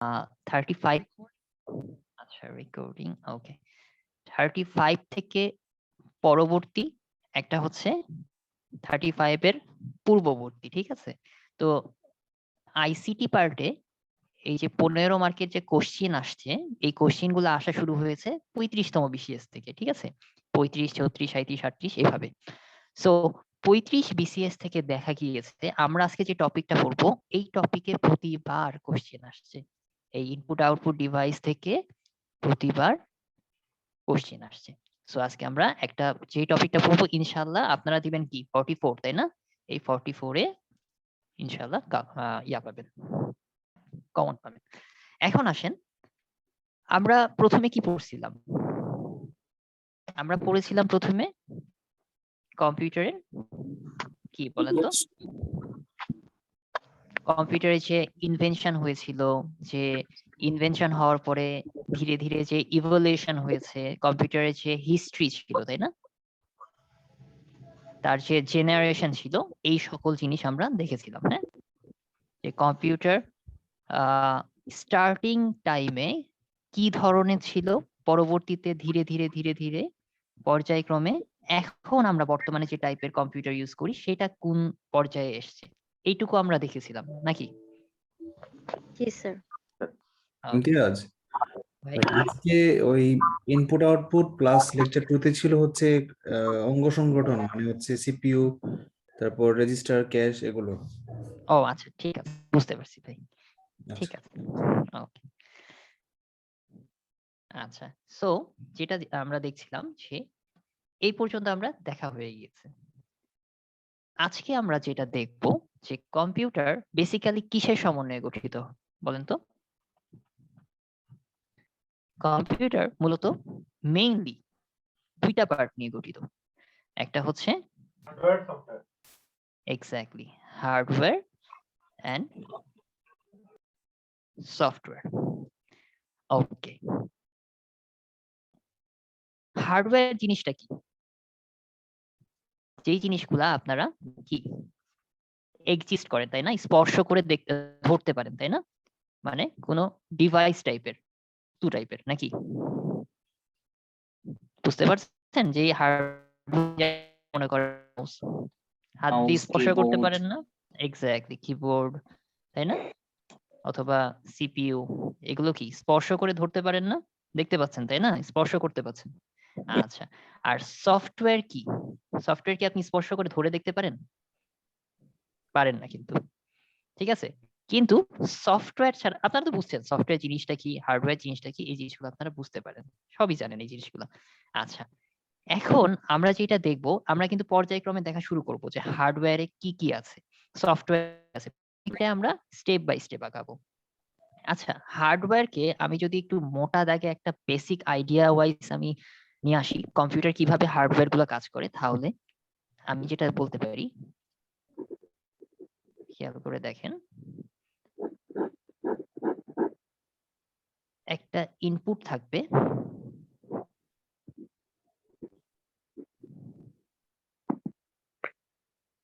35, আচ্ছা রেকর্ডিং, ওকে। 35 থেকে পরবর্তী, একটা হচ্ছে 35 এর পূর্ববর্তী, ঠিক আছে? তো আইসিটি পার্টে এই যে 15 মার্কের যে কোশ্চেন আসছে, এই কোশ্চেন গুলো আসা শুরু হয়েছে 35তম বিসিএস থেকে, ঠিক আছে? 35, 34, 37, 38 এভাবে। সো 35 বিসিএস থেকে দেখা গিয়েছে আমরা আজকে যে টপিকটা পড়বো, এই টপিকে প্রতিবার কোশ্চেন আসছে। এই ইনপুট আউটপুট ডিভাইস থেকে প্রতিবার কোশ্চেন আসছে। সো আজকে আমরা একটা যে টপিকটা পড়বো ইনশাআল্লাহ আপনারা দিবেন কি 44, তাই না? এই 44 এ ইনশাআল্লাহ ইয়া পাবেন, কমন পাবেন। এখন আসেন, আমরা প্রথমে কি পড়ছিলাম? আমরা পড়েছিলাম প্রথমে কম্পিউটারের কি বলেন তো? কম্পিউটারে যে ইনভেনশন হয়েছিল, যে ইনভেনশন হওয়ার পরে ধীরে ধীরে যে ইভলিউশন হয়েছে, কম্পিউটারের যে হিস্ট্রি ছিল, তাই না? তার যে জেনারেশন ছিল, এই সকল জিনিস আমরা দেখেছিলাম, হ্যাঁ? যে কম্পিউটার স্টার্টিং টাইমে কি ধরনের ছিল, পরবর্তীতে ধীরে ধীরে ধীরে ধীরে পর্যায়ক্রমে এখন আমরা বর্তমানে যে টাইপের কম্পিউটার ইউজ করি সেটা কোন পর্যায়ে এসছে, এইটুকু আমরা দেখেছিলাম নাকি? জি স্যার। ওকে ইমতিয়াজ, ভাই। আজকে ওই ইনপুট আউটপুট প্লাস লেকচার 2 তে ছিল হচ্ছে অঙ্গ সংগঠন, মানে হচ্ছে সিপিইউ, তারপর রেজিস্টার, ক্যাশ, এগুলো। ও আচ্ছা, ঠিক আছে, বুঝতে পারছি ভাই, ঠিক আচ্ছা, আছে, ওকে। আচ্ছা, সো যেটা আমরা দেখছিলাম যে এই পর্যন্ত আমরা দেখা হয়ে গিয়েছে। আজকে আমরা যেটা দেখব যে কম্পিউটার বেসিক্যালি কিসের সমন্বয়ে গঠিত, বলেন তো? কম্পিউটার মূলত মেইনলি দুইটা পার্ট নিয়ে গঠিত। একটা হচ্ছে exactly hardware and software. Okay, hardware জিনিসটা কি? যেই জিনিসগুলা আপনারা কি এক্সিস্ট করেন, তাই না? স্পর্শ করে দেখতে ধরতে পারেন, তাই না? মানে কোনো ডিভাইস টাইপের, টু টাইপের নাকি? বুঝতে পারছেন যে হার্ডওয়্যার মনে করেন হাত দিয়ে মাউস, স্পর্শ করতে কিবোর্ড। পারেন না, এক্স্যাক্টলি কিবোর্ড, তাই না? অথবা সিপিইউ, এগুলো কি স্পর্শ করে ধরতে পারেন না? দেখতে পাচ্ছেন, তাই না? স্পর্শ করতে পাচ্ছেন। আচ্ছা, আর সফটওয়্যার কি? সফটওয়্যার কি আপনি স্পর্শ করে ধরে দেখতে পারেন? পারেন না কিন্তু, ঠিক আছে? কিন্তু সফটওয়্যার ছাড়া আপনারা তো বুঝছেন সফটওয়্যার জিনিসটা কি, হার্ডওয়্যার জিনিসটা কি, এই জিনিসগুলো আপনারা বুঝতে পারেন, সবই জানেন এই জিনিসগুলো। আচ্ছা, এখন আমরা যেটা দেখব, আমরা কিন্তু পর্যায়ক্রমে দেখা শুরু করব যে হার্ডওয়্যারে কি কি আছে, সফটওয়্যার আছে, এটা আমরা স্টেপ বাই স্টেপ আগাবো। আচ্ছা, হার্ডওয়্যারকে আমি যদি একটু মোটা দাগে একটা বেসিক আইডিয়া ওয়াইজ আমি নিয়ে আসি কম্পিউটার কিভাবে হার্ডওয়্যার গুলো কাজ করে, তাহলে আমি যেটা বলতে পারি, খেয়াল করে দেখেন, একটা ইনপুট থাকবে,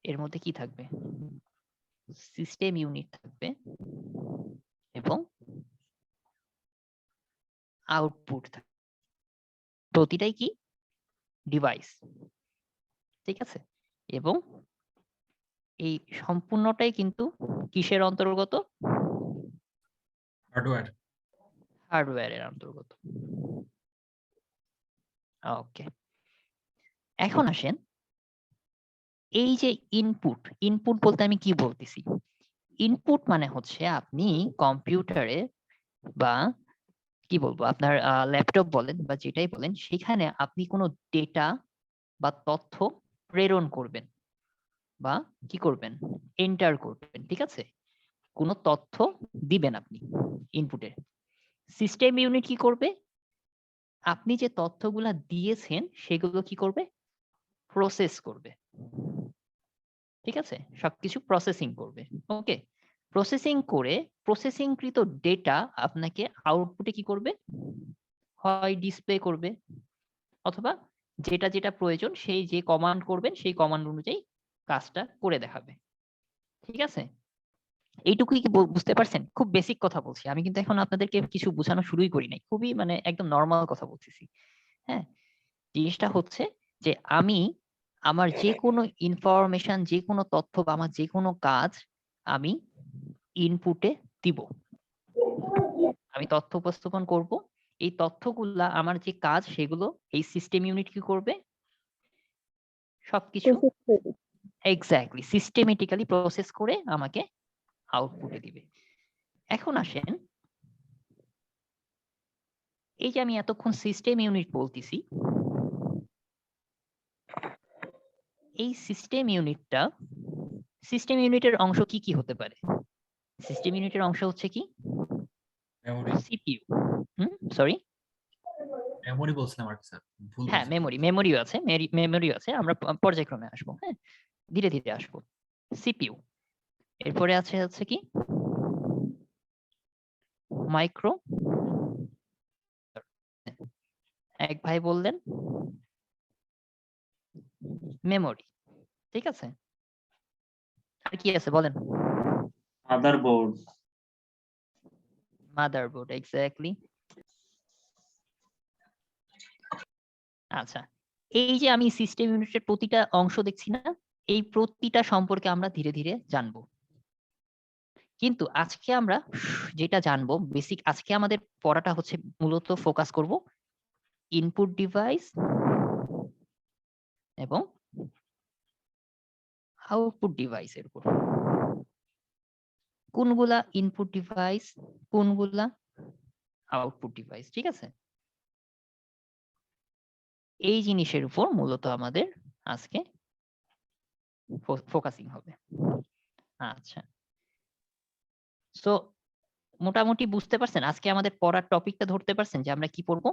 এর মধ্যে কি থাকবে, সিস্টেম ইউনিট থাকবে এবং আউটপুট থাকবে, প্রতিটাই কি ডিভাইস, ঠিক আছে? এবং এই সম্পূর্ণটাই কিন্তু কিসের অন্তর্গত? হার্ডওয়্যার। হার্ডওয়্যারের অন্তর্গত। ওকে, এখন আসেন, এই যে ইনপুট, ইনপুট বলতে আমি কি বলতেছি? ইনপুট মানে হচ্ছে আপনি কম্পিউটারে বা কি বলবো আপনার ল্যাপটপ বলেন বা যেটাই বলেন, সেখানে আপনি কোনো ডেটা বা তথ্য প্রেরণ করবেন বা কি করবেন, এন্টার করবেন, ঠিক আছে? কোনো তথ্য দিবেন আপনি ইনপুটে, সিস্টেম ইউনিট কি করবে, আপনি যে তথ্যগুলা দিয়েছেন সেগুলো কি করবে, প্রসেস করবে, ঠিক আছে? সবকিছু প্রসেসিং করবে, ওকে? প্রসেসিং করে প্রসেসিংকৃত ডেটা আপনাকে আউটপুটে কি করবে, হয় ডিসপ্লে করবে অথবা যেটা যেটা প্রয়োজন সেই যে কমান্ড করবেন সেই কমান্ড অনুযায়ী কাজটা করে দেখাবে, ঠিক আছে? এইটুকুই কি বুঝতে পারছেন? খুব বেসিক কথা বলছি। আমি কিন্তু এখন আপনাদেরকে কিছু বোঝানো শুরুই করি নাই। খুবই মানে একদম নরমাল কথা বলতেছি। হ্যাঁ? জিনিসটা হচ্ছে যে আমি আমার যেকোনো ইনফরমেশন, যেকোনো তথ্য বা আমার যেকোনো কাজ আমি ইনপুটে দিব। আমি তথ্য উপস্থাপন করব। এই তথ্যগুলা আমার যে কাজ সেগুলো এই সিস্টেম ইউনিট কি করবে? সবকিছু প্রসেস করবে। এক্সাক্টলি সিস্টেমেটিক্যালি প্রসেস করে আমাকে আউটপুটে দিবে। এখন আসেন, এই যে আমি এতক্ষণ সিস্টেম ইউনিট বলতেছি, এই সিস্টেম ইউনিটের অংশ কি কি হতে পারে? সিস্টেম ইউনিটের অংশ হচ্ছে কি? Memory CPU. সরি, মেমোরি বলছিলাম আর কি স্যার, ভুল হ্যাঁ বলছি। মেমোরিও আছে, মেমোরিও আছে। আমরা পর্যায়ক্রমে আসবো, হ্যাঁ ধীরে ধীরে আসবো। সিপিইউ, এরপরে হচ্ছে কি মাইক্রো, এক ভাই বললেন মেমোরি, ঠিক আছে? আর কি আছে বলেন? মাদারবোর্ড। Motherboard, exactly. আচ্ছা, এই যে আমি সিস্টেম ইউনিটের প্রতিটা অংশ দেখছি না, এই প্রতিটা সম্পর্কে আমরা ধীরে ধীরে জানবো। কিন্তু আজকে আমরা যেটা জানবো বেসিক, আজকে আমাদের পড়াটা হচ্ছে মূলত ফোকাস করব ইনপুট ডিভাইস এবং আউটপুট ডিভাইসের উপর। কোনগুলা ইনপুট ডিভাইস, কোনগুলা আউটপুট ডিভাইস, ঠিক আছে? এই জিনিসের উপর মূলত আমাদের আজকে ফোকাসিং হবে। আচ্ছা, সো মোটামুটি বুঝতে পারছেন আজকে আমাদের পড়ার টপিকটা ধরতে পারছেন যে আমরা কি পড়বো?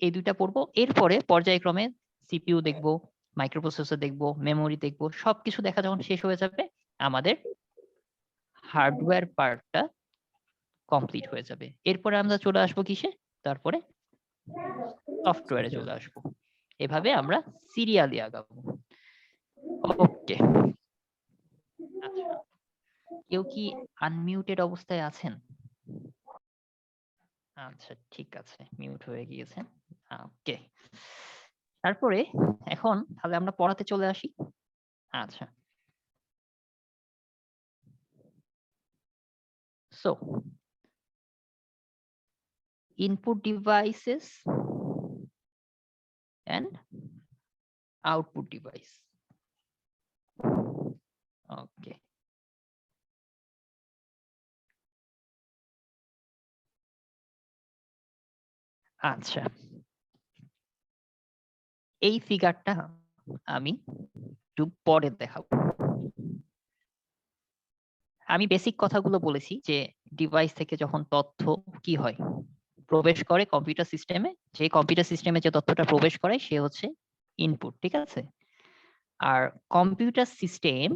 এই দুইটা পড়বো, এরপরে পর্যায়ক্রমে সিপিইউ দেখবো, মাইক্রোপ্রসেসর দেখবো, মেমোরি দেখবো, সবকিছু দেখা যখন শেষ হয়ে যাবে আমাদের হার্ডওয়্যার পার্টটা কমপ্লিট হয়ে যাবে। এরপরে আমরা চলে আসবো কিসে? তারপরে সফটওয়্যারে চলে আসবো। এভাবে আমরা সিরিয়ালি আগাবো। ওকে, আচ্ছা, কেউ কি আনমিউটেড অবস্থায় আছেন? আচ্ছা ঠিক আছে, মিউট হয়ে গিয়েছেন। ওকে, তারপরে এখন তাহলে আমরা পড়াতে চলে আসি। আচ্ছা, so input devices and output device. Okay. আচ্ছা, এই ফিগারটা আমি একটু পরে দেখাবো। আমি বেসিক কথাগুলো বলেছি যে ডিভাইস থেকে যখন তথ্য কি হয় প্রবেশ করে কম্পিউটার সিস্টেমে, যে কম্পিউটার সিস্টেমে যে তথ্যটা প্রবেশ করে সে হচ্ছে ইনপুট, ঠিক আছে? আর কম্পিউটার সিস্টেম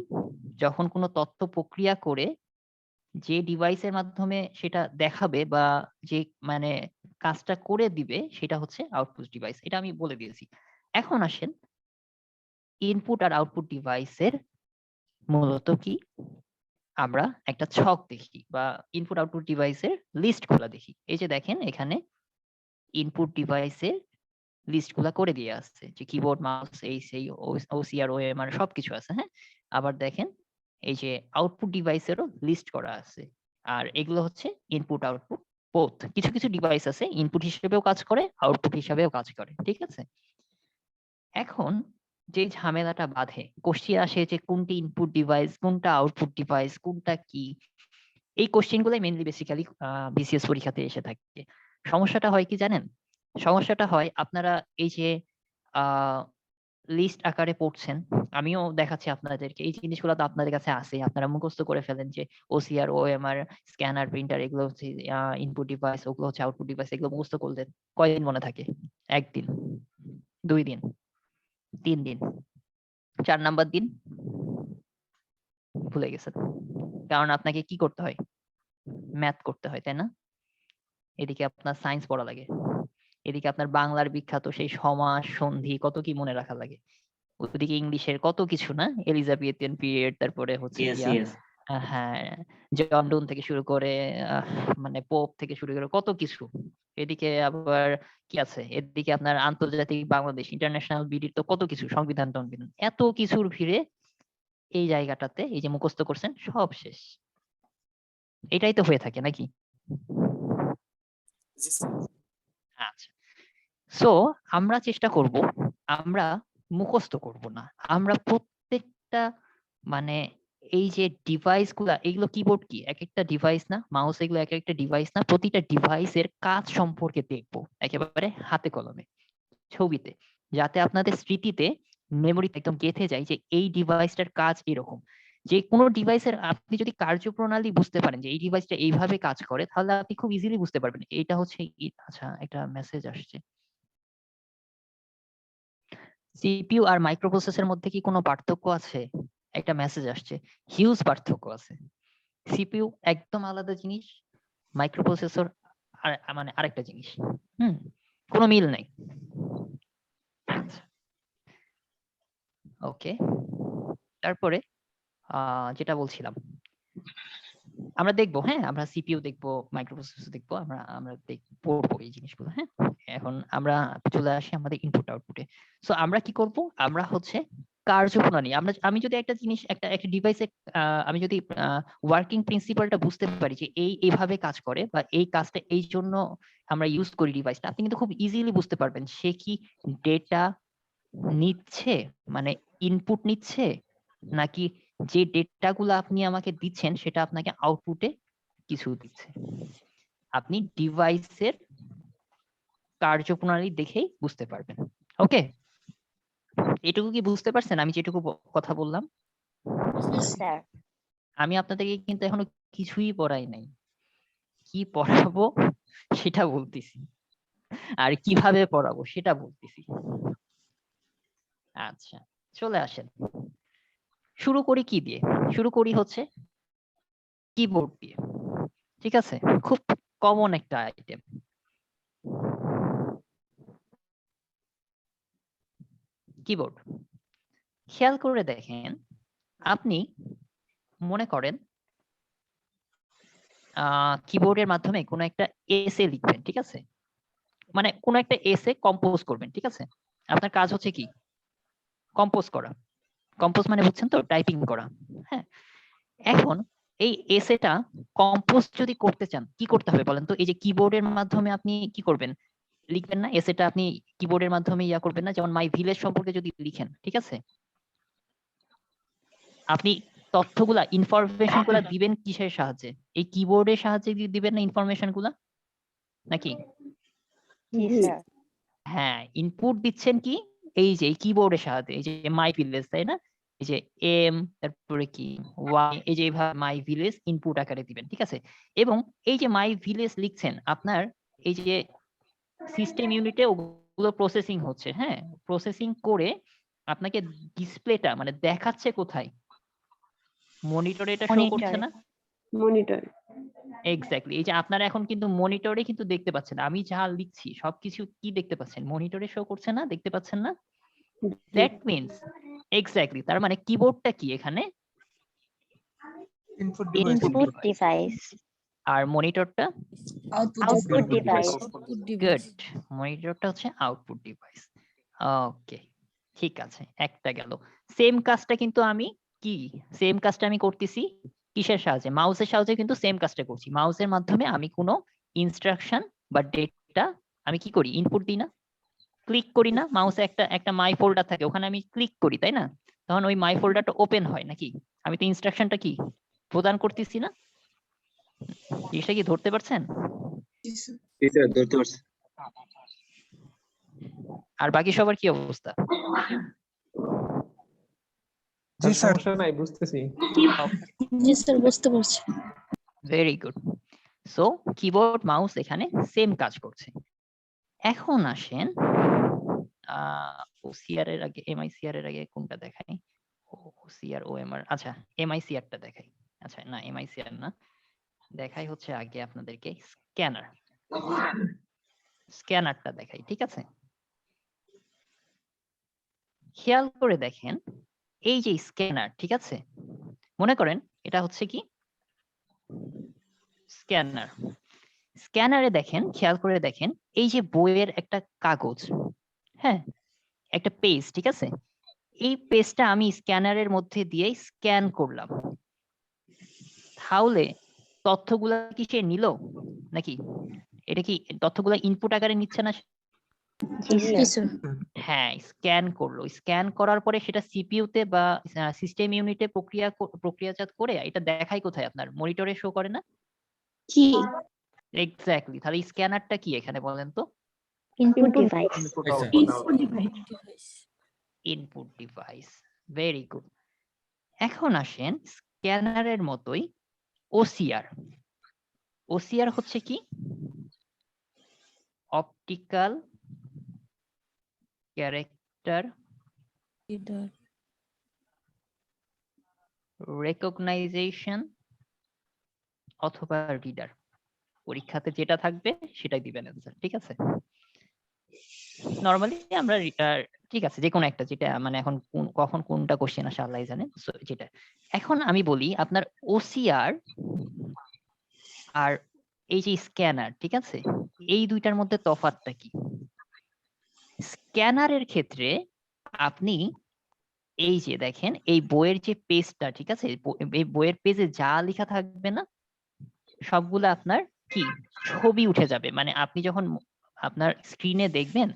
যখন কোনো তথ্য প্রক্রিয়া করে যে ডিভাইসের মাধ্যমে সেটা দেখাবে বা যে মানে কাজটা করে দিবে সেটা হচ্ছে আউটপুট ডিভাইস। এটা আমি বলে দিয়েছি। এখন আসেন ইনপুট আর আউটপুট ডিভাইসের মূলত কি আমরা একটা ছক দেখি বা ইনপুট আউটপুট ডিভাইসের লিস্ট গুলা দেখি। এই যে দেখেন এখানে ইনপুট ডিভাইসের লিস্ট গুলা করে দিয়ে আসছে যে কিবোর্ড, মাউস, এই সেই ওসিআর, ওএমআর সবকিছু আছে, হ্যাঁ? আবার দেখেন এই যে আউটপুট ডিভাইসেরও লিস্ট করা আছে। আর এগুলো হচ্ছে ইনপুট আউটপুট বোথ। কিছু কিছু ডিভাইস আছে ইনপুট হিসেবেও কাজ করে, আউটপুট হিসেবেও কাজ করে, ঠিক আছে? এখন যে ঝামেলাটা বাধে, কোশ্চেন আসে যে কোনটি ইনপুট ডিভাইস, কোনটা আউটপুট ডিভাইস, কোনটা কি, এই কোশ্চেন গুলাই মেইনলি বেসিক্যালি বিসিএস পরীক্ষাতে এসে থাকে। সমস্যাটা হয় কি জানেন? সমস্যাটা হয় আপনারা এই যে লিস্ট আকারে পড়ছেন, আমিও দেখাচ্ছি আপনাদেরকে, এই জিনিসগুলো তো আপনাদের কাছে আছেই, আপনারা মুখস্থ করে ফেলেন যে ওসিআর, ওএমআর, স্ক্যানার, প্রিন্টার এগুলো হচ্ছে ইনপুট ডিভাইস, ওগুলো হচ্ছে আউটপুট ডিভাইস। এগুলো মুখস্থ করলেন, কয়দিন মনে থাকে? 1 দিন, 2 দিন, 3 দিন, 4 নাম্বার দিন ভুলে গেছেন। কারণ আপনাকে কি করতে হয়? ম্যাথ করতে হয়, তাই না? এদিকে আপনার সায়েন্স পড়া লাগে, এদিকে আপনার বাংলার বিখ্যাত সেই সমাস, সন্ধি কত কি মনে রাখা লাগে, ওদিকে ইংলিশের কত কিছু না, এলিজাবেথিয়ান পিরিয়ড, তারপরে হচ্ছে ইয়েস গিয়া ইয়েস হ্যাঁ, জন ডুন থেকে শুরু করে মানে পোপ থেকে শুরু করে কত কিছু। এদিকে আবার কি আছে? এদিকে আপনার আন্তর্জাতিক বাংলাদেশ ইন্টারন্যাশনাল বিডির তো কত কিছু সংবিধান-টংবিধান। এত কিছুর ভিড়ে এই জায়গাটাতে এই যে মুখস্থ করছেন সব শেষ। এটাই তো হয়ে থাকে নাকি? আচ্ছা। সো আমরা চেষ্টা করব আমরা মুখস্থ করব না। আমরা প্রত্যেকটা মানে এই যে ডিভাইস গুলা এগুলো কিবোর্ড কি? একেকটা ডিভাইস না? মাউস এগুলো একেকটা ডিভাইস না? প্রতিটা ডিভাইসের কাজ সম্পর্কে দেখব। একেবারে হাতে কলমে, ছবিতে। যাতে আপনাদের স্মৃতিতে মেমোরিতে একদম গেঁথে যায় যে এই ডিভাইসটার কাজ এরকম। যে কোনো ডিভাইসের আপনি যদি কার্যপ্রণালী বুঝতে পারেন যে এই ডিভাইসটা এইভাবে কাজ করে তাহলে আপনি খুব ইজিলি বুঝতে পারবেন। এটা হচ্ছে আচ্ছা একটা মেসেজ আসছে। সিপিইউ আর মাইক্রোপ্রসেসরের মধ্যে কি কোনো পার্থক্য আছে? একটা মেসেজ আসছে। হিউজ পার্থক্য আছে। সিপিইউ একদম আলাদা জিনিস, মাইক্রোপ্রসেসর আর মানে আরেকটা জিনিস। কোনো মিল নাই। ওকে। তারপরে যেটা বলছিলাম আমরা দেখবো, হ্যাঁ? আমরা সিপিইউ দেখবো, মাইক্রোপ্রসেসর দেখবো। আমরা পড়বো এই জিনিসগুলো, হ্যাঁ? এখন আমরা চলে আসি আমাদের ইনপুট আউটপুটে। সো আমরা কি করব? আমরা হচ্ছে কার্যপ্রণালী আমি যদি একটা জিনিস একটা ডিভাইসে আমি যদি ওয়ার্কিং প্রিন্সিপালটা বুঝতে পারি যে এইভাবে কাজ করে বা এই কাজটা এই জন্য আমরা ইউজ করি ডিভাইসটা, আপনি কিন্তু খুব ইজিলি বুঝতে পারবেন সে কি ডেটা নিচ্ছে মানে ইনপুট নিচ্ছে নাকি যে ডেটাগুলো আপনি আমাকে দিচ্ছেন সেটা আপনাকে আউটপুটে কিছু দিচ্ছে। আপনি ডিভাইসের কার্যপ্রণালী দেখেই বুঝতে পারবেন। ওকে, এটুকু কি বুঝতে পারছেন আমি যেটুকু কথা বললাম? স্যার আমি আপনাদেরকে কিন্তু এখনো কিছুই পড়াই নাই। কি পড়াবো সেটা বলতেছি, আর কিভাবে পড়াবো সেটা বলতেছি। আচ্ছা, চলে আসেন। শুরু করি কি দিয়ে? শুরু করি হচ্ছে কিবোর্ড দিয়ে। ঠিক আছে, খুব কমন একটা আইটেম। কিবোর্ড খেয়াল করে দেখেন, আপনি মনে করেন কিবোর্ডের মাধ্যমে কোনো একটা এসে লিখবেন, ঠিক আছে? মানে কোনো একটা এসে কম্পোজ করবেন, ঠিক আছে? আপনার কাজ হচ্ছে কি? কম্পোজ করা। কম্পোজ মানে বুঝছেন তো? টাইপিং করা। হ্যাঁ, এখন এই এসেটা কম্পোজ যদি করতে চান কি করতে হবে বলেন তো? এই যে কিবোর্ডের মাধ্যমে আপনি কি করবেন? লিখবেন না? এসেটা আপনি কিবোর্ডের মাধ্যমে ইয়া করবেন না? যেমন মাই ভিলেজ সম্পর্কে যদি লিখেন, ঠিক আছে? আপনি তথ্যগুলা ইনফরমেশন গুলা দিবেন কিসের সাহায্যে? এই কিবোর্ডের সাহায্যে দিবেন না ইনফরমেশন গুলা নাকি? জি স্যার হ্যাঁ, ইনপুট দিচ্ছেন কি এই যে কিবোর্ডের সাহায্যে, এই যে মাই ভিলেজ, তাই না? এই যে এম তারপরে কি ওয়াই, এই যে এইভাবে মাই ভিলেজ ইনপুট আকারে দিবেন, ঠিক আছে? এবং এই যে মাই ভিলেজ লিখছেন আপনার এই যে সিস্টেম ইউনিটে ওগুলো প্রসেসিং হচ্ছে, হ্যাঁ? প্রসেসিং করে আপনাকে ডিসপ্লেটা মানে দেখাচ্ছে কোথায়? মনিটরে এটা শো করছে মনিটরে না? Monitor exactly. এই যে আপনারা এখন কিন্তু মনিটরে কিন্তু দেখতে পাচ্ছেন। আমি যা লিখছি সবকিছু কি দেখতে পাচ্ছেন? মনিটরে শো করছে না? দেখতে পাচ্ছেন না? দ্যাট মিনস এক্স্যাক্টলি তার মানে কিবোর্ডটা কি এখানে? ইনপুট ইনপুট ডিভাইস আর মনিটরটা? Output device good. মনিটরটা হচ্ছে আউটপুট ডিভাইস। ওকে, ঠিক আছে, একটা গেল। সেম কাজটা কিন্তু আমি সেম কাজটা আমি করতেছি কিসের সাহায্যে? মাউসের সাহায্যে কিন্তু সেম কাজটা করছি। মাউসের মাধ্যমে আমি কোনো ইনস্ট্রাকশন বা ডেটা আমি কি করি? ইনপুট দিই না? ক্লিক করি না? মাউসে একটা মাই ফোল্ডার থাকে, ওখানে আমি ক্লিক করি, তাই না? তখন ওই মাই ফোল্ডারটা ওপেন হয় নাকি? আমি তো ইনস্ট্রাকশনটা কি প্রদান করতেছি না? জিনিসটা কি ধরতে পারছেন? আর বাকি সবার কি অবস্থা? জি স্যার, সমস্যা নাই, বুঝতেছি। জি স্যার বুঝতে পারছি very good. So keyboard mouse এখানে সেম কাজ করছে। এখন আসেন ওসিআর এর আগে এমআইসিআর এর আগে কোনটা দেখাই? ওসিআর ওএমআর, আচ্ছা এমআইসিআর টা দেখাই। আচ্ছা না, এমআইসিআর না, দেখাই হচ্ছে আগে আপনাদেরকে স্ক্যানারটা দেখাই, ঠিক আছে? খেয়াল করে দেখেন এই যে স্ক্যানার, ঠিক আছে? মনে করেন এটা হচ্ছে কি স্ক্যানার। স্ক্যানারে দেখেন, খেয়াল করে দেখেন, এই যে বইয়ের একটা কাগজ, হ্যাঁ, একটা পেজ, ঠিক আছে, এই পেজটা আমি স্ক্যানারের মধ্যে দিয়ে স্ক্যান করলাম, তাহলে তথ্যগুলা কি সে নিল নাকি? এটা কি তথ্যগুলা ইনপুট আকারে নিচ্ছে না? জি স্যার হ্যাঁ, স্ক্যান করলো, স্ক্যান করার পরে সেটা সিপিইউ তে বা সিস্টেম ইউনিটে প্রক্রিয়াজাত করে এটা দেখায় কোথায়? আপনার মনিটরে শো করে না? জি এক্স্যাক্টলি। তাহলে স্ক্যানারটা কি এখানে বলেন তো? Input device input device. Very good. এখন আসেন স্ক্যানারের মতোই ওসিআর। ওসিআর হচ্ছে কি? অপটিক্যাল ক্যারেক্টার রেকগনাইজেশন অথবা রিডার। পরীক্ষাতে যেটা থাকবে সেটাই দিবেন অ্যান্সার, ঠিক আছে? নরমালি আমরা ঠিক আছে, যে কোনো একটা, যেটা মানে এখন কখন কোনটা কোশ্চেন আসে আল্লাহ জানে। So, যেটা এখন আমি বলি, আপনার ওসিআর আর এই যে স্ক্যানার, ঠিক আছে, এই দুইটার মধ্যে তফাৎটা কি? স্ক্যানারের ক্ষেত্রে আপনি এই যে দেখেন, এই বইয়ের যে পেজটা, ঠিক আছে, এই বইয়ের পেজে যা লেখা থাকবে না, সবগুলো আপনার কি ছবি উঠে যাবে। মানে আপনি যখন আপনার স্ক্রিনে দেখবেন,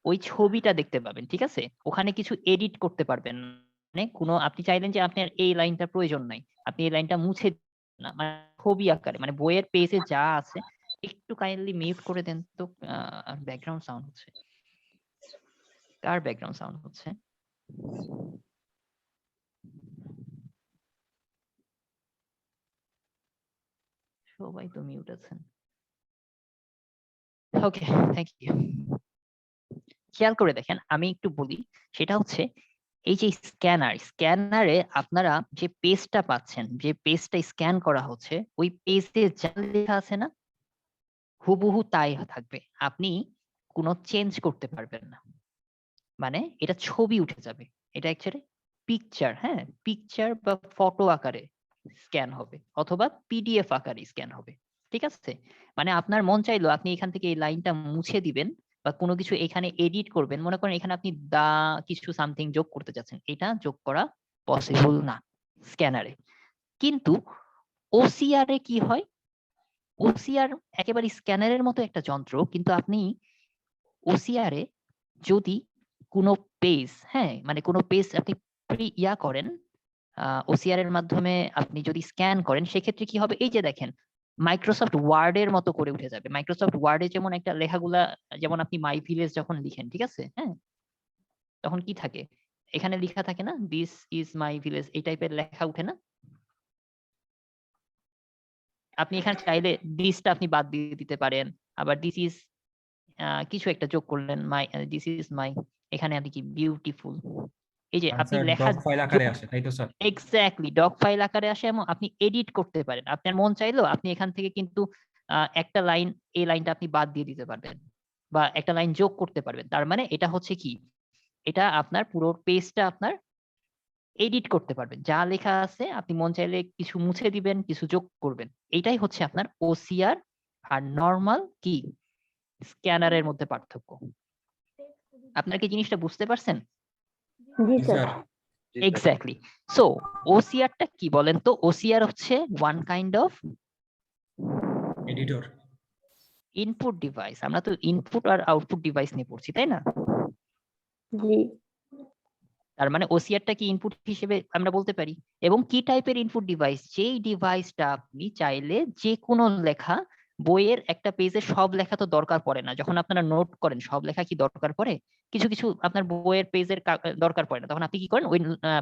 ওই ছবিটা দেখতে পাবেন, ঠিক আছে? ওখানে কিছু এডিট করতে পারবেন না। মানে কোনো, আপনি চাইলেন যে আপনার এই লাইনটা প্রয়োজন নাই, আপনি এই লাইনটা মুছে না, মানে ছবি আকারে, মানে বইয়ের পেজে যা আছে। একটু কাইন্ডলি মিউট করে দেন তো, ব্যাকগ্রাউন্ড সাউন্ড হচ্ছে। কার ব্যাকগ্রাউন্ড সাউন্ড হচ্ছে? সবাই তো মিউট আছেন। ওকে, থ্যাংক ইউ। খেয়াল করে দেখেন, আমি একটু বলি, সেটা হচ্ছে এই যে স্ক্যানারে আপনারা যে পেজটা পাচ্ছেন, যে পেজটা স্ক্যান করা হচ্ছে, ওই পেজে যা লেখা আছে না, হুবহু তাই থাকবে। আপনি কোনো চেঞ্জ করতে পারবেন না। মানে এটা ছবি উঠে যাবে, এটা অ্যাকচুয়ালি পিকচার, হ্যাঁ, পিকচার বা ফটো আকারে স্ক্যান হবে, অথবা পিডিএফ আকারে স্ক্যান হবে, ঠিক আছে? মানে আপনার মন চাইলো আপনি এখান থেকে এই লাইনটা মুছে দিবেন বা কোনো কিছু এখানে এডিট করবেন, মনে করেন এখানে আপনি দা কিছু সামথিং যোগ করতে যাচ্ছেন, এটা যোগ করা পসিবল না স্ক্যানারে। কিন্তু ওসিআর এ কি হয়? ওসিআর একেবারে স্ক্যানারের মতো একটা যন্ত্র, কিন্তু আপনি ওসিআর এ যদি কোনো পেজ, হ্যাঁ, মানে কোনো পেজ আপনি করেন, ওসিআর এর মাধ্যমে আপনি যদি স্ক্যান করেন, সেক্ষেত্রে কি হবে? এই যে দেখেন, মাইক্রোসফট ওয়ার্ড এর মতো করে উঠে যাবে। মাইক্রোসফট ওয়ার্ডে যেমন একটা লেখাগুলা, যেমন আপনি মাই ভিলেজ যখন লিখেন, ঠিক আছে, হ্যাঁ, তখন কি থাকে? এখানে লেখা থাকে না, দিস ইজ মাই ভিলেজ, এই টাইপের লেখা উঠে না? আপনি এখানে চাইলে দিসটা আপনি বাদ দিয়ে দিতে পারেন, আবার দিস ইজ কিছু একটা যোগ করলেন, মাই দিস ইজ মাই, এখানে আপনি কি বিউটিফুল, এই যে আপনি স্যার লেখা ডক ফাইল আকারে আসে, তাই তো স্যার? এক্স্যাক্টলি ডক ফাইল আকারে আসে, এবং আপনি এডিট করতে পারেন। আপনার মন চাইলো আপনি এখান থেকে কিন্তু একটা লাইন, এই লাইনটা আপনি বাদ দিয়ে দিতে পারবেন, বা একটা লাইন যোগ করতে পারবেন। তার মানে এটা হচ্ছে কি, এটা আপনার পুরো পেজটা আপনার এডিট করতে পারবেন, যা লেখা আছে আপনি মন চাইলে কিছু মুছে দিবেন, কিছু যোগ করবেন। এটাই হচ্ছে আপনার ওসিআর আর নরমাল কি স্ক্যানারের মধ্যে পার্থক্য। আপনার কি জিনিসটা বুঝতে পারছেন? জি জি স্যার স্যার। এক্স্যাক্টলি। সো ওসিআরটা কি বলেন তো? ওসিআর হচ্ছে one kind of editor. Input device. আমরা তো ইনপুট আর আউটপুট ডিভাইস নিয়ে পড়ছি, তাই না? জি তার মানে ওসিআরটা কি ইনপুট হিসেবে আমরা বলতে পারি। এবং কি টাইপের ইনপুট ডিভাইস? যেই ডিভাইসটা আপনি চাইলে যে কোনো লেখা, বইয়ের একটা পেজে সব লেখা তো দরকার পড়ে না, যখন আপনারা নোট করেন সব লেখা কি দরকার পড়ে? কিছু কিছু আপনার বইয়ের পেজের দরকার পড়ে না, তখন আপনি কি করেন? ওই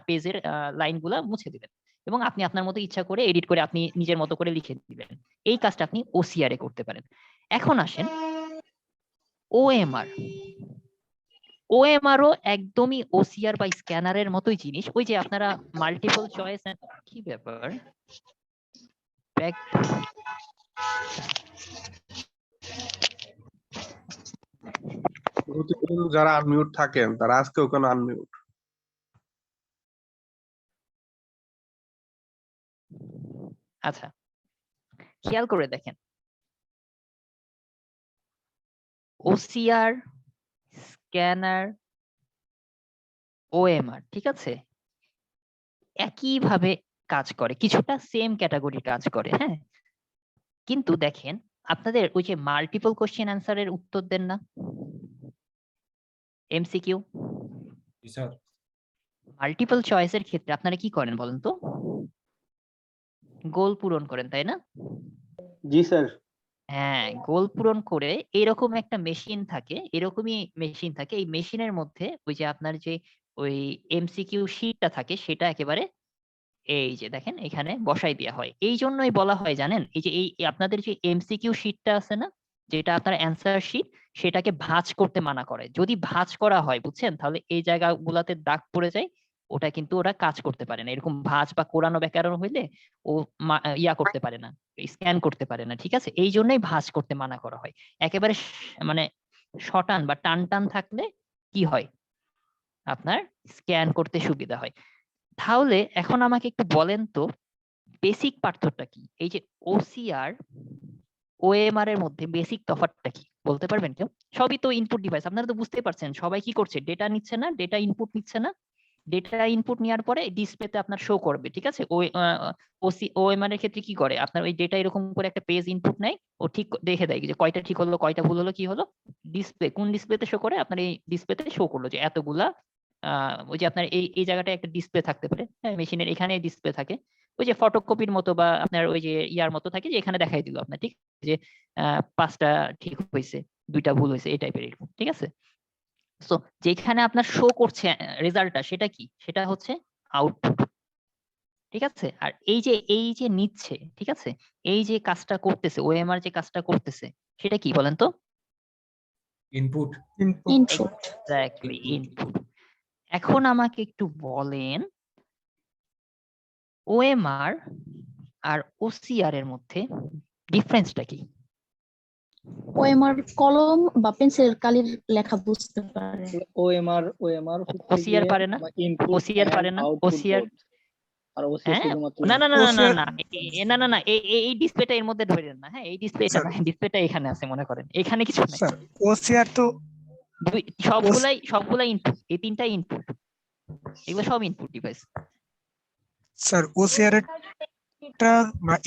পেজের লাইনগুলা মুছে দিবেন, এবং আপনি আপনার মতো ইচ্ছা করে এডিট করে আপনি নিজের মতো করে লিখে দিবেন। এই কাজটা আপনি ওসিআর এ করতে পারেন। এখন আসেন ওএমআর। ওএমআরও একদমই ওসিআর বা স্ক্যানারের মতোই জিনিস। ওই যে আপনারা মাল্টিপল চয়েস, কি ব্যাপার, ব্যাক প্রতিদিন যারা আনমিউট থাকেন তারা আজকেও কেন আনমিউট? আচ্ছা, খেয়াল করে দেখেন, ওসিআর, স্ক্যানার, ওএমআর, ঠিক আছে, একইভাবে কাজ করে, কিছুটা সেম ক্যাটাগরির কাজ করে, হ্যাঁ। কিন্তু দেখেন আপনাদের ওই যে মাল্টিপল কোশ্চেন অ্যান্সারের উত্তর দেন না, এমসিকিউ, জি স্যার। মাল্টিপল চয়েসের ক্ষেত্রে আপনারা কি করেন বলেন তো? গোল পূরণ করেন, তাই না? জি স্যার। হ্যাঁ, গোল পূরণ করে এরকম একটা মেশিন থাকে, এরকমই মেশিন থাকে, এই মেশিনের মধ্যে ওই যে আপনার যে ওই এমসিকিউ শিটটা থাকে সেটা একেবারে এই যে দেখেন এখানে বসাই দেওয়া হয়। এই জন্যই বলা হয় জানেন, এই যে এই আপনাদের যে এমসিকিউ শিটটা আছে না, যেটা আপনার অ্যান্সার শিট, সেটাকে ভাঁজ করতে মানা করে। যদি ভাঁজ করা হয় বুঝছেন, তাহলে এই জায়গাগুলাতে দাগ পড়ে যায়, ওটা কিন্তু ওরা কাজ করতে পারে না। এরকম ভাঁজ বা কোরানো ব্যাকরণ হইলে ও ইয়া করতে পারে না, স্ক্যান করতে পারে না, ঠিক আছে। এই জন্যই ভাঁজ করতে মানা করা হয়। একেবারে মানে শটান বা টান টান থাকলে কি হয়, আপনার স্ক্যান করতে সুবিধা হয়। তাহলে এখন আমাকে একটু বলেন তো বেসিক পার্থক্যটা কি? এই যে ওসিআর, ওএমআর এর মধ্যে বেসিক তফাৎটা কি বলতে পারবেন কেউ? সবই তো ইনপুট ডিভাইস, আপনারা তো বুঝতেই পারছেন সবাই কি করছে, ডেটা নিচ্ছে না, ডেটা ইনপুট নিচ্ছে না, ডেটা ইনপুট নেওয়ার পরে ডিসপ্লেতে আপনার শো করবে, ঠিক আছে। ওএমআর এর ক্ষেত্রে কি করে, আপনার ওই ডেটা এরকম করে একটা পেজ ইনপুট নেয়, ও ঠিক দেখে দেয় যে কয়টা ঠিক হলো কয়টা ভুল হলো কি হলো, ডিসপ্লে কোন ডিসপ্লেতে শো করে, আপনার এই ডিসপ্লেতে শো করলো যে এতগুলা ওই যে আপনার এই এই জায়গাটায় একটা ডিসপ্লে থাকতে পারে, হ্যাঁ, মেশিনের এখানে ডিসপ্লে থাকে, ওই যে ফটোকপির মতো বা আপনার ওই যে ইয়ার মতো থাকে, যে এখানে দেখাই দিল আপনার, ঠিক যে 5টা ঠিক হয়েছে, 2টা ভুল হয়েছে, এই টাইপের এরকম, ঠিক আছে। তো যেখানে আপনার শো করছে রেজাল্টটা, সেটা কি, সেটা হচ্ছে আউটপুট, ঠিক আছে। আর এই যে নিচ্ছে, ঠিক আছে, এই যে কাজটা করতেছে, ওএমআর যে কাজটা করতেছে সেটা কি বলেন তো? ইনপুট। ইনপুট। Exactly, input. এখন আমাকে একটু বলেন ওএমআর আর ওসিআর এর মধ্যে ডিফারেন্সটা কি? ওএমআর কলম বা পেন্সিলের কালির লেখা বুঝতে পারে। ওএমআর হচ্ছে ওসিআর গিয়ে পারে না, ইনপুট ওসিআর এন্ড পারে না, আউটপুট ওসিআর, বোথ, আর ওসিআর হ্যাঁ, শুধুমাত্র না না না না না OCR না না না না এই ডিসপ্লেটা এর মধ্যে ধরেন না, হ্যাঁ, এই ডিসপ্লেটা স্যার, না, ডিসপ্লেটা এখানে আছে মনে করেন, এখানে কিছু নাই, স্যার ওসিআর তো সবগুলাই ইনপুট, এই তিনটা ইনপুট, এগুলো সব ইনপুট ডিভাইস। স্যার ওসিআর এরটা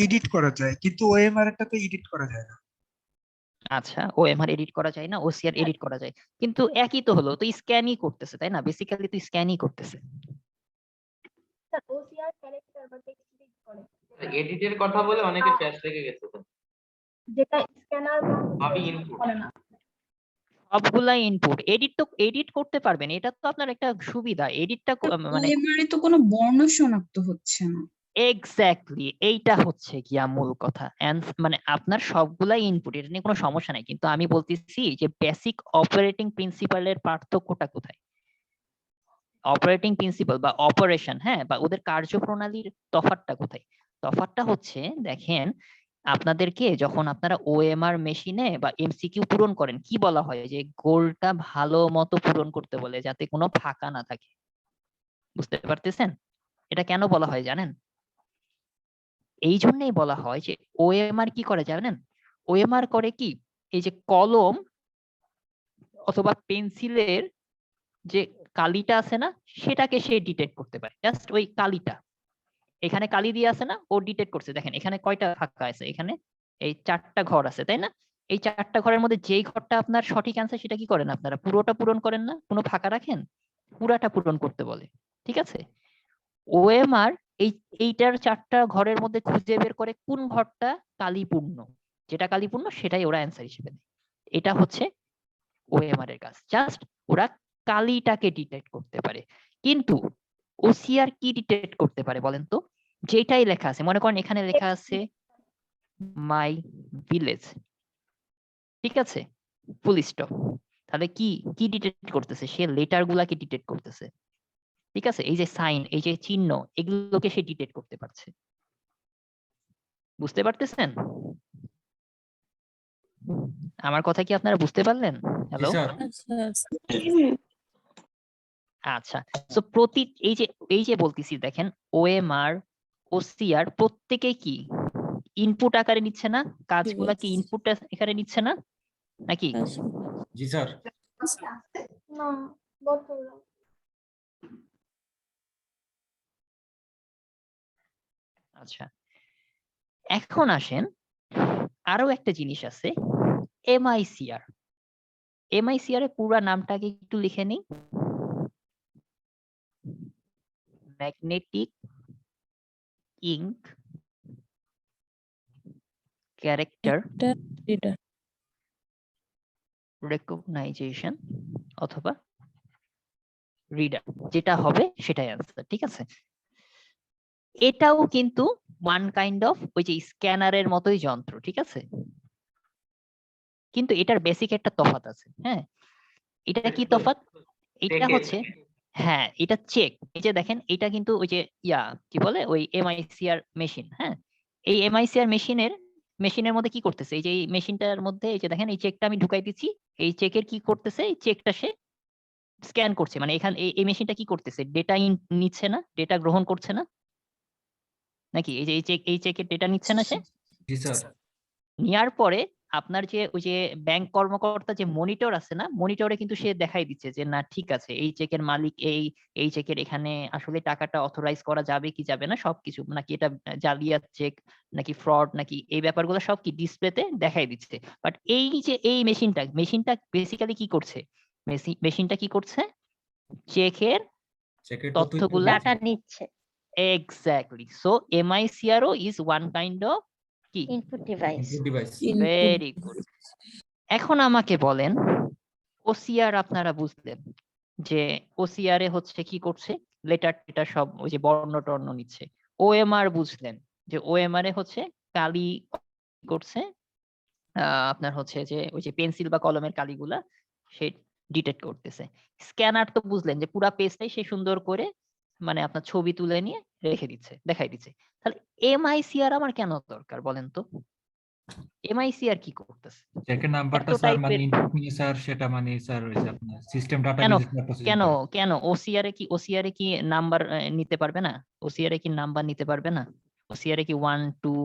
এডিট করা যায়, কিন্তু ওএমআর এরটা তো এডিট করা যায় না। আচ্ছা, ওএমআর এডিট করা যায় না, ওসিআর এডিট করা যায়, কিন্তু একই তো হলো, তো স্ক্যানই করতেছে, তাই না? বেসিক্যালি তো স্ক্যানই করতেছে। এডিটের কথা বলে অনেকে ক্যাশ রেখে গেছে তো। যেটা স্ক্যানার সবই ইনপুট। বলে না। সবগুলাই ইনপুট, এডিট করতে পারবেন, এটা তো আপনার একটা সুবিধা, এডিটটা মানে ওএমআর তো কোনো বর্ণ শনাক্ত হচ্ছে না। এক্স্যাক্টলি, এইটা হচ্ছে গিয়া মূল কথা। মানে আপনার সবগুলাই ইনপুট, এটা নিয়ে কোনো সমস্যা নাই, কিন্তু আমি বলতেছি যে বেসিক অপারেটিং প্রিন্সিপালের পার্থক্যটা কোথায়, অপারেটিং প্রিন্সিপাল বা অপারেশন, হ্যাঁ, বা ওদের কার্যপ্রণালীর তফাৎটা কোথায়? তফাৎটা হচ্ছে দেখেন, আপনাদেরকে যখন আপনারা ওএমআর মেশিনে বা এমসিকিউ পূরণ করেন, কি বলা হয়, যে গোলটা ভালো মতো পূরণ করতে বলে, যাতে কোনো ফাঁকা না থাকে। বুঝতে পারতেছেন এটা কেন বলা হয় জানেন? এই জন্যই বলা হয় যে ওএমআর কি করে জানেন, ওএমআর করে কি, এই যে কলম অথবা পেন্সিলের যে কালিটা আছে না, সেটাকে সে ডিটেক্ট করতে পারে, জাস্ট ওই কালিটা, এখানে কালি দিয়ে আছে না, ও ডিটেক্ট করছে, দেখেন এখানে কয়টা ফাঁকা আছে, এখানে এই 4টা ঘর আছে, তাই না? এই 4টা ঘরের মধ্যে যেই ঘরটা আপনার সঠিক অ্যান্সার, সেটা কি করেন আপনারা, পুরোটা পূরণ করেন না, কোনো ফাঁকা রাখেন, পুরাটা পূরণ করতে বলে, ঠিক আছে। ওএমআর এইটার 4টা ঘরের মধ্যে খুঁজে বের করে কোন ঘরটা কালিপূর্ণ, যেটা কালিপূর্ণ সেটাই ওরা অ্যান্সার হিসেবে দেয়। এটা হচ্ছে ওএমআর এর কাজ, জাস্ট ওরা কালিটাকে ডিটেক্ট করতে পারে। কিন্তু ওসিআর কি ডিটেক্ট করতে পারে বলেন তো? যেটাই লেখা আছে, মনে করেন এখানে লেখা আছে মাই ভিলেজ, ঠিক আছে, ফুল স্টপ, তাহলে কি কি ডিটেক্ট করতেছে, সে লেটার গুলাকে ডিটেক্ট করতেছে, ঠিক আছে, এই যে সাইন, এই যে চিহ্ন, এগুলোকে সে ডিটেক্ট করতে পারছে। বুঝতে পারতেছেন আমার কথা? কি আপনারা বুঝতে পারলেন? হ্যালো, আচ্ছা। সো এই যে বলতেছি দেখেন, ওএমআর, ওসিআর প্রত্যেকে কি ইনপুট আকারে নিচ্ছে না? কাজগুলা কি ইনপুট এখানে নিচ্ছে না নাকি? জি স্যার। না বলতো না। আচ্ছা, এখন আসেন আরো একটা জিনিস আছে, এমআইসিআর। এমআইসিআর এর পুরা নামটাকে একটু লিখে নিই। ম্যাগনেটিক ইঙ্ক ক্যারেক্টার রেকগনাইজেশন অথবা রিডার, যেটা হবে সেটাই অ্যান্সার, ঠিক আছে? এটাও কিন্তু ওয়ান কাইন্ড অফ ওই যে স্ক্যানারের মতোই যন্ত্র, ঠিক আছে? কিন্তু এটার বেসিক একটা তফাৎ আছে, হ্যাঁ। এটা কি তফাৎ? এটা চেকের। হচ্ছে, হ্যাঁ, এটা চেক। এই যে দেখেন, এটা কিন্তু ওই যে কি বলে ওই এমআইসিআর মেশিন, হ্যাঁ। এই এমআইসিআর মেশিনের মধ্যে কি করতেছে? এই যে এই মেশিনটার মধ্যে এই যে দেখেন, এই চেকটা আমি ঢুকাই দিচ্ছি, এই চেকের কি করতেছে? এই চেকটা সে স্ক্যান করছে, মানে এখানে এই মেশিনটা কি করতেছে? ডেটা নিচ্ছে না, ডেটা গ্রহণ করছে না নাকি? এই যে এই চেকের ডেটা নিচ্ছে না সে? জি স্যার। নেওয়ার পরে আপনার যে ওই যে ব্যাংক কর্মকর্তা যে মনিটর আছে না, মনিটরে কিন্তু সে দেখাই দিচ্ছে যে না ঠিক আছে, এই চেকের মালিক এই চেকের এখানে আসলে টাকাটা অথরাইজ করা যাবে কি যাবে না সবকিছু, নাকি এটা জালিয়াত চেক নাকি ফ্রড নাকি, এই ব্যাপারগুলো সব কি ডিসপ্লেতে দেখাই দিচ্ছে। বাট এই যে এই মেশিনটা বেসিক্যালি কি করছে? মেশিনটা কি করছে? চেকের চেকের তথ্যগুলা ডাটা নিচ্ছে এক্স্যাক্টলি। সো এমআইসিআরও ইজ ওয়ান কাইন্ড অফ কি input device. Input device. Very good. এখন আমাকে বলেন, ওসিআর আপনারা বুঝলেন যে ওসিআর এ হচ্ছে কি করছে? লেটার টেটার সব ওই যে বর্ণ টর্ণ নিচ্ছে। ওএমআর বুঝলেন যে ওএমআর এ হচ্ছে কালি করছে, আপনার হচ্ছে যে ওই যে পেন্সিল বা কলমের কালিগুলা সে ডিটেক্ট করতেছে। স্ক্যানার তো বুঝলেন যে পুরা পেজটাই সে সুন্দর করে মানে আপনার ছবি তুলে নিয়ে রেখে দিচ্ছে, দেখাই দিচ্ছে। তাহলে এমআইসিআর আমার কেন দরকার বলেন তো? এমআইসিআর কি করতেছে? চেকের নাম্বারটা এত স্যার মানে টাইপের ইনপুট নিয়ে স্যার, সেটা মানে স্যার ওই যে আপনার সিস্টেম কেন ডাটাবেসে স্যার প্রসেসিং কেন করে। কেন ওসিআর এ কি নাম্বার নিতে পারবে না? ওসিআর এ কি নাম্বার নিতে পারবে না? ওসিআর এ কি 1 2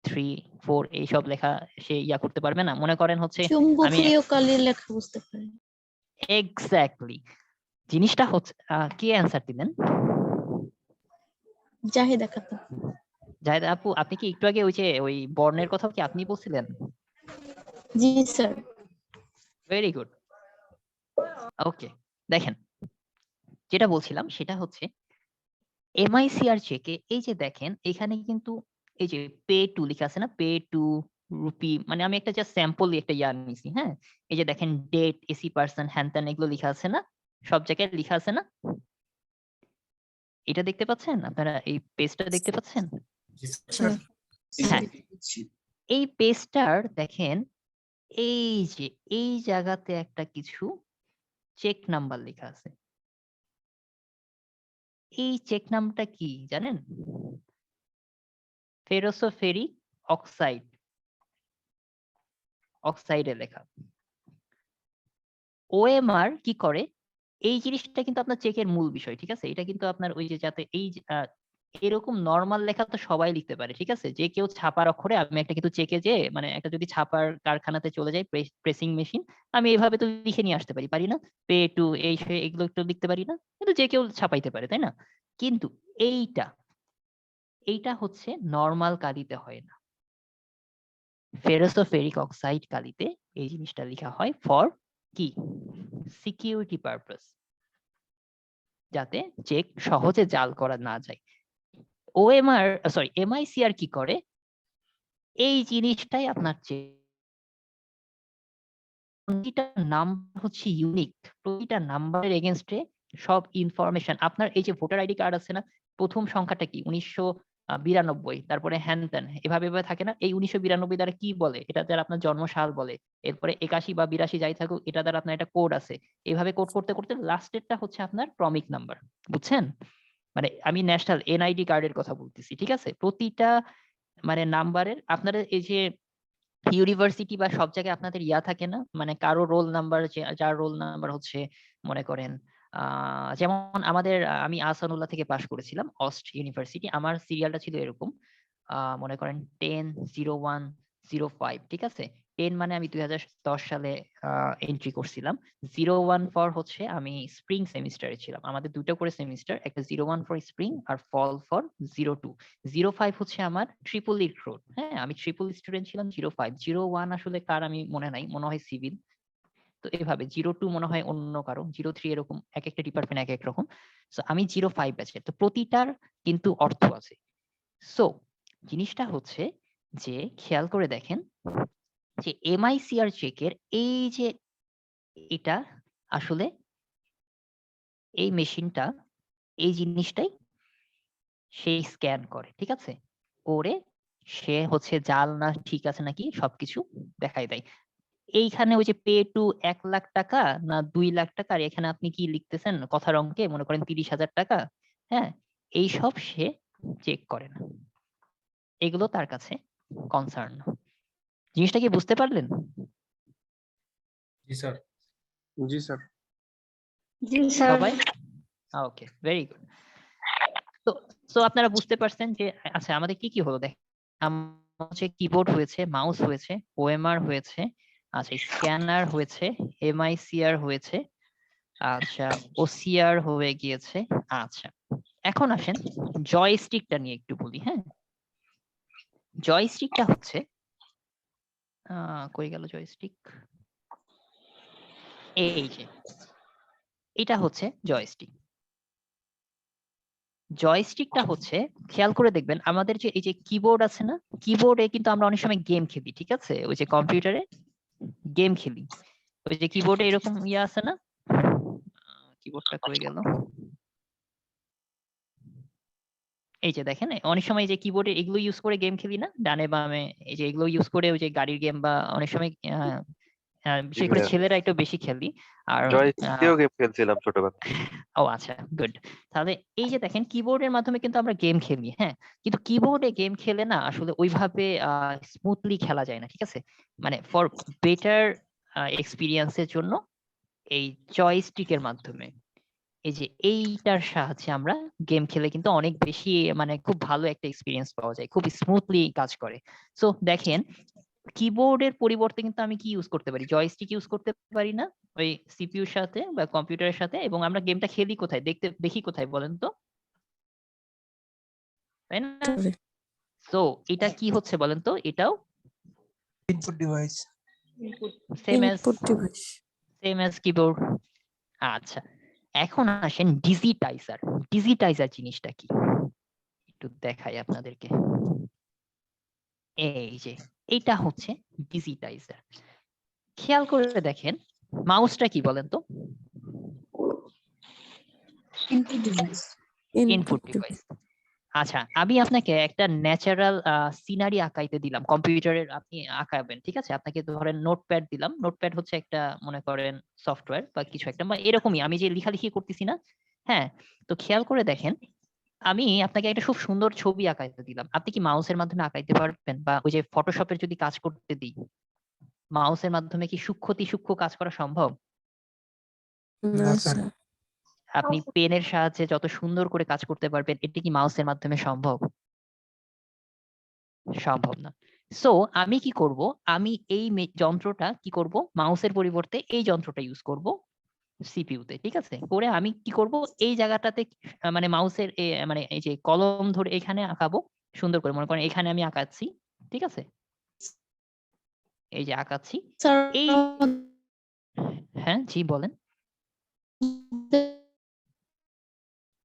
3 4 এইসব লেখা সে করতে পারবে না? মনে করেন হচ্ছে আমি চুম্বকীয় কালির লেখা বুঝতে পারি। এক্স্যাক্টলি জিনিসটা হচ্ছে কি অ্যান্সার দিলেন? জাহিদা খাতুন। জাহেদ আপু, আপনি কি একটু আগে ওই যে ওই বর্ণের কথা কি আপনি বলছিলেন? জি স্যার। Very good. ওকে, দেখেন যেটা বলছিলাম সেটা হচ্ছে এমআইসিআর চেকে এই যে দেখেন এখানে কিন্তু এই যে পে টু লেখা আছে না, পে টু রুপি, মানে আমি একটা জাস্ট স্যাম্পল একটা নিছি, হ্যাঁ। এই যে দেখেন ডেট, এসি পার্সন, হ্যান ত্যান এগুলো লেখা আছে না, সব জায়গায় লেখা আছে না? এটা দেখতে পাচ্ছেন আপনারা? এই পেজটা দেখতে পাচ্ছেন? জি স্যার। স্যার হ্যাঁ, এই পেজটার দেখেন এই যে এই জায়গাতে একটা কিছু চেক নাম্বার লেখা আছে। এই চেক নামটা কি জানেন? ফেরোসোফেরিক অক্সাইডে লেখা। ওএমআর কি করে? এই জিনিসটা কিন্তু আপনার চেকের মূল বিষয়, ঠিক আছে? এটা কিন্তু আপনার ওই যে যাতে এই এরকম নরমাল লেখা তো সবাই লিখতে পারে, ঠিক আছে? যে কেউ ছাপার অক্ষরে আমি একটা কিন্তু চেকে যে মানে একটা যদি ছাপার কারখানাতে চলে যাই, প্রেসিং মেশিন, আমি এইভাবে তো লিখে নিয়ে আসতে পারি না? পে টু এই এগুলো একটু লিখতে পারি না? কিন্তু যে কেউ ছাপাইতে পারে, তাই না? কিন্তু এইটা হচ্ছে নরমাল কালিতে হয় না, ফেরোসোফেরিক অক্সাইড কালিতে এই জিনিসটা লেখা হয় ফর কি সিকিউরিটি পারপাস, যাতে চেক সহজে জাল করা না যায়। এমআইসিআর কি করে? এই জিনিসটাই আপনার প্রতিটা নাম্বার হচ্ছে ইউনিক, প্রতিটা নাম্বারের এগেনস্টে সব ইনফরমেশন আপনার এই যে ভোটার আইডি কার্ড আছে না, প্রথম সংখ্যাটা কি 1992, তারপরে হ্যান ত্যান এভাবে থাকে না? এই 1992 দ্বারা কি বলে? এটা দ্বারা আপনার জন্মসাল বলে, এরপরে 81 বা 82 যাই থাকুক এটা দ্বারা আপনার একটা কোড আছে, এভাবে কোড করতে করতে লাস্টেরটা হচ্ছে আপনার ক্রমিক নাম্বার, বুঝছেন? মানে আমি ন্যাশনাল এনআইডি কার্ডের কথা বলতেছি, ঠিক আছে? প্রতিটা মানে নাম্বারের আপনাদের এই যে ইউনিভার্সিটি বা সব জায়গায় আপনাদের থাকে না, মানে কারো রোল নাম্বার, যার রোল নাম্বার হচ্ছে মনে করেন যেমন আমাদের আমি আহসানুল্লাহ থেকে পাশ করেছিলাম অস্ট ইউনিভার্সিটি। আমার সিরিয়ালটা ছিল এরকম, মনে করেন 10-01-05, ঠিক আছে? 10 মানে আমি 2010 সালে এন্ট্রি করছিলাম। 01 ফর হচ্ছে আমি স্প্রিং সেমিস্টারে ছিলাম। আমাদের দুটো করে সেমিস্টার, একটা 01 ফর স্প্রিং আর ফল ফর 02। 05 হচ্ছে আমার ট্রিপল ই রোড। হ্যাঁ, আমি ট্রিপল স্টুডেন্ট ছিলাম 05। 01 আসলে কার আমি মনে নাই, মনে হয় সিভিল। তো এভাবে 02 মনে হয় অন্য কারো, 03 এরকম এক একটা ডিপার্টমেন্ট এক এক রকম। সো আমি 05 ব্যাচের। তো প্রতিটার কিন্তু অর্থ আছে। সো জিনিসটা হচ্ছে যে খেয়াল করে দেখেন যে এমআইসিআর চেকের এই যে এটা আসলে এই মেশিনটা এই জিনিসটাই সে স্ক্যান করে, ঠিক আছে? করে সে হচ্ছে জাল না ঠিক আছে নাকি সবকিছু দেখাই দেয়। এইখানে ওই যে পে টু 1 লাখ টাকা না 2 লাখ টাকা, আর এখানে আপনি কি লিখতেছেন কথার অঙ্কে মনে করেন 30,000 টাকা, হ্যাঁ, এইসব সে চেক করে না। এগুলো তার কাছে কনসার্ন। জিনিসটা কি বুঝতে পারলেন? জি স্যার। জি স্যার। জি স্যার। সবাই ওকে, ভেরি গুড। তো সো আপনারা বুঝতে পারছেন যে আচ্ছা আমাদের কি কি হলো দেখ, আমার হচ্ছে কিবোর্ড হয়েছে, মাউস হয়েছে, ওএমআর হয়েছে, আচ্ছা স্ক্যানার হয়েছে, এমআইসিআর হয়েছে, আচ্ছা ওসিআর হয়ে গিয়েছে। আচ্ছা এখন আসেন জয়স্টিকটা নিয়ে একটু বলি। হ্যাঁ, জয়স্টিকটা হচ্ছে কই গেল জয়স্টিক, এই যে এটা হচ্ছে জয়স্টিক। জয়স্টিকটা হচ্ছে খেয়াল করে দেখবেন আমাদের যে এই যে কিবোর্ড আছে না, কিবোর্ডে কিন্তু আমরা অনেক সময় গেম খেলি, ঠিক আছে? ওই যে কম্পিউটারে গেম খেলি, ওই যে কিবোর্ডে এরকম ইয়ে আছে না, কিবোর্ডটা কই গেল, এই যে দেখেন অনেক সময় যে কিবোর্ডে এগুলো ইউজ করে গেম খেলি না, ডানে বামে, এই যে এগুলো ইউজ করে ওই যে গাড়ির গেম বা অনেক সময় বিশেষ করে ছেলেরা একটু বেশি খেলি। আর গেম খেলছিলাম ছোটবেলায়। ও আচ্ছা, গুড। তাহলে এই যে দেখেন কিবোর্ডের মাধ্যমে কিন্তু আমরা গেম খেলি, হ্যাঁ, কিন্তু কিবোর্ডে গেম খেলে না আসলে ওইভাবে স্মুথলি খেলা যায় না, ঠিক আছে? মানে ফর বেটার এক্সপিরিয়েন্সের জন্য এই জয়স্টিকের মাধ্যমে, এই যে এইটার সাহায্যে আমরা গেম খেলে কিন্তু অনেক বেশি মানে খুব ভালো একটা এক্সপিরিয়েন্স পাওয়া যায়, খুব স্মুথলি কাজ করে। সো দেখেন কিবোর্ডের পরিবর্তে কিন্তু আমি কি ইউজ করতে পারি, জয়স্টিক ইউজ করতে পারি না ওই সিপিইউর সাথে বা কম্পিউটারের সাথে, এবং আমরা গেমটা খেলি কোথায়, দেখি কোথায় বলেন তো, তাই না? সো এটা কি হচ্ছে বলেন তো, এটাও input device. Same as keyboard. আচ্ছা এখন আসেন ডিজিটাইজার। ডিজিটাইজার জিনিসটা কি একটু দেখাই আপনাদেরকে। এই যে এটা হচ্ছে ডিজিটাইজার। খেয়াল করে দেখেন মাউসটা কি বলেন তো? Input device. Input device. আচ্ছা আমি আপনাকে একটা ন্যাচারাল সিনারি আঁকাইতে দিলাম, কম্পিউটারের আপনি আঁকাবেন, ঠিক আছে? আপনাকে ধরেন নোটপ্যাড দিলাম, নোটপ্যাড হচ্ছে একটা মনে করেন সফটওয়্যার বা কিছু একটা, মানে এরকমই আমি যে লেখালেখি করতেছি না, হ্যাঁ, তো খেয়াল করে দেখেন আমি আপনাকে একটা খুব সুন্দর ছবি আঁকাইতে দিলাম, আপনি কি মাউসের মাধ্যমে আঁকাইতে পারবেন? বা ওই যে ফটোশপের যদি কাজ করতে দিই, মাউসের মাধ্যমে কি সূক্ষ্ম কাজ করা সম্ভব? না স্যার। আপনি পেনের সাহায্যে যত সুন্দর করে কাজ করতে পারবেন, এটি কি মাউসের মাধ্যমে সম্ভব? সম্ভব না। সো আমি কি করব, আমি এই যন্ত্রটা কি করব, মাউসের পরিবর্তে এই যন্ত্রটা ইউজ করব সিপিইউতে, ঠিক আছে? করে আমি কি করব, এই জায়গাটাতে মানে মাউসের মানে এই যে কলম ধরে এখানে আঁকাবো সুন্দর করে, মনে করেন এখানে আমি আঁকাচ্ছি, ঠিক আছে? এই যে আঁকাচ্ছি, স্যার এই হ্যাঁ জি বলেন,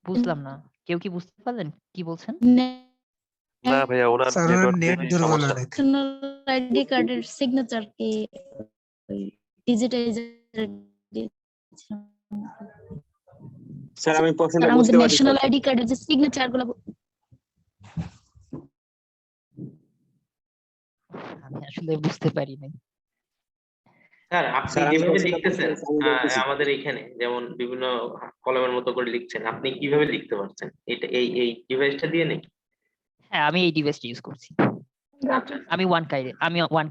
বুঝলাম না, কেউ কি বুঝতে পারলেন কি বলছেন? না ভাইয়া, ওনার স্যার নেটওয়ার্ক নেট দুর্বল অনেক। ন্যাশনাল আইডি কার্ডের সিগনেচার কি ডিজিটাইজার স্যার আমি প্রশ্নটা আমাদের বুঝতে পারছি ন্যাশনাল আইডি কার্ডের যে সিগনেচার গুলো আমি আসলে বুঝতে পারি নাই। স্যার আপনি স্যার, আমি যেভাবে প্রশ্নটা লিখতেছেন বুঝতে পারছি, আমি বলতেছি। আমাদের এখানে যেমন বিভিন্ন কলমের মতো করে লিখছেন, আপনি কিভাবে লিখতে পারছেন? এটা এই ডিভাইসটা দিয়ে নেই? হ্যাঁ আমি এই ডিভাইসটা ইউজ করছি। আমি one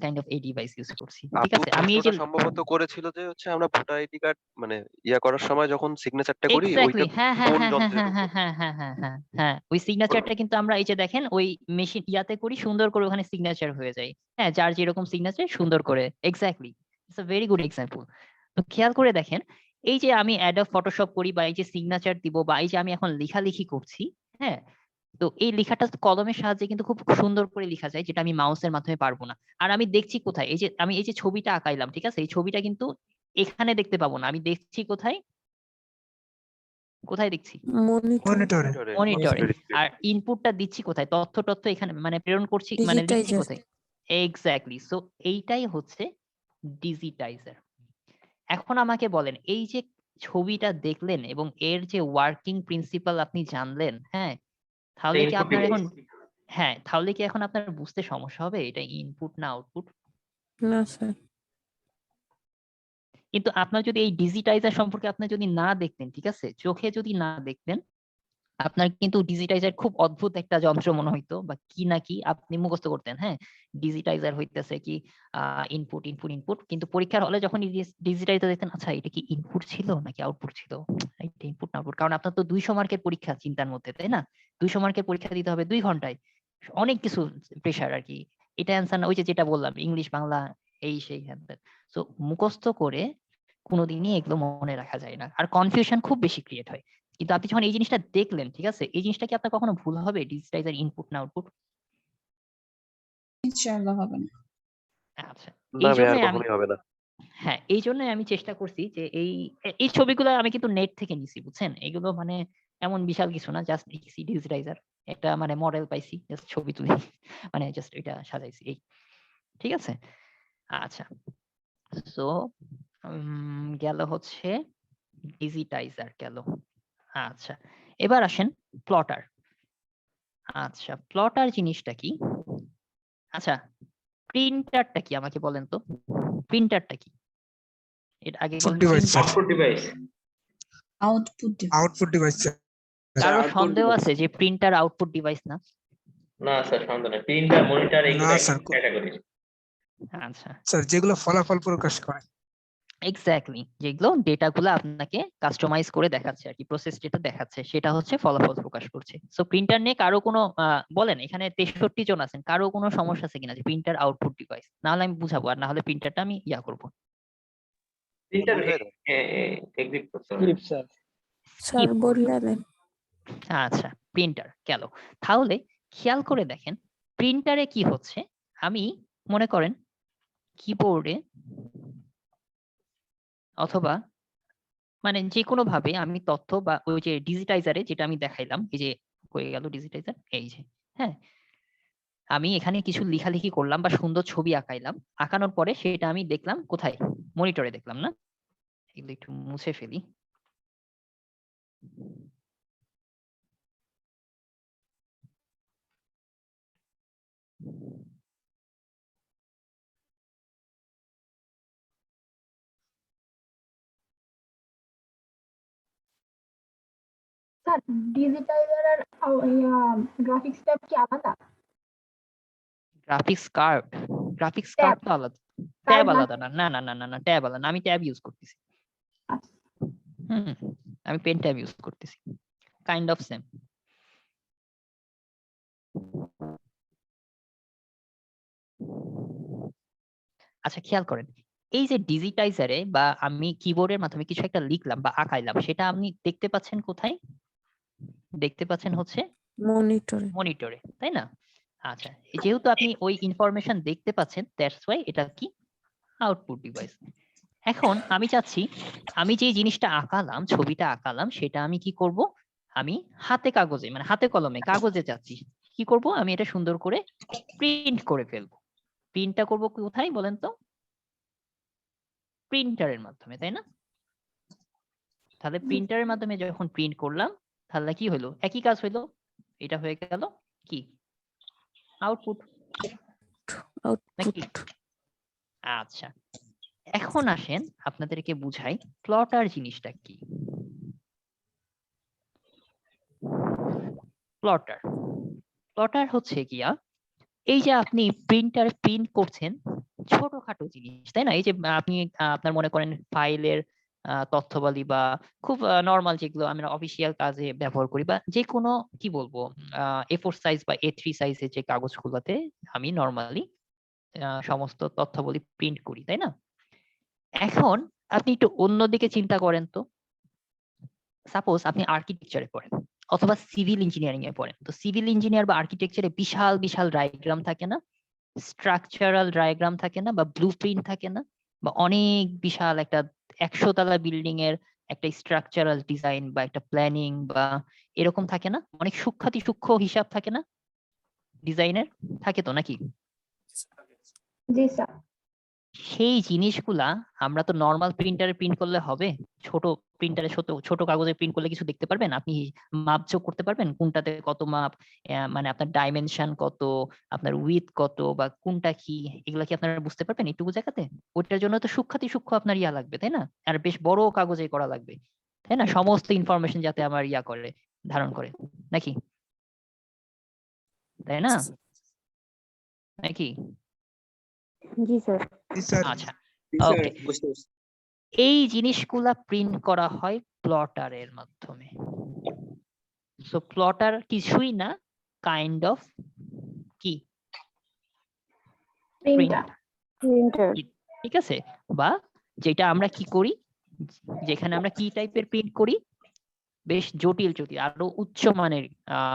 kind of a device use করছি, ঠিক আছে? আমি এই যে সম্ভবত করেছিল যে হচ্ছে আমরা ভোটার আইডি কার্ড মানে ইয়া করার সময় যখন সিগনেচারটা করি এক্স্যাক্টলি, ওইটা হ্যাঁ হ্যাঁ কোন হ্যাঁ হ্যাঁ যন্ত্রে হ্যাঁ ঢুকবো। হ্যাঁ হ্যাঁ হ্যাঁ হ্যাঁ হ্যাঁ ওই সিগনেচারটা কিন্তু আমরা এই যে দেখেন ওই মেশিন ইয়াতে করি, সুন্দর করে ওখানে সিগনেচার হয়ে যায়। হ্যাঁ, যার যেরকম সিগনেচার সুন্দর করে, exactly, it's a very good example. তো খেয়াল করে দেখেন, এই যে আমি অ্যাডব ফটোশপ করি বা এই যে সিগনেচার দিব বা এই যে আমি এখন লেখালেখি করছি, হ্যাঁ, তো এই লেখাটা কলমের সাহায্যে কিন্তু খুব সুন্দর করে লেখা যায়, যেটা আমি মাউসের মাধ্যমে পারবো না। আর আমি দেখছি কোথায়, এই যে আমি এই যে ছবিটা আঁকাইলাম, ঠিক আছে, এই ছবিটা কিন্তু এখানে দেখতে পাবো না, আমি দেখছি কোথায়, কোথায় দেখছি? মনিটরে। মনিটরে। আর ইনপুটটা দিচ্ছি কোথায়? তথ্য এখানে মানে প্রেরণ করছি, মানে লিখছি কোথায়? এক্স্যাক্টলি। সো এইটাই হচ্ছে ডিজিটাইজার। এখন আমাকে বলেন, এই যে ছবিটা দেখলেন এবং এর যে ওয়ার্কিং প্রিন্সিপাল আপনি জানলেন, হ্যাঁ, তাহলে কি আপনার এখন, হ্যাঁ, তাহলে কি এখন আপনার বুঝতে সমস্যা হবে এটা ইনপুট না আউটপুট? না স্যার। কিন্তু আপনার যদি এই ডিজিটাইজার সম্পর্কে আপনি যদি না দেখতেন, ঠিক আছে, চোখে যদি না দেখতেন, আপনার কিন্তু ডিজিটাইজার খুব অদ্ভুত একটা যন্ত্র মনে হইতো বা কি না কি আপনি মুখস্থ করতেন, হ্যাঁ, ডিজিটাইজার হইতেছে কি ইনপুট ইনপুট ইনপুট, কিন্তু পরীক্ষার হলে যখন ডিজিটাইজার দেখতেন, আচ্ছা এটা কি ইনপুট ছিল নাকি আউটপুট ছিল, এটা ইনপুট না আউটপুট, কারণ আপনার তো 200 মার্কের পরীক্ষা চিন্তার মধ্যে, তাই না? 200 মার্কের পরীক্ষা দিতে হবে 2 ঘন্টায়, অনেক কিছু প্রেশার আর কি। এটা অ্যান্সার না, ওই যে যেটা বললাম ইংলিশ বাংলা এই সেই হ্যান ত্যান। সো মুখস্থ করে কোনোদিনই এগুলো মনে রাখা যায় না, আর কনফিউশন খুব বেশি ক্রিয়েট হয়। কিন্তু আপনি যখন এই জিনিসটা দেখলেন, ঠিক আছে, এই জিনিসটা কি আপনার কখনো ভুল হবে, ডিজিটাইজার ইনপুট না আউটপুট? ইনশাআল্লাহ হবে না। আচ্ছা, না এই ভাই, আর জন্য আমি, কখনোই হবে না। হ্যাঁ, এই জন্য আমি চেষ্টা করছি যে এই ছবিগুলো আমি কিন্তু নেট থেকে নিছি, বুঝছেন? এগুলো মানে এমন বিশাল কিছু না, জাস্ট লিখছি ডিজিটাইজার, একটা মানে মডেল পাইছি, জাস্ট ছবি তুলে মানে জাস্ট এটা সাজাইছি এই, ঠিক আছে? আচ্ছা, সো গেল হচ্ছে ডিজিটাইজার গেল। আচ্ছা, এবার আসেন প্লটার। আচ্ছা, প্লটার জিনিসটা কি? আচ্ছা, প্রিন্টারটা কি আমাকে বলেন তো, প্রিন্টারটা কি? এটা আগে বলেন। Device sir. Output device. Output device sir. কারো output সন্দেহ device। আছে যে প্রিন্টার আউটপুট ডিভাইস না? না স্যার, সন্দেহ নেই, প্রিন্টার মনিটর এগুলো না স্যার। ক্যাটাগরি। আচ্ছা, স্যার যেগুলো ফলাফল প্রকাশ করে। এক্স্যাক্টলি, যেগুলো ডেটাগুলো আপনাকে কাস্টমাইজ করে দেখাচ্ছে আর কি, প্রসেস যেটা দেখাচ্ছে সেটা হচ্ছে ফলাফল প্রকাশ করছে। সো প্রিন্টার নিয়ে কারো কোনো বলেন, এখানে 63 জন আছেন, কারো কোনো সমস্যা আছে কিনা যে প্রিন্টার আউটপুট ডিভাইস? না হলে আমি বুঝাবো, আর না হলে প্রিন্টারটা আমি ইয়া করবো। প্রিন্টার বুঝাই দাও। এক্সিট করতে হবে। স্যার। স্যার বললে দেন। আচ্ছা, প্রিন্টার গেল। তাহলে খেয়াল করে দেখেন, প্রিন্টারে কি হচ্ছে, আমি মনে করেন কিবোর্ডে অথবা মানে যে কোনো ভাবে আমি তথ্য বা ওই যে ডিজিটাইজারে যেটা আমি দেখাইলাম, এই যে হয়ে গেল ডিজিটাইজার, এই যে, হ্যাঁ, আমি এখানে কিছু লেখালেখি করলাম বা সুন্দর ছবি আঁকাইলাম, আঁকানোর পরে সেটা আমি দেখলাম কোথায়? মনিটরে দেখলাম না? এগুলো একটু মুছে ফেলি। স্যার ডিজিটাইজার আর গ্রাফিক্স ট্যাব কি আলাদা? গ্রাফিক্স কার্ড ট্যাব তো আলাদা, ট্যাব কার্ড না? আলাদা না, না না না না না, ট্যাব আলাদা না, আমি ট্যাব ইউজ করতেছি। আচ্ছা। হুম, আমি পেন ট্যাব ইউজ করতেছি, কাইন্ড অফ সেম। আচ্ছা, খেয়াল করেন, এই যে ডিজিটাইজারে বা আমি কিবোর্ডের মাধ্যমে কিছু একটা লিখলাম বা আঁকাইলাম, সেটা আপনি দেখতে পাচ্ছেন কোথায়? দেখতে পাচ্ছেন হচ্ছে মনিটরে। মনিটরে, তাই না? আচ্ছা, যেহেতু আপনি ওই ইনফরমেশন দেখতে পাচ্ছেন, দ্যাটস ওয়াই এটা কি আউটপুট ডিভাইস। এখন আমি চাচ্ছি, আমি যে জিনিসটা আঁকালাম, ছবিটা আঁকালাম, সেটা আমি কি করব? আমি হাতে কাগজে মানে হাতে কলমে কাগজে চাচ্ছি কি করব? আমি এটা সুন্দর করে প্রিন্ট করে ফেলবো। প্রিন্টটা করব কোথায় বলেন তো? প্রিন্টারের মাধ্যমে, তাই না? তাহলে প্রিন্টারের মাধ্যমে যখন প্রিন্ট করলাম, তাহলে কি হলো? একই কাজ হলো, এটা হয়ে গেল কি আউটপুট নাকি? আচ্ছা, এখন আসেন আপনাদেরকে বুঝাই প্লটার জিনিসটা কি। প্লটার হচ্ছে গিয়া এই যে আপনি প্রিন্টার প্রিন্ট করছেন ছোটখাটো জিনিস, তাই না? এই যে আপনি আপনার মনে করেন ফাইলের তথ্যবলী বা খুব নরমাল যেগুলো আমরা অফিসিয়াল কাজে ব্যবহার করি বা যে কোনো কি বলবো A4 সাইজ বা A3 সাইজের যে কাগজগুলোতে আমি নরমালি সমস্ত তথ্যাবলী প্রিন্ট করি, তাই না? এখন আপনি একটু অন্যদিকে চিন্তা করেন তো, সাপোজ আপনি আর্কিটেকচারে পড়েন অথবা সিভিল ইঞ্জিনিয়ারিং এ পড়েন, তো সিভিল ইঞ্জিনিয়ার বা আর্কিটেকচারে বিশাল বিশাল ডায়াগ্রাম থাকে না, স্ট্রাকচারাল ডায়াগ্রাম থাকে না, বা ব্লুপ্রিন্ট থাকে না, বা অনেক বিশাল একটা 100 তলা বিল্ডিং এর একটা স্ট্রাকচারাল ডিজাইন বা একটা প্ল্যানিং বা এরকম থাকে না, অনেক সূক্ষ্ম হিসাব থাকে না ডিজাইনের, থাকে তো নাকি? জি স্যার। সেই জিনিসগুলা আমরা তো নরমাল প্রিন্টারে প্রিন্ট করলে হবে? ছোট প্রিন্টারে ছোট কাগজে প্রিন্ট করলে কিছু দেখতে পারবেন? আপনি মাপঝোক করতে পারবেন কোনটাতে কত মাপ, মানে আপনার ডাইমেনশন কত, আপনার উইথ কত, বা কোনটা কি, এগুলা কি আপনারা বুঝতে পারবেন এইটুকু জায়গাতে? ওইটার জন্য তো সূক্ষ্ম আপনার ইয়া লাগবে, তাই না? আর বেশ বড় কাগজে করা লাগবে, তাই না? সমস্ত ইনফরমেশন যাতে আমার ইয়া করে, ধারণ করে, নাকি? তাই না? নাকি? জি স্যার। জি স্যার। আচ্ছা, ওকে। এই জিনিসগুলা প্রিন্ট করা হয় প্লটারের মাধ্যমে। সো প্লটার কিছুই না, কাইন্ড অফ কি প্রিন্টার। প্রিন্টার। ঠিক আছে? বা যেটা আমরা কি করি, যেখানে আমরা কি টাইপের প্রিন্ট করি, বেশ জটিল আরো উচ্চ মানের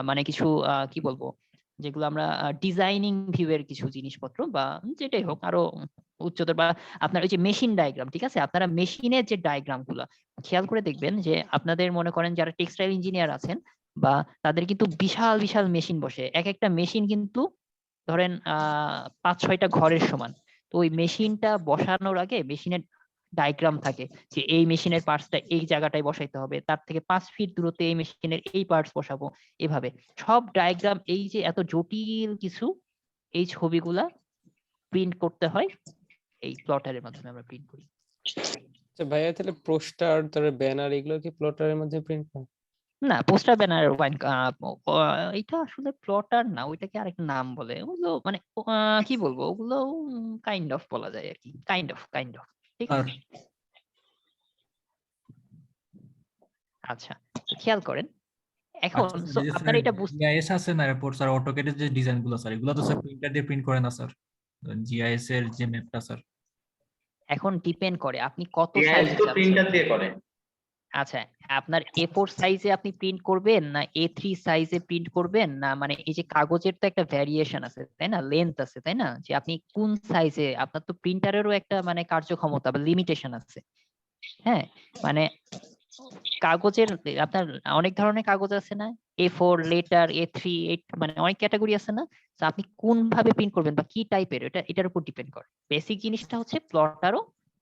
মানে কিছু কি বলবো, যেগুলো আমরা ডিজাইনিং ভিউয়ের কিছু জিনিসপত্র বা যেটাই হোক আরো উচ্চতর, বা আপনার ওই যে মেশিন ডায়াগ্রাম, ঠিক আছে? আপনারা মেশিনের যে ডায়াগ্রাম গুলা খেয়াল করে দেখবেন যে আপনাদের মনে করেন যারা টেক্সটাইল ইঞ্জিনিয়ার আছেন বা তাদের কিন্তু বিশাল বিশাল মেশিন বসে, এক একটা মেশিন কিন্তু ধরেন 5-6টা ঘরের সমান। তো ওই মেশিনটা বসানোর আগে মেশিনের ডায়াগ্রাম থাকে যে এই মেশিনের পার্টসটা এই জায়গাটায় বসাইতে হবে, তার থেকে 5 ফিট দূরত্বে এই মেশিনের এই পার্টস বসাবো, এভাবে সব ডায়াগ্রাম, এই যে এত জটিল কিছু, এই ছবিগুলা প্রিন্ট করতে হয় এই প্লটারের মাধ্যমে আমরা প্রিন্ট করি। আচ্ছা ভাইয়া, তাহলে পোস্টার তারপরে ব্যানার এগুলো কি প্লটারের মধ্যে প্রিন্ট করেন? না, পোস্টার ব্যানার এটা আসলে প্লটার না, ওইটাকে আরেকটা নাম বলে, ওগুলো মানে কি বলবো, ওগুলো কাইন্ড অফ বলা যায় আর কি, কাইন্ড অফ ঠিক আছে? আচ্ছা, তো খেয়াল করেন এখন, আচ্ছা, সো এই যে আপনারা এটা জিআইএস আছে না, এরপর স্যার অটোক্যাডের যে ডিজাইন গুলো স্যার, এগুলো তো স্যার প্রিন্টার দিয়ে প্রিন্ট করে না স্যার, জিআইএস এর যে ম্যাপটা স্যার। এখন ডিপেন্ড করে আপনি কত GIS সাইজে তো চাচ্ছেন। প্রিন্টার দিয়ে করে। আচ্ছা, আপনার A4 সাইজে আপনি প্রিন্ট করবেন না A3 সাইজে প্রিন্ট করবেন, না মানে এই যে কাগজের তো একটা ভ্যারিয়েশন আছে, তাই না? লেন্থ আছে, তাই না? যে আপনি কোন সাইজে, আপনার তো প্রিন্টারেরও একটা মানে কার্যক্ষমতা বা লিমিটেশন আছে। হ্যাঁ, মানে কাগজের আপনার অনেক ধরনের কাগজ আছে না, A4, লেটার, A3, মানে অনেক ক্যাটাগরি আছে না? তো আপনি কোন ভাবে প্রিন্ট করবেন বা কি টাইপের, এটার উপর ডিপেন্ড করে। বেসিক জিনিসটা হচ্ছে প্লটারও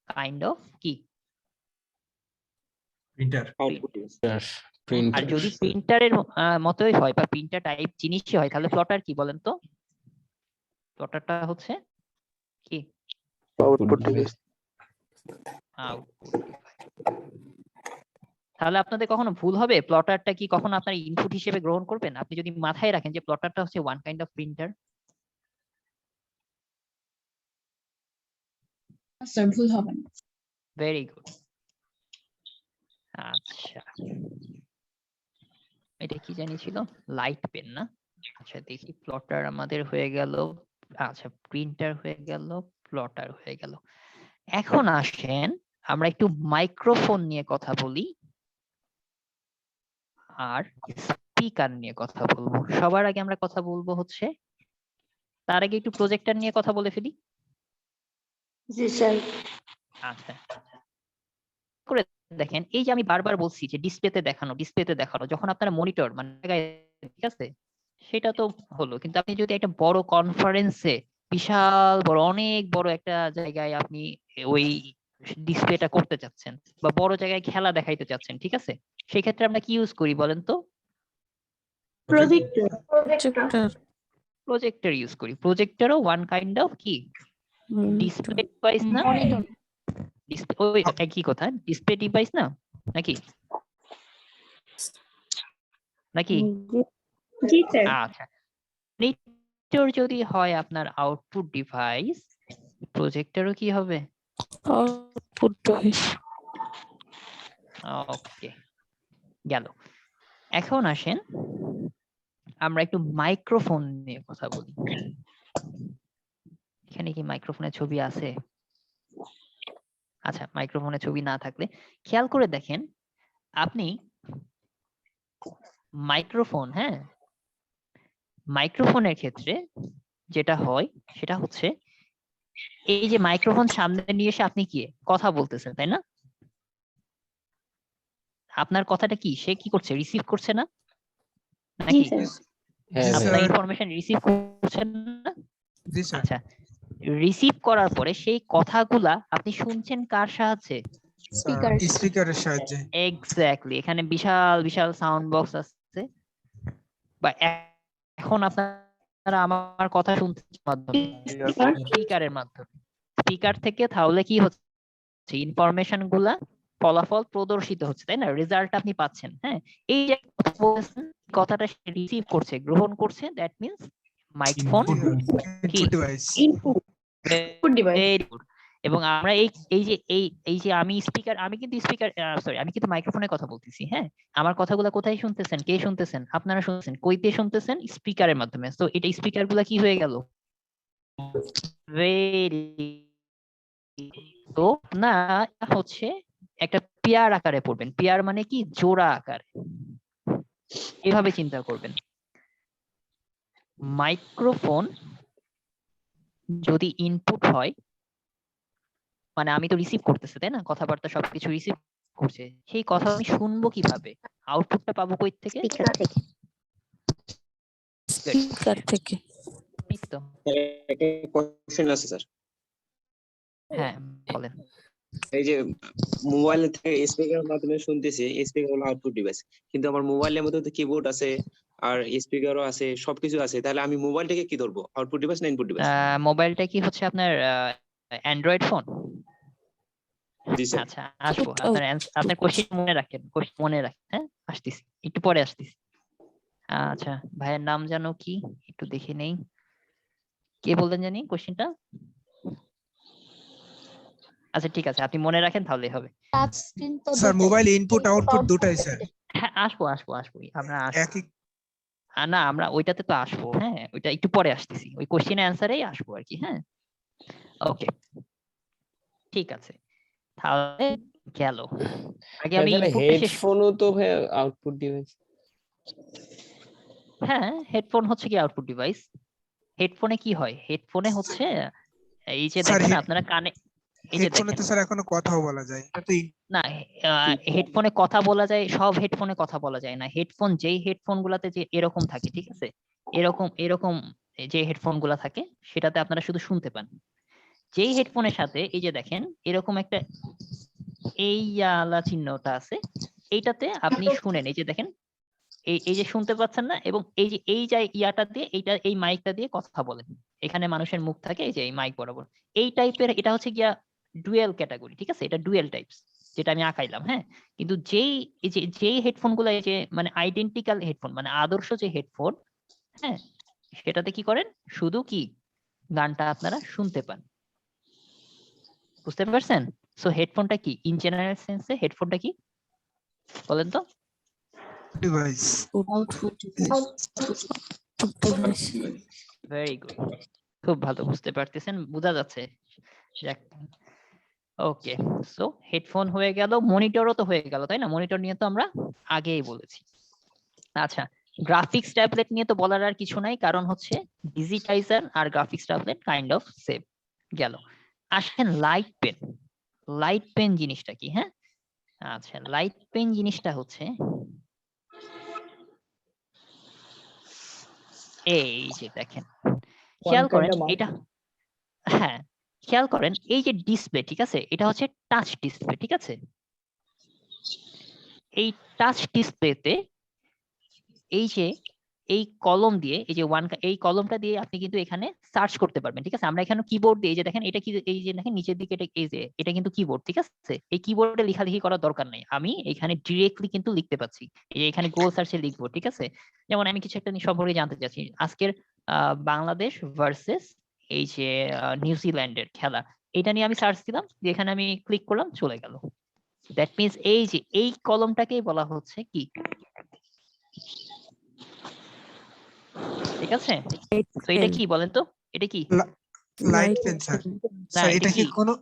কাইন্ড অফ কি প্রিন্টার। আর যদি প্রিন্টারের মতোই হয় বা প্রিন্টার টাইপ জিনিসই হয়, তাহলে প্লটার কি বলেন তো? প্লটারটা হচ্ছে কি? Output device. তাহলে আপনাদের কখনো ভুল হবে? প্লটারটা কি কখনো আপনার ইনপুট হিসেবে গ্রহণ করবেন? আপনি যদি মাথায় রাখেন যে প্লটারটা হচ্ছে one kind of printer. Sir ভুল হবে না। Very good. আচ্ছা, এটা কি জানি ছিল, লাইট পেন না? আচ্ছা দেখি, প্লটার আমাদের হয়ে গেল, আচ্ছা প্রিন্টার হয়ে গেল, প্লটার হয়ে গেল। এখন আসেন আমরা একটু মাইক্রোফোন নিয়ে কথা বলি আর স্পিকার নিয়ে কথা বলবো। সবার আগে আমরা কথা বলবো হচ্ছে, তার আগে একটু প্রজেক্টর নিয়ে কথা বলে ফেলি। জি স্যার। আচ্ছা, করে দেখেন, এই যে আমি বারবার বলছি যে ডিসপ্লেতে দেখানো, যখন আপনারা মনিটর মানে ঠিক আছে সেটা তো হলো, কিন্তু আপনি যদি একটা বড় কনফারেন্সে বিশাল বড় অনেক বড় একটা জায়গায় আপনি ওই ডিসপ্লেটা করতে চাচ্ছেন বা বড় জায়গায় খেলা দেখাইতে চাচ্ছেন, ঠিক আছে, সেই ক্ষেত্রে আমরা কি ইউজ করি বলেন তো? প্রজেক্টর। প্রজেক্টর ইউজ করি। প্রজেক্টরও ওয়ান কাইন্ড অফ কি ডিসপ্লে ডিভাইস না? ডিসপ্লে ওই একই কথা, ডিসপ্লে ডিভাইস না নাকি? জি স্যার। আচ্ছা, মনিটর যদি হয় আপনার আউটপুট ডিভাইস, প্রজেক্টরও কি হবে? Output device. ওকে, গেল। এখন আসেন আমরা একটু মাইক্রোফোন নিয়ে কথা বলি। এখানে কি মাইক্রোফোনের ছবি আছে? আচ্ছা, মাইক্রোফোনের ছবি না থাকলে খেয়াল করে দেখেন, আপনি মাইক্রোফোন, হ্যাঁ, মাইক্রোফোনের ক্ষেত্রে যেটা হয় সেটা হচ্ছে এই যে মাইক্রোফোন সামনে নিয়ে এসে আপনি কি কথা বলতেছেন, তাই না? আপনার কথাটা কি সে কি করছে, রিসিভ করছে না নাকি? হ্যাঁ আপনার ভাই ইনফরমেশন রিসিভ করছেন না? জি স্যার। আচ্ছা, রিসিভ করার পরে সেই কথাগুলা আপনি শুনছেন কার সাহায্যে? Speaker. স্পিকারের সাহায্যে। এক্স্যাক্টলি, এখানে বিশাল বিশাল সাউন্ড বক্স আছে, বা এখন আপনারা আমার কথা শুনতেছেন মাধ্যমে স্পিকারের মাধ্যমে। স্পিকার থেকে তাহলে কি হচ্ছে, ইনফরমেশন গুলা ফলাফল প্রদর্শিত হচ্ছে, তাই না? রেজাল্ট আপনি পাচ্ছেন। হ্যাঁ, এই যে কথা বলছেন, কথাটা রিসিভ করছে, গ্রহণ করছে, দ্যাট মিন্স মাইক্রোফোন কি input device. Input device. Very good. এবং আমরা এই যে আমি স্পিকার, আমি কিন্তু স্পিকার, সরি, আমি কিন্তু মাইক্রোফোনে কথা বলতেছি। হ্যাঁ, আমার কথাগুলো কোথায় শুনতেছেন, কে শুনতেছেন? আপনারা শুনতেছেন কইতে শুনতেছেন স্পিকারের মাধ্যমে। তো এটা স্পিকার গুলা কি হয়ে গেল? ভেরি, তো না হচ্ছে একটা পেয়ার আকারে পড়বেন। পেয়ার মানে কি, জোড়া আকারে, এভাবে চিন্তা করবেন। মাইক্রোফোন যদি ইনপুট হয়, মানে আমি তো রিসিভ করতেছি, তাই না? কথাবার্তা সবকিছু রিসিভ করছে, সেই কথা আমি শুনবো কিভাবে? আউটপুটটা পাবো কই থেকে? Speaker থেকে। স্পিকার থেকে। এই তো, একটা কোশ্চেন আছে স্যার, হ্যাঁ বলেন। এই যে মোবাইল থেকে স্পিকারের মাধ্যমে শুনতেছি, স্পিকার হলো আউটপুট ডিভাইস, কিন্তু আমার মোবাইলের মধ্যে তো কিবোর্ড আছে আর স্পিকারও আছে, সবকিছু আছে, তাহলে আমি মোবাইলটাকে কি ধরবো, আউটপুট ডিভাইস না ইনপুট ডিভাইস? মোবাইলটা কি হচ্ছে আপনার অ্যান্ড্রয়েড ফোন? জি স্যার। আচ্ছা, আসবো। আপনার কোশ্চেন মনে রাখেন, কোশ্চেন মনে রাখেন। হ্যাঁ, আসতেছি, একটু পরে আসতেছি। আচ্ছা, ভাইয়ের নাম জানো কি, একটু দেখে নেই। কে বললেন জানি কোশ্চেনটা? আচ্ছা ঠিক আছে, আপনি মনে রাখেন তাহলেই হবে। Touch screen তো স্যার দুইটাই। মোবাইল ইনপুট আউটপুট দুটাই স্যার। হ্যাঁ, আসবো। আমরা আসবো। একই। না, আমরা ওইটাতে তো আসবো। হ্যাঁ, ওইটা একটু পরে আসতেছি, ওই কোশ্চেন অ্যান্সারেই আসবো আর কি। হ্যাঁ, ওকে, ঠিক আছে, তাহলে গেল। আগে আমি ইনপুটটা শেষ। হেডফোনও তো ভাই আউটপুট ডিভাইস। হ্যাঁ, হেডফোন হচ্ছে কি আউটপুট ডিভাইস। হেডফোনে কি হয়, হেডফোনে হচ্ছে এই যে স্যার, দেখেন আপনারা কানে, এই যে হেডফোনে দেখেন তো স্যার এখনো কথাও বলা যায়, এটা তো না, হেডফোনে কথা বলা যায়, সব হেডফোনে কথা বলা যায় না। হেডফোন, যেই হেডফোন গুলাতে যে এরকম থাকে, ঠিক আছে, এরকম যে হেডফোন গুলা থাকে, সেটাতে আপনারা শুধু শুনতে পান। যেই হেডফোনের সাথে এই যে দেখেন এরকম একটা এই আলা চিহ্নটা আছে, এইটাতে আপনি শুনেন, এই যে দেখেন এই যে শুনতে পাচ্ছেন না, এবং এই যে ইয়াটা দিয়ে, এই মাইকটা দিয়ে কথা বলেন। এখানে মানুষের মুখ থাকে, এই যে এই মাইক বরাবর, এই টাইপের। এটা হচ্ছে গিয়া ডুয়েল ক্যাটাগরি, ঠিক আছে, এটা ডুয়েল টাইপস যেটা আমি আঁকাইলাম। হ্যাঁ, কিন্তু যেই হেডফোন গুলো, এই যে মানে আইডেন্টিক্যাল হেডফোন, মানে আদর্শ যে হেডফোন, হ্যাঁ, সেটাতে কি করেন, শুধু কি গানটা আপনারা শুনতে পান। বুঝতে পারছেন? সো হেডফোনটা কি, ইন জেনারেল সেন্সে হেডফোনটা কি বলেন তো? ডিভাইস। ভেরি গুড, খুব ভালো, বুঝতে পারতেছেন, বোঝা যাচ্ছে। ওকে, সো হেডফোন হয়ে গেল, মনিটরও তো হয়ে গেল, তাই না? মনিটর নিয়ে তো আমরা আগেই বলেছি। আচ্ছা, গ্রাফিক্স ট্যাবলেট নিয়ে তো বলার আর কিছু নাই, কারণ হচ্ছে ডিজিটাইজার আর graphics tablet kind of same. গেল। আসেন লাইট পেন। লাইট পেন জিনিসটা কি? হ্যাঁ, আচ্ছা, লাইট পেন জিনিসটা হচ্ছে এই যে দেখেন, খেয়াল করেন এটা, হ্যাঁ খেয়াল করেন এই যে ডিসপ্লে, ঠিক আছে, এটা হচ্ছে টাচ ডিসপ্লে, ঠিক আছে। এই টাচ ডিসপ্লেতে এই যে এই কলম দিয়ে, এই যে এই কলমটা দিয়ে আপনি কিন্তু এখানে সার্চ করতে পারবেন, ঠিক আছে। আমরা এখানে কিবোর্ড দিয়ে, এই যে দেখেন এটা কি, এই যে দেখেন নিচের দিকে, এটা এই যে এটা কিন্তু কিবোর্ড, ঠিক আছে। এই কিবোর্ডে লেখালেখি করার দরকার নাই, আমি এখানে ডিরেক্টলি কিন্তু লিখতে পাচ্ছি। এই যে এখানে গোল সার্চে লিখবো, ঠিক আছে। যেমন আমি কিছু একটা সম্পর্কে জানতে চাচ্ছি, আজকের বাংলাদেশ ভার্সেস এই যে নিউজিল্যান্ডের খেলা, এটা নিয়ে আমি সার্চ দিলাম, যেখানে আমি ক্লিক করলাম চলে গেল। দ্যাট মিনস এই যে এই কলমটাকেই বলা হচ্ছে কি, ঠিক আছে? তো এটা কি বলেন তো, এটা কি? Light pen sir. না, স্যার এটা কি কোনো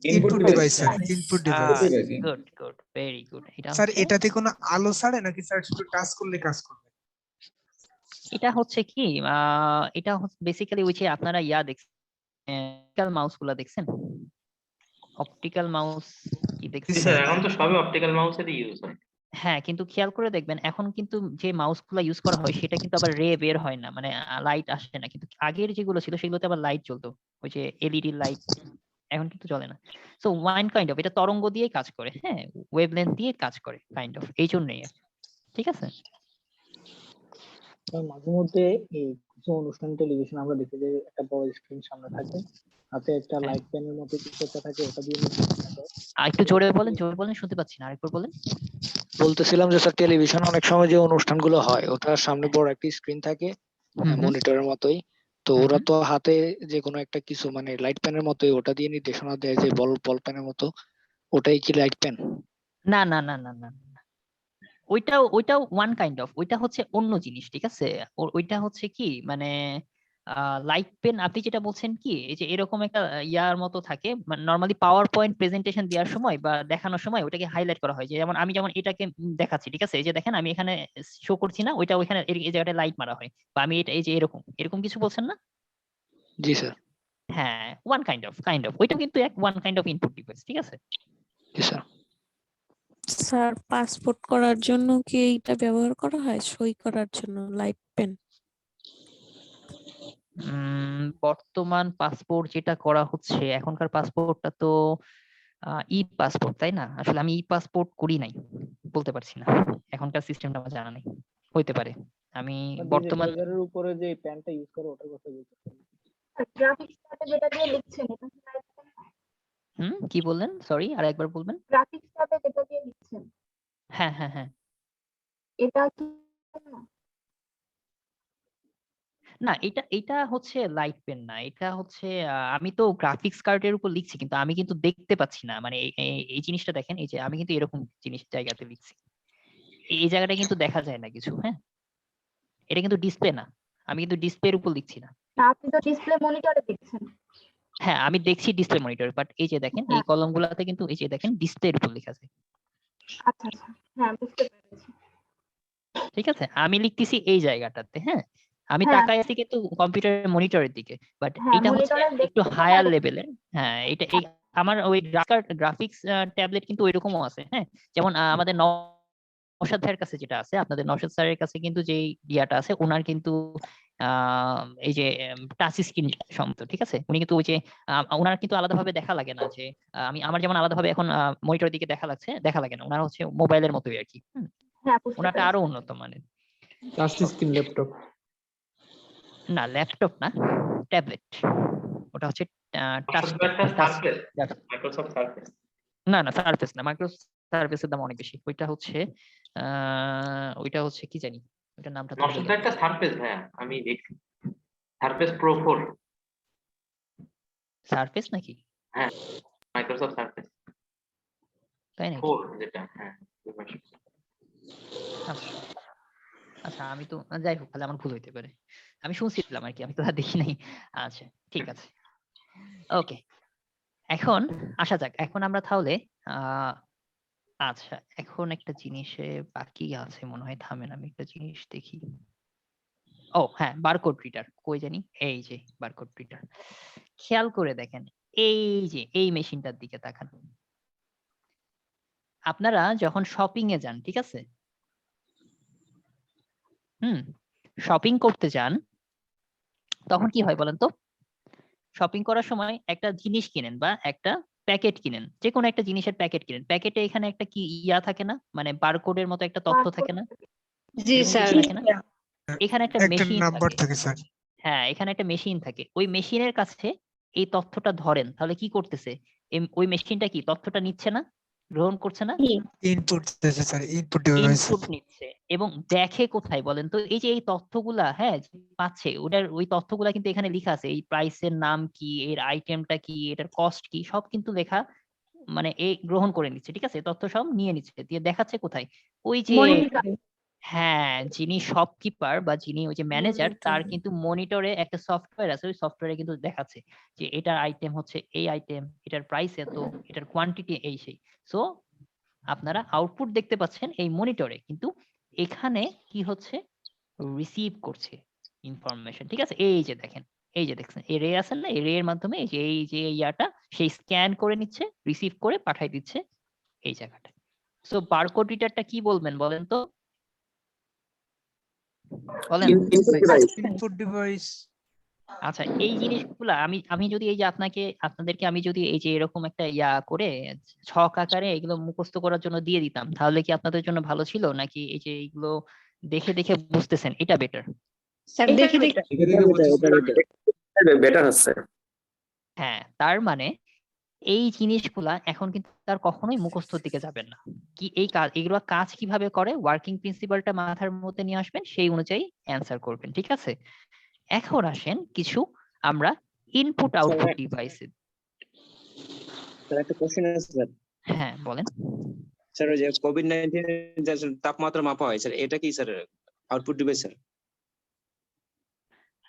input device sir? Input device. Good good, very good. এটা স্যার হচ্ছে, এটাতে কোনো আলো ছাড়ে নাকি স্যার শুধু টাচ করলে কাজ করবে? এটা হচ্ছে কি এটা বেসিক্যালি ওই যে আপনারা দেখছেন অপটিক্যাল মাউস গুলা দেখছেন? অপটিক্যাল মাউস কি জি দেখছেন? স্যার, এখন তো সবই অপটিক্যাল মাউসেরই ইউজ হয়। হ্যাঁ, কিন্তু খেয়াল করে দেখবেন এখন কিন্তু যে মাউস গুলা ইউজ করা হয় সেটা কিন্তু আবার রে বের হয় না, মানে লাইট আসে না, কিন্তু আগের যেগুলো ছিল সেগুলোতে আবার লাইট জ্বলতো, ওই যে এলইডি লাইট, এখন কিন্তু জ্বলে না। সো ওয়ান কাইন্ড অফ, এটা তরঙ্গ দিয়ে কাজ করে, হ্যাঁ, ওয়েভলেন্থ দিয়ে কাজ করে কাইন্ড অফ, এই জন্যই আর কি। ঠিক আছে? মাঝে মধ্যে এই কিছু অনুষ্ঠান টেলিভিশন আমরা দেখি যে একটা বড় স্ক্রিন সামনে থাকে, হাতে একটা লাইট প্যানের মতো কিছু একটা থাকে, ওটা দিয়ে আর একটু জোরে বলেন, শুনতে পাচ্ছি না, আরেকবার বলেন। বলতেছিলাম যে স্যার টেলিভিশন অনেক সময় যে অনুষ্ঠানগুলো হয় ওটার সামনে বড় একটা স্ক্রিন থাকে মনিটরের মতোই, তো ওরা তো হাতে যে কোনো একটা কিছু মানে লাইট প্যানের মতোই ওটা দিয়ে নির্দেশনা দেয় যে বল প্যানের মতো, ওটাই কি লাইট প্যান? না না না না না, ওইটাও ওয়ান কাইন্ড অফ, ওইটা হচ্ছে অন্য জিনিস, ঠিক আছে? ওইটা হচ্ছে কি মানে লাইট পেন আপনি যেটা বলছেন কি, এই যে এরকম একটা ইয়ার মতো থাকে, নরমালি পাওয়ার পয়েন্ট প্রেজেন্টেশন দেওয়ার সময় বা দেখানোর সময় ওটাকে হাইলাইট করা হয়, যে যেমন আমি যেমন এটাকে দেখাচ্ছি, ঠিক আছে? এই যে দেখেন আমি এখানে শো করছি না, ওইটা ওইখানে এই জায়গাটা লাইট মারা হয়, বা আমি এটা এই যে এরকম কিছু বলছেন না? জি স্যার। হ্যাঁ, ওয়ান কাইন্ড অফ ওইটা কিন্তু এক one kind of input device, ঠিক আছে? জি স্যার। স্যার পাসপোর্ট করার জন্য কি এইটা ব্যবহার করা হয়, সই করার জন্য লাইট পেন? বর্তমান পাসপোর্ট যেটা করা হচ্ছে, এখনকার পাসপোর্টটা তো ই পাসপোর্ট, তাই না? আসলে আমি ই পাসপোর্ট করি নাই, বলতে পারছি না, এখনকার সিস্টেমটা আমার জানা নেই, হইতে পারে। আমি বর্তমান ডিজাইনের উপরে যে প্যানটা ইউজ করে ওটার কথা বলতেছি। গ্রাফিক্স ট্যাবে যেটা দিয়ে লিখছেন এটা কি লাইট পেন? কি বললেন? সরি, আর একবার বলবেন। গ্রাফিক্স ট্যাবে যেটা দিয়ে লিখছেন হ্যাঁ হ্যাঁ হ্যাঁ, এটা কি না? না, এটা হচ্ছে লাইট পেন না, এটা হচ্ছে আমি তো গ্রাফিক্স কার্ডের উপর লিখছি, কিন্তু আমি কিন্তু দেখতে পাচ্ছি না, মানে এই জিনিসটা দেখেন, এই যে আমি কিন্তু এরকম জিনিস জায়গাতে লিখছি, এই জায়গাটা কিন্তু দেখা যায় না কিছু, হ্যাঁ, এটা কিন্তু ডিসপ্লে না, আমি কিন্তু ডিসপ্লের উপর লিখছি না। না, আপনি তো ডিসপ্লে মনিটরে দেখছেন। হ্যাঁ, আমি দেখছি ডিসপ্লে মনিটর, বাট এই যে দেখেন এই কলমগুলোতে কিন্তু এই যে দেখেন ডিসপ্লের উপর লেখা আছে। আচ্ছা আচ্ছা, হ্যাঁ বুঝতে পেরেছি। ঠিক আছে, আমি লিখতেছি এই জায়গাটাতে, হ্যাঁ, আমি তাকাই আছি কিন্তু কম্পিউটারের মনিটরের দিকে, বাট এটা হচ্ছে একটু হায়ার লেভেলের। হ্যাঁ, এটা এই আমার ওই গ্রাফিক্স ট্যাবলেট কিন্তু ওইরকমও আছে, হ্যাঁ, যেমন আমাদের নওশাদ ভাইয়ের কাছে যেটা আছে, আপনাদের নওশাদ স্যারের কাছে কিন্তু যে ইয়াটা আছে, ওনার কিন্তু এই যে টাচ স্ক্রিন সম্ভবত, ঠিক আছে, উনি কিন্তু ওই যে ওনার কিন্তু আলাদাভাবে দেখা লাগে না, যে আমার যেমন আলাদাভাবে এখন মনিটরের দিকে দেখা লাগে না, ওনার হচ্ছে মোবাইলের মতোই আর কি, ওনারটা আরো উন্নত মানের। টাচ স্ক্রিন ল্যাপটপ না, ল্যাপটপ না, ট্যাবলেট, ওটা হচ্ছে মাইক্রোসফট সারফেস। না না, সারফেস না, মাইক্রোসফট সারফেসের দাম অনেক বেশি, ওইটা হচ্ছে কি জানি, ওইটার নামটা তো নশো একটা সারফেস ভাইয়া, আমি দেখছি সারফেস প্রো 4। সারফেস নাকি? হ্যাঁ, মাইক্রোসফট সারফেস তাই নাকি? 4 যেটা, হ্যাঁ। আচ্ছা, আমি তো যাই হোক, তাহলে আমার ভুল হইতে পারে, আমি শুনছিলাম আর কি, আমি তো আর দেখি নাই। আচ্ছা, ঠিক আছে, ওকে, এখন আসা যাক, এখন আমরা তাহলে আচ্ছা, এখন একটা জিনিসে বাকি আছে মনে হয়, থামেন আমি একটা জিনিস দেখি। ও হ্যাঁ, বারকোড রিডার কই জানি, এই যে বারকোড রিডার, খেয়াল করে দেখেন, এই যে এই মেশিনটার দিকে তাকান। আপনারা যখন শপিং এ যান, ঠিক আছে, শপিং করতে যান, তখন কি হয় বলেন তো? শপিং করার সময় একটা জিনিস কিনেন বা একটা প্যাকেট কিনেন, যে কোনো একটা জিনিসের প্যাকেট কিনেন, প্যাকেটে এখানে একটা কি ইয়া থাকে না, মানে বারকোডের মতো একটা তথ্য থাকে না? জি স্যার। এখানে একটা মেশিন নাম্বার থাকে স্যার। হ্যাঁ, এখানে একটা মেশিন থাকে, ওই মেশিনের কাছে এই তথ্যটা ধরেন, তাহলে কি করতেছে? ওই মেশিনটা কি তথ্যটা নিচ্ছে না, গ্রহণ করছে না? ইনপুট দিতেছে স্যার, ইনপুট ডিভাইস। ইনপুট নিচ্ছে, এবং দেখে কোথায় বলেন তো? এই যে এই তথ্যগুলা, হ্যাঁ, যে পাচ্ছে ওই তথ্যগুলা কিন্তু এখানে লিখা আছে। এই প্রাইসের নাম কি, এর আইটেমটা কি, এটার কস্ট কি, সব কিন্তু লেখা, মানে এই গ্রহণ করে নিচ্ছে, ঠিক আছে? তথ্য সব নিয়ে নিচ্ছে, দিয়ে দেখাচ্ছে কোথায়? ওই যে মনিটর। হ্যাঁ, যিনি শপকিপার বা যিনি ওই যে ম্যানেজার, তার কিন্তু মনিটরে একটা সফটওয়্যার আছে, ওই সফটওয়্যারে কিন্তু দেখাচ্ছে যে এটার আইটেম হচ্ছে এই আইটেম, এটার প্রাইস এত, এটার কোয়ান্টিটি এই সেই। সো আপনারা আউটপুট দেখতে পাচ্ছেন এই মনিটরে, কিন্তু এখানে কি হচ্ছে? রিসিভ করছে ইনফরমেশন, ঠিক আছে? এই যে দেখেন, এই যে দেখছেন এই রে আছে না, এই রে এর মাধ্যমে এই যে ইয়াটা সেই স্ক্যান করে নিচ্ছে, রিসিভ করে পাঠাই দিচ্ছে এই জায়গাটা। সো বারকোড রিডারটা কি বলবেন বলেন তো? বলেন। Input device. আচ্ছা, এই জিনিসগুলা আমি যদি এই যে আপনাদেরকে আমি যদি এই যে এরকম একটা ইয়া করে ছক আকারে এগুলো মুখস্থ করার জন্য দিয়ে দিতাম, তাহলে কি আপনাদের জন্য ভালো ছিল, নাকি এই যে এইগুলো দেখে দেখে বুঝতেছেন এটা বেটার? স্যার দেখে দেখে বেটার হচ্ছে। হ্যাঁ, তার মানে এই জিনিসগুলা এখন কিন্তু তার কখনোই মুখস্থর দিকে যাবেন না। কি এই কাজ, এগুলো কাজ কিভাবে করে, ওয়ার্কিং প্রিন্সিপালটা মাথার মধ্যে নিয়ে আসবেন, সেই অনুযায়ী অ্যান্সার করবেন, ঠিক আছে? এখন আসেন কিছু আমরা ইনপুট আউটপুট ডিভাইসে। স্যার একটা কোশ্চেন আছে স্যার। হ্যাঁ বলেন। স্যার ওই যে কোভিড-19 যে তাপমাত্রা মাপা হয় স্যার, এটা কি স্যার আউটপুট ডিভাইস স্যার?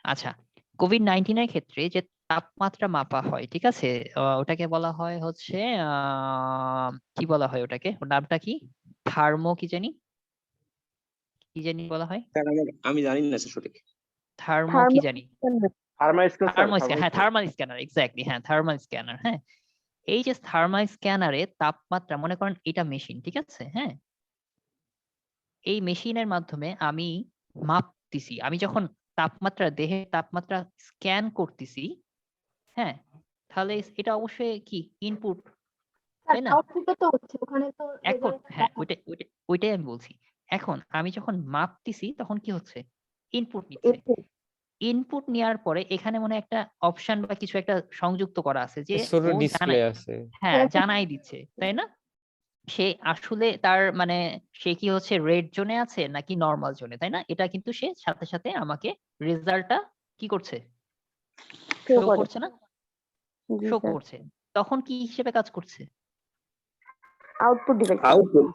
আচ্ছা, কোভিড-19 এর ক্ষেত্রে যে তাপমাত্রা মাপা হয়, ঠিক আছে, ওটাকে বলা হয় হচ্ছে কি বলা হয় ওটাকে, ওর নামটা কি, থার্মো কি জানি বলা হয়, স্যার আমি জানি না স্যার সঠিক। থার্মো কি জানি, thermal scanner, thermal scanner, exactly, হ্যাঁ থার্মাল স্ক্যানার। হ্যাঁ, এই যে থার্মাল স্ক্যানারে তাপমাত্রা, মনে করেন এটা মেশিন, ঠিক আছে, হ্যাঁ, এই মেশিনের মাধ্যমে আমি মাপতেছি, আমি যখন তাপমাত্রা, দেহের তাপমাত্রা স্ক্যান করতেছি, হ্যাঁ, তাহলে এটা অবশ্যই কি ইনপুট, তাই না? আউটপুটও তো হচ্ছে ওখানে তো এখন রেজাল্ট হ্যাঁ, ওইটাই আমি বলছি। এখন আমি যখন মাপতেছি তখন কি হচ্ছে? ইনপুট নিচ্ছে। ইনপুট নেওয়ার পরে এখানে মনে হয় একটা অপশন বা কিছু একটা সংযুক্ত করা আছে, যে ছোট ও ডিসপ্লে আছে। হ্যাঁ জানাই দিচ্ছে, তাই না? সে আসলে তার মানে সে কি হচ্ছে রেড জোনে আছে নাকি নরমাল জোনে, তাই না? এটা কিন্তু সে সাথে সাথে আমাকে রেজাল্টটা কি করছে, শো করছে না? শো করছে। তখন কি হিসেবে কাজ করছে? Output device. আউটপুট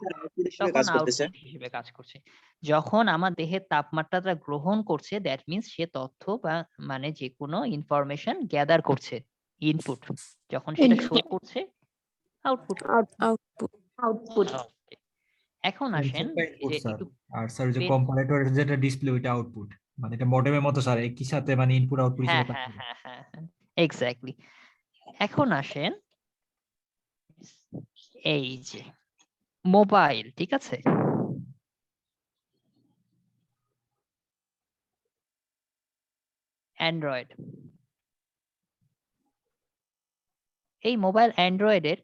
হিসেবে তখন কাজ করতেছে। আউটপুট হিসেবে কাজ করছে। যখন আমার দেহের তাপমাত্রাটা গ্রহণ করছে, দ্যাট মিন্স সে তথ্য বা মানে যে কোনো ইনফরমেশন গ্যাদার করছে, ইনপুট। যখন সেটা শো করছে, আউটপুট। আউটপুট। আউটপুট। এখন আসেন এই যে একটু আর স্যার যে কম্পারেটর যেটা ডিসপ্লে ওইটা আউটপুট, মানে এটা মডেমের মতো স্যার, একই সাথে মানে ইনপুট আউটপুট হ্যাঁ হিসেবে কাজ হ্যাঁ করে। হ্যাঁ হ্যাঁ হ্যাঁ এক্স্যাক্টলি। এখন আসেন এই যে মোবাইল, ঠিক আছে, অ্যান্ড্রয়েড, এই মোবাইল অ্যান্ড্রয়েডের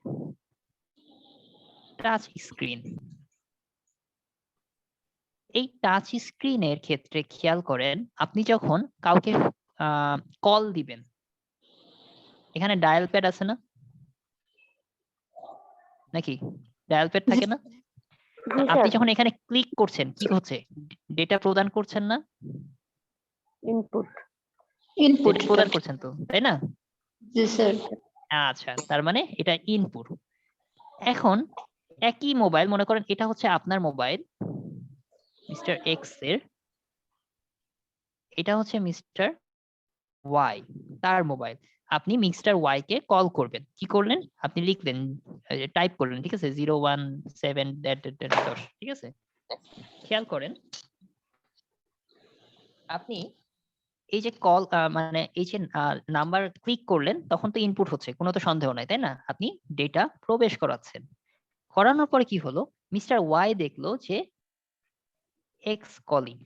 টাচ স্ক্রিন, এই টাচ স্ক্রিনের ক্ষেত্রে খেয়াল করেন, আপনি যখন কাউকে কল দিবেন, এখানে ডায়াল প্যাড আছে না, নাকি ডায়াল প্যাড থাকে না? আপনি যখন এখানে ক্লিক করছেন কি হচ্ছে? ডেটা প্রদান করছেন না? ইনপুট। ডেটা প্রদান করছেন তো, তাই না? জি স্যার। আচ্ছা, তার মানে এটা ইনপুট। এখন একই মোবাইল, মনে করেন এটা হচ্ছে আপনার মোবাইল মিস্টার এক্স এর, এটা হচ্ছে মিস্টার ওয়াই তার মোবাইল। আপনি মিস্টার ওয়াই কে কল করবেন, কি করলেন? আপনি লিখলেন, টাইপ করলেন, ঠিক আছে, 017 ঠিক আছে। খেয়াল করেন, আপনি এই যে কল মানে এই যে নাম্বার ক্লিক করলেন, তখন তো ইনপুট হচ্ছে, কোনো তো সন্দেহ নাই, তাই না? আপনি ডেটা প্রবেশ করাচ্ছেন, করানোর পরে কি হলো? মিস্টার ওয়াই দেখলো যে এক্স কলিং,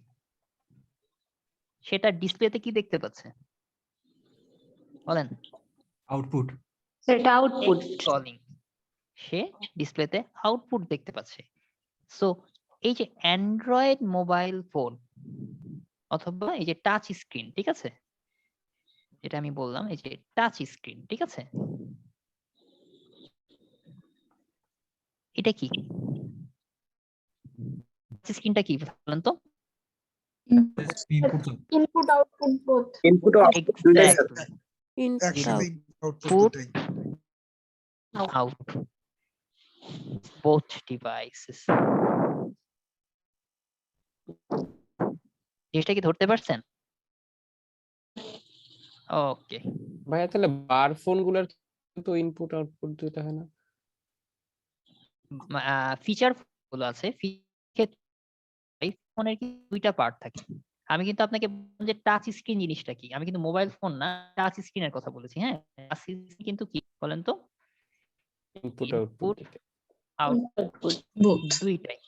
সেটা ডিসপ্লেতে কি দেখতে পাচ্ছে বলেন? আউটপুট। সেটা আউটপুট। কলিং, সে ডিসপ্লেতে আউটপুট দেখতে পাচ্ছে। সো এই যে অ্যান্ড্রয়েড মোবাইল ফোন অথবা এই যে টাচ স্ক্রিন, ঠিক আছে, যেটা আমি বললাম এই যে টাচ স্ক্রিন, ঠিক আছে, এটা কি? স্ক্রিনটা কি বলেন তো? Input output both. ইনপুট ও আউটপুট দুইটাই স্যার। Exactly. একসাথে আউটপুট Input দুটাই। out both devices. জিনিসটা কি ধরতে পারছেন? ওকে, ভাইয়া তাহলে বার ফোন গুলার তো ইনপুট আউটপুট দুইটা হয় না? ফিচার গুলো আছে। ফোনের কি দুইটা পার্ট থাকে। আমি কিন্তু আপনাকে বললাম যে টাচ স্ক্রিন জিনিসটা কি। আমি কিন্তু মোবাইল ফোন না, টাচ স্ক্রিনের কথা বলেছি। হ্যাঁ, টাচ স্ক্রিন কিন্তু কি বলেন তো? ইনপুট আউটপুট ইনপুট আউটপুট দুইটাই।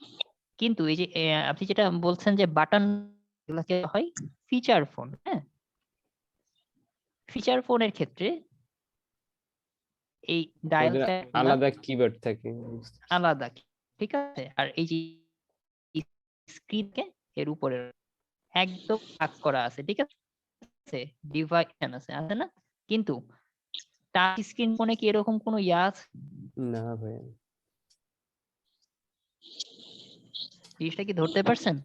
কিন্তু এই যে আপনি যেটা বলছেন যে বাটন গুলাকে হয় ফিচার ফোন। হ্যাঁ, ফিচার ফোনের ক্ষেত্রে এই ডায়াল ওদের প্যাড আলাদা কিবোর্ড থাকে। আলাদা, ঠিক আছে? আর এই যে স্ক্রিনকে এর উপরে একদম ভাগ করা আছে, ঠিক আছে? ডিভাইডেশন আছে না? কিন্তু টাচ স্ক্রিন ফোনে কি এরকম কোনো ইয়া আছে? না ভাইয়া। জিনিসটা কি ধরতে পারছেন?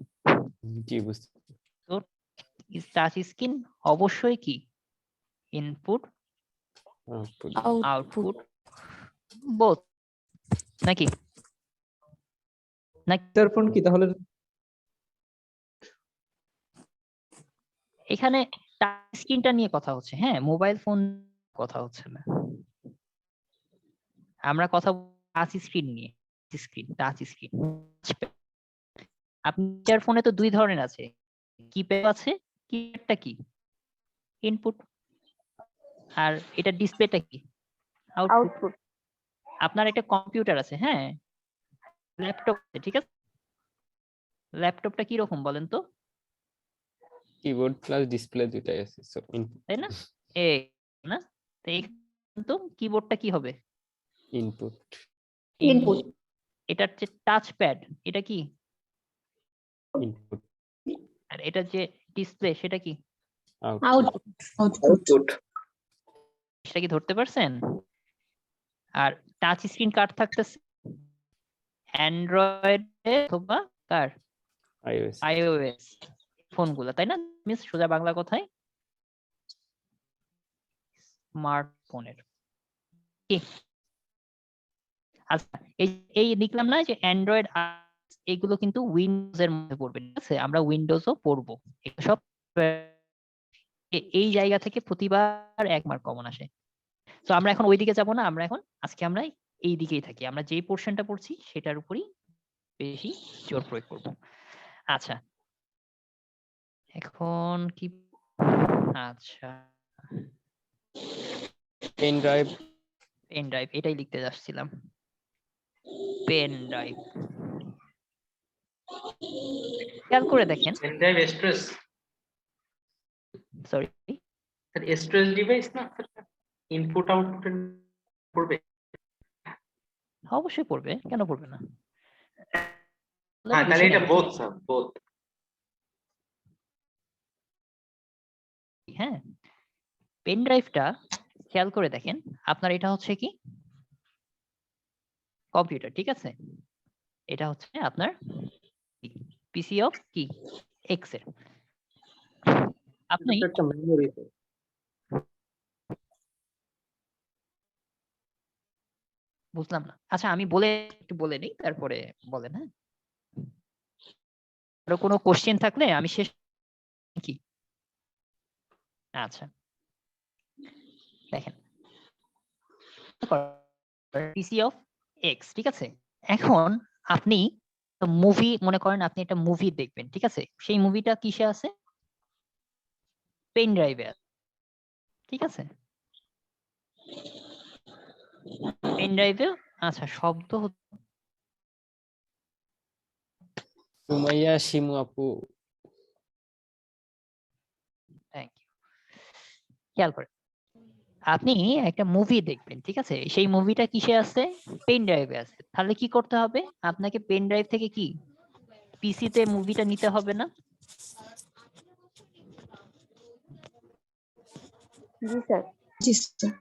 জি বুঝতে। তো টাচ স্ক্রিন অবশ্যই কি ইনপুট আউটপুট আউটপুট বোথ, নাকি? ফোন কি তাহলে? এখানে টাচ স্ক্রিনটা নিয়ে কথা হচ্ছে, হ্যাঁ, মোবাইল ফোন কথা হচ্ছে না। আমরা কথা টাচ স্ক্রিন নিয়ে, স্ক্রিন টাচ স্ক্রিন। আপনার ফোনে তো দুই ধরনের আছে, কিপ্যাড আছে, কিপ্যাডটা কি ইনপুট, আর এটা ডিসপ্লেটা কি আউটপুট। আপনার একটা কম্পিউটার আছে, হ্যাঁ, ল্যাপটপ আছে, ঠিক আছে? ল্যাপটপটা কি রকম বলেন তো? কিবোর্ড প্লাস ডিসপ্লে দুইটাই আছে, সো ইনপুট তাই না? এই না, তো এই তো কিবোর্ডটা কি হবে? ইনপুট। ইনপুট। এটার যে টাচ প্যাড এটা কি ইনপুট। আর এটা যে ডিসপ্লে সেটা কি আউটপুট। সেটা কি ধরতে পারছেন? আর টাচ স্ক্রিন কার থাকতেছে? অ্যান্ড্রয়েড অথবা কার? আইওএস। আইওএস ফোনগুলো, তাই না? মিস সোজা বাংলা কথায় স্মার্টফোনের কি? আচ্ছা, এই লিখলাম না যে অ্যান্ড্রয়েড এগুলো কিন্তু উইন্ডোজ এর মধ্যে পড়বে, ঠিক আছে? আমরা উইন্ডোজও পড়বো। এগুলো সব এই জায়গা থেকে প্রতিবার 1 মার্ক কমন আসে। তো আমরা এখন ওইদিকে যাব না, আমরা এখন আজকে আমরা এই দিকেই থাকি। আমরা যেই পোরশনটা পড়ছি সেটার উপরই বেশি জোর প্রয়োগ করব। আচ্ছা, এখন কি? আচ্ছা, পেন ড্রাইভ। পেন ড্রাইভ, এটাই লিখতে যাচ্ছিলাম। পেন ড্রাইভ, খেয়াল করে দেখেন। Pen drive storage, sorry sir storage device না স্যার? ইনপুট আউটপুট পড়বে? অবশ্যই পড়বে, কেন পড়বে না? হ্যাঁ, তাহলে এটা বোথ স্যার, বোথ। হ্যাঁ, পেন ড্রাইভটা খেয়াল করে দেখেন। আপনার এটা হচ্ছে কি কম্পিউটার, ঠিক আছে? এটা হচ্ছে আপনার পিসি অফ কি এক্স এর। আপনি একটা মেমোরি। বুঝলাম না। আচ্ছা, আমি একটু বলে নিই, তারপরে বলেন। হ্যাঁ, আরো কোনো কোশ্চেন থাকলে আমি শেষ কি? আচ্ছা, দেখেন পিসি অফ এক্স, ঠিক আছে? এখন আপনি মুভি মনে করেন, আপনি একটা মুভি দেখবেন, ঠিক আছে? সেই মুভিটা কিসে আছে? পেন ড্রাইভে আছে, ঠিক আছে? পেন ড্রাইভে। আচ্ছা, শব্দ সুমাইয়া শিমু আপু। Thank you. খেয়াল করে আপনি একটা মুভি দেখবেন, ঠিক আছে? সেই মুভিটা কিসে আছে? পেন ড্রাইভে আছে। তাহলে কি করতে হবে? আপনাকে পেন ড্রাইভ থেকে কি পিসিতে মুভিটা নিতে হবে না? জি স্যার। জি স্যার।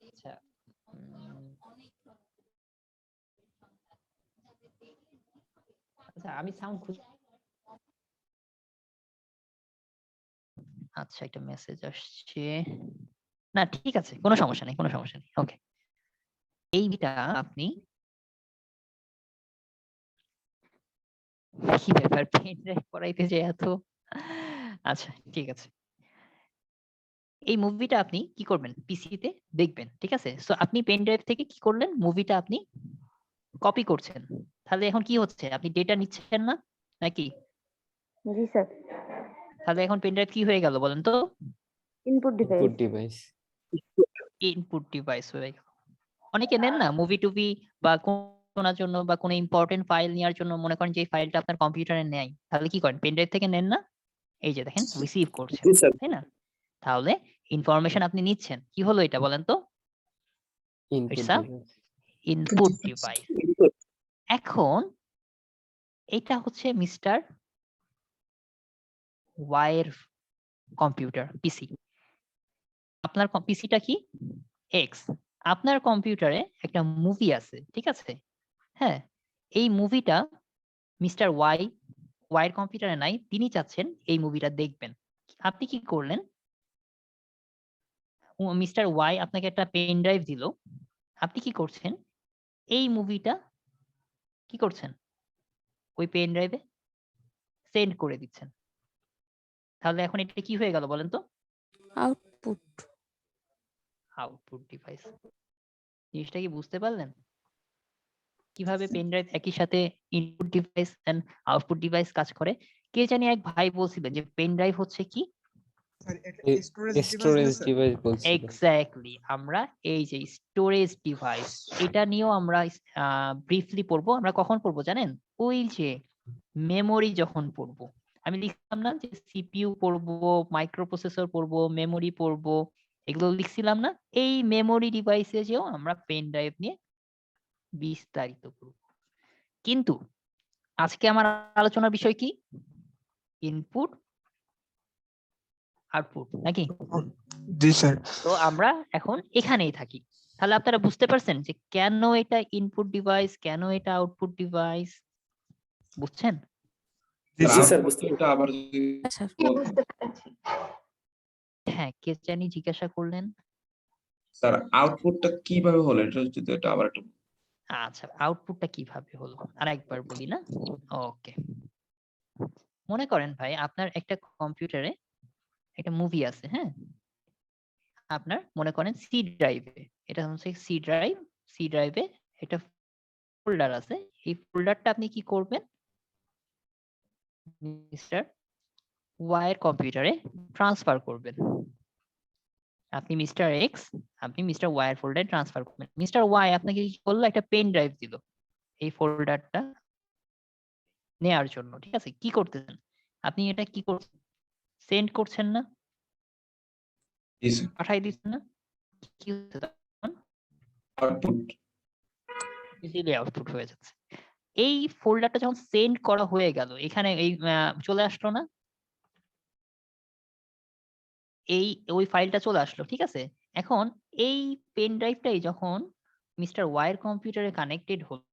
আচ্ছা, আচ্ছা আমি সাউন্ড আচ্ছা একটা মেসেজ আসছে, না ঠিক আছে কোনো সমস্যা নেই কোনো সমস্যা নেই ওকে। এইটা আপনি কি ব্যাপার পেন ড্রাইভ করাইতে যে এত, আচ্ছা ঠিক আছে। এই মুভিটা আপনি কি করবেন পিসিতে দেখবেন, ঠিক আছে? সো আপনি পেন ড্রাইভ থেকে কি করলেন, মুভিটা আপনি কপি করছেন, তাহলে এখন কি হচ্ছে, আপনি ডেটা নিচ্ছেন না নাকি? জি স্যার। তাহলে এখন পেন ড্রাইভ কি হয়ে গেল বলেন তো? Input device. Device. Input device হয়ে গেল। অনেকে নেন না মুভি টুভি বা শোনার জন্য বা কোনো ইম্পর্টেন্ট ফাইল নেওয়ার জন্য, মনে করেন যে ফাইলটা আপনার কম্পিউটারে নেয়, তাহলে কি করেন পেন ড্রাইভ থেকে নেন না, এই যে দেখেন রিসিভ করছেন, তাই না? তাহলে ইনফরমেশন আপনি নিচ্ছেন, কি হলো এটা বলেন তো? It's a input device. এখন এটা হচ্ছে মিস্টার ওয়াই এর কম্পিউটার পিসি। আপনার পিসিটা কি এক্স, আপনার কম্পিউটারে একটা মুভি আছে, ঠিক আছে? হ্যাঁ, এই মুভিটা মিস্টার ওয়াই এর কম্পিউটারে নাই, তিনি চাচ্ছেন এই মুভিটা দেখবেন। আপনি কি করলেন, মিস্টার ওয়াই আপনাকে একটা পেন ড্রাইভ দিল, আপনি কি করছেন, এই মুভিটা কি করছেন ওই পেন ড্রাইভে সেন্ড করে দিচ্ছেন। তাহলে এখন এটা কি হয়ে গেল বলেন তো? আউটপুট। Output device. জিনিসটা কি বুঝতে পারলেন কিভাবে পেন ড্রাইভ একই সাথে input device and output device কাজ করে? কে জানি এক ভাই বলছিলেন যে পেন ড্রাইভ হচ্ছে কি স্টোরেজ ডিভাইস বলছিল। এক্স্যাক্টলি, আমরা এই যে স্টোরেজ ডিভাইস এটা নিয়েও আমরা ব্রিফলি পড়বো। আমরা কখন পড়বো জানেন? ওই যে মেমোরি যখন পড়বো, আমি লিখলাম না যে সিপিইউ পড়বো, মাইক্রোপ্রসেসর পড়বো, মেমোরি পড়বো, এগুলো লিখছিলাম না? এই মেমোরি ডিভাইসে যেও আমরা পেন ড্রাইভ নিয়ে বিস্তারিত করব। কিন্তু আজকে আমার আলোচনার বিষয় কি? ইনপুট আউটপুট নাকি? জি স্যার। তো আমরা এখন এখানেই থাকি। তাহলে আপনারা বুঝতে পারছেন যে কেন এটা ইনপুট ডিভাইস, কেন এটা আউটপুট ডিভাইস, বুঝছেন? জি স্যার বুঝতে হ্যাঁ, কে জানি জিজ্ঞাসা করলেন? স্যার আউটপুটটা কিভাবে হলো এটা যদি এটা আবার একটু আচ্ছা, আউটপুটটা কিভাবে হলো আরেকবার বলি না? ওকে, মনে করেন ভাই আপনার একটা কম্পিউটারে একটা মুভি আছে, হ্যাঁ? আপনার মনে করেন সি ড্রাইভে, এটা হচ্ছে সি ড্রাইভে একটা ফোল্ডার আছে। এই ফোল্ডারটা আপনি কি করবেন, মিস্টার ওয়াই এর কম্পিউটারে ট্রান্সফার করবেন। আপনি মিস্টার এক্স, আপনি মিস্টার ওয়াই এর ফোল্ডারে ট্রান্সফার করবেন। মিস্টার ওয়াই আপনাকে কি করলো, একটা পেন ড্রাইভ দিল এই ফোল্ডারটা নেয়ার জন্য, ঠিক আছে? কি করতেছেন আপনি, এটা কি করছেন, সেন্ড করছেন না, পাঠাই দিচ্ছেন না, কি হচ্ছে তখন? আউটপুট ইজিলি আউটপুট হয়ে যাচ্ছে। এই ফোল্ডারটা যখন সেন্ড করা হয়ে গেল, এখানে এই চলে আসলো না, এই ওই ফাইলটা চলে আসলো, ঠিক আছে? এখন এই পেন ড্রাইভটাই যখন মিস্টার ওয়াই এর কম্পিউটারে কানেক্টেড হলো,